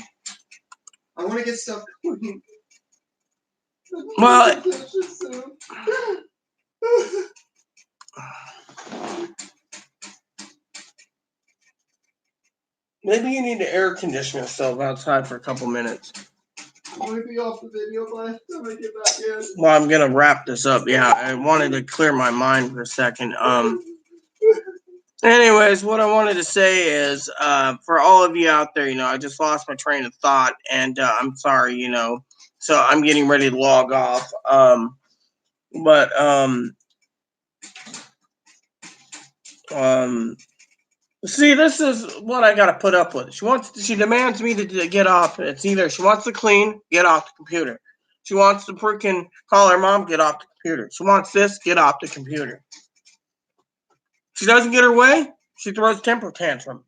B: I want to get stuff going.
A: Well, maybe you need to air condition yourself outside for a couple minutes.
B: Want to be off the video by the time I get back in?
A: Well, I'm gonna wrap this up. Yeah, I wanted to clear my mind for a second. Anyways, what I wanted to say is, for all of you out there, I just lost my train of thought, and I'm sorry, so I'm getting ready to log off. See, this is what I gotta put up with. She demands me to get off. It's either she wants to clean, get off the computer. She wants to freaking call her mom, get off the computer. She wants this, get off the computer. She doesn't get her way, she throws temper tantrum.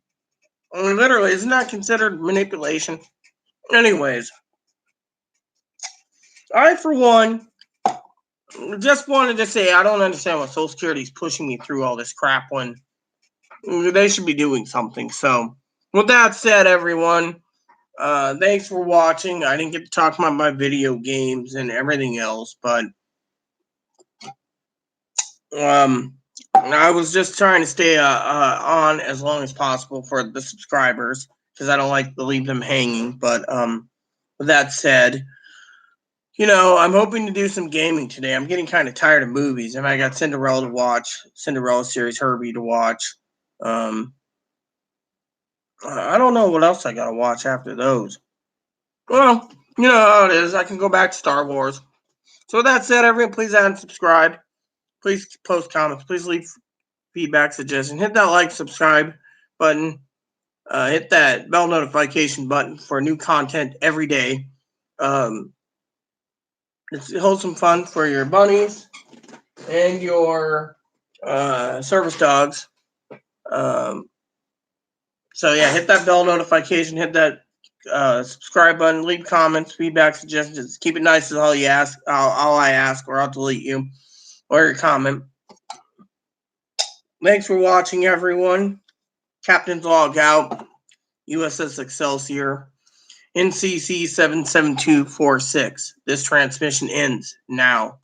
A: I mean, literally, isn't that considered manipulation? Anyways, I, for one, just wanted to say I don't understand why Social Security is pushing me through all this crap when they should be doing something. So, with that said, everyone, thanks for watching. I didn't get to talk about my video games and everything else, but I was just trying to stay on as long as possible for the subscribers because I don't like to leave them hanging. But with that said, I'm hoping to do some gaming today. I'm getting kind of tired of movies, and I got Cinderella to watch, Cinderella series, Herbie to watch. I don't know what else I gotta watch after those. Well, you know how it is. I can go back to Star Wars. So with that said, everyone, please add and subscribe. Please post comments. Please leave feedback, suggestions. Hit that like, subscribe button. Hit that bell notification button for new content every day. It's wholesome fun for your bunnies and your service dogs. So yeah, hit that bell notification, hit that subscribe button, leave comments, feedback, suggestions. Keep it nice is all you ask. All I ask, or I'll delete you or your comment. Thanks for watching, everyone. Captain's Log out. USS Excelsior. NCC 77246. This transmission ends now.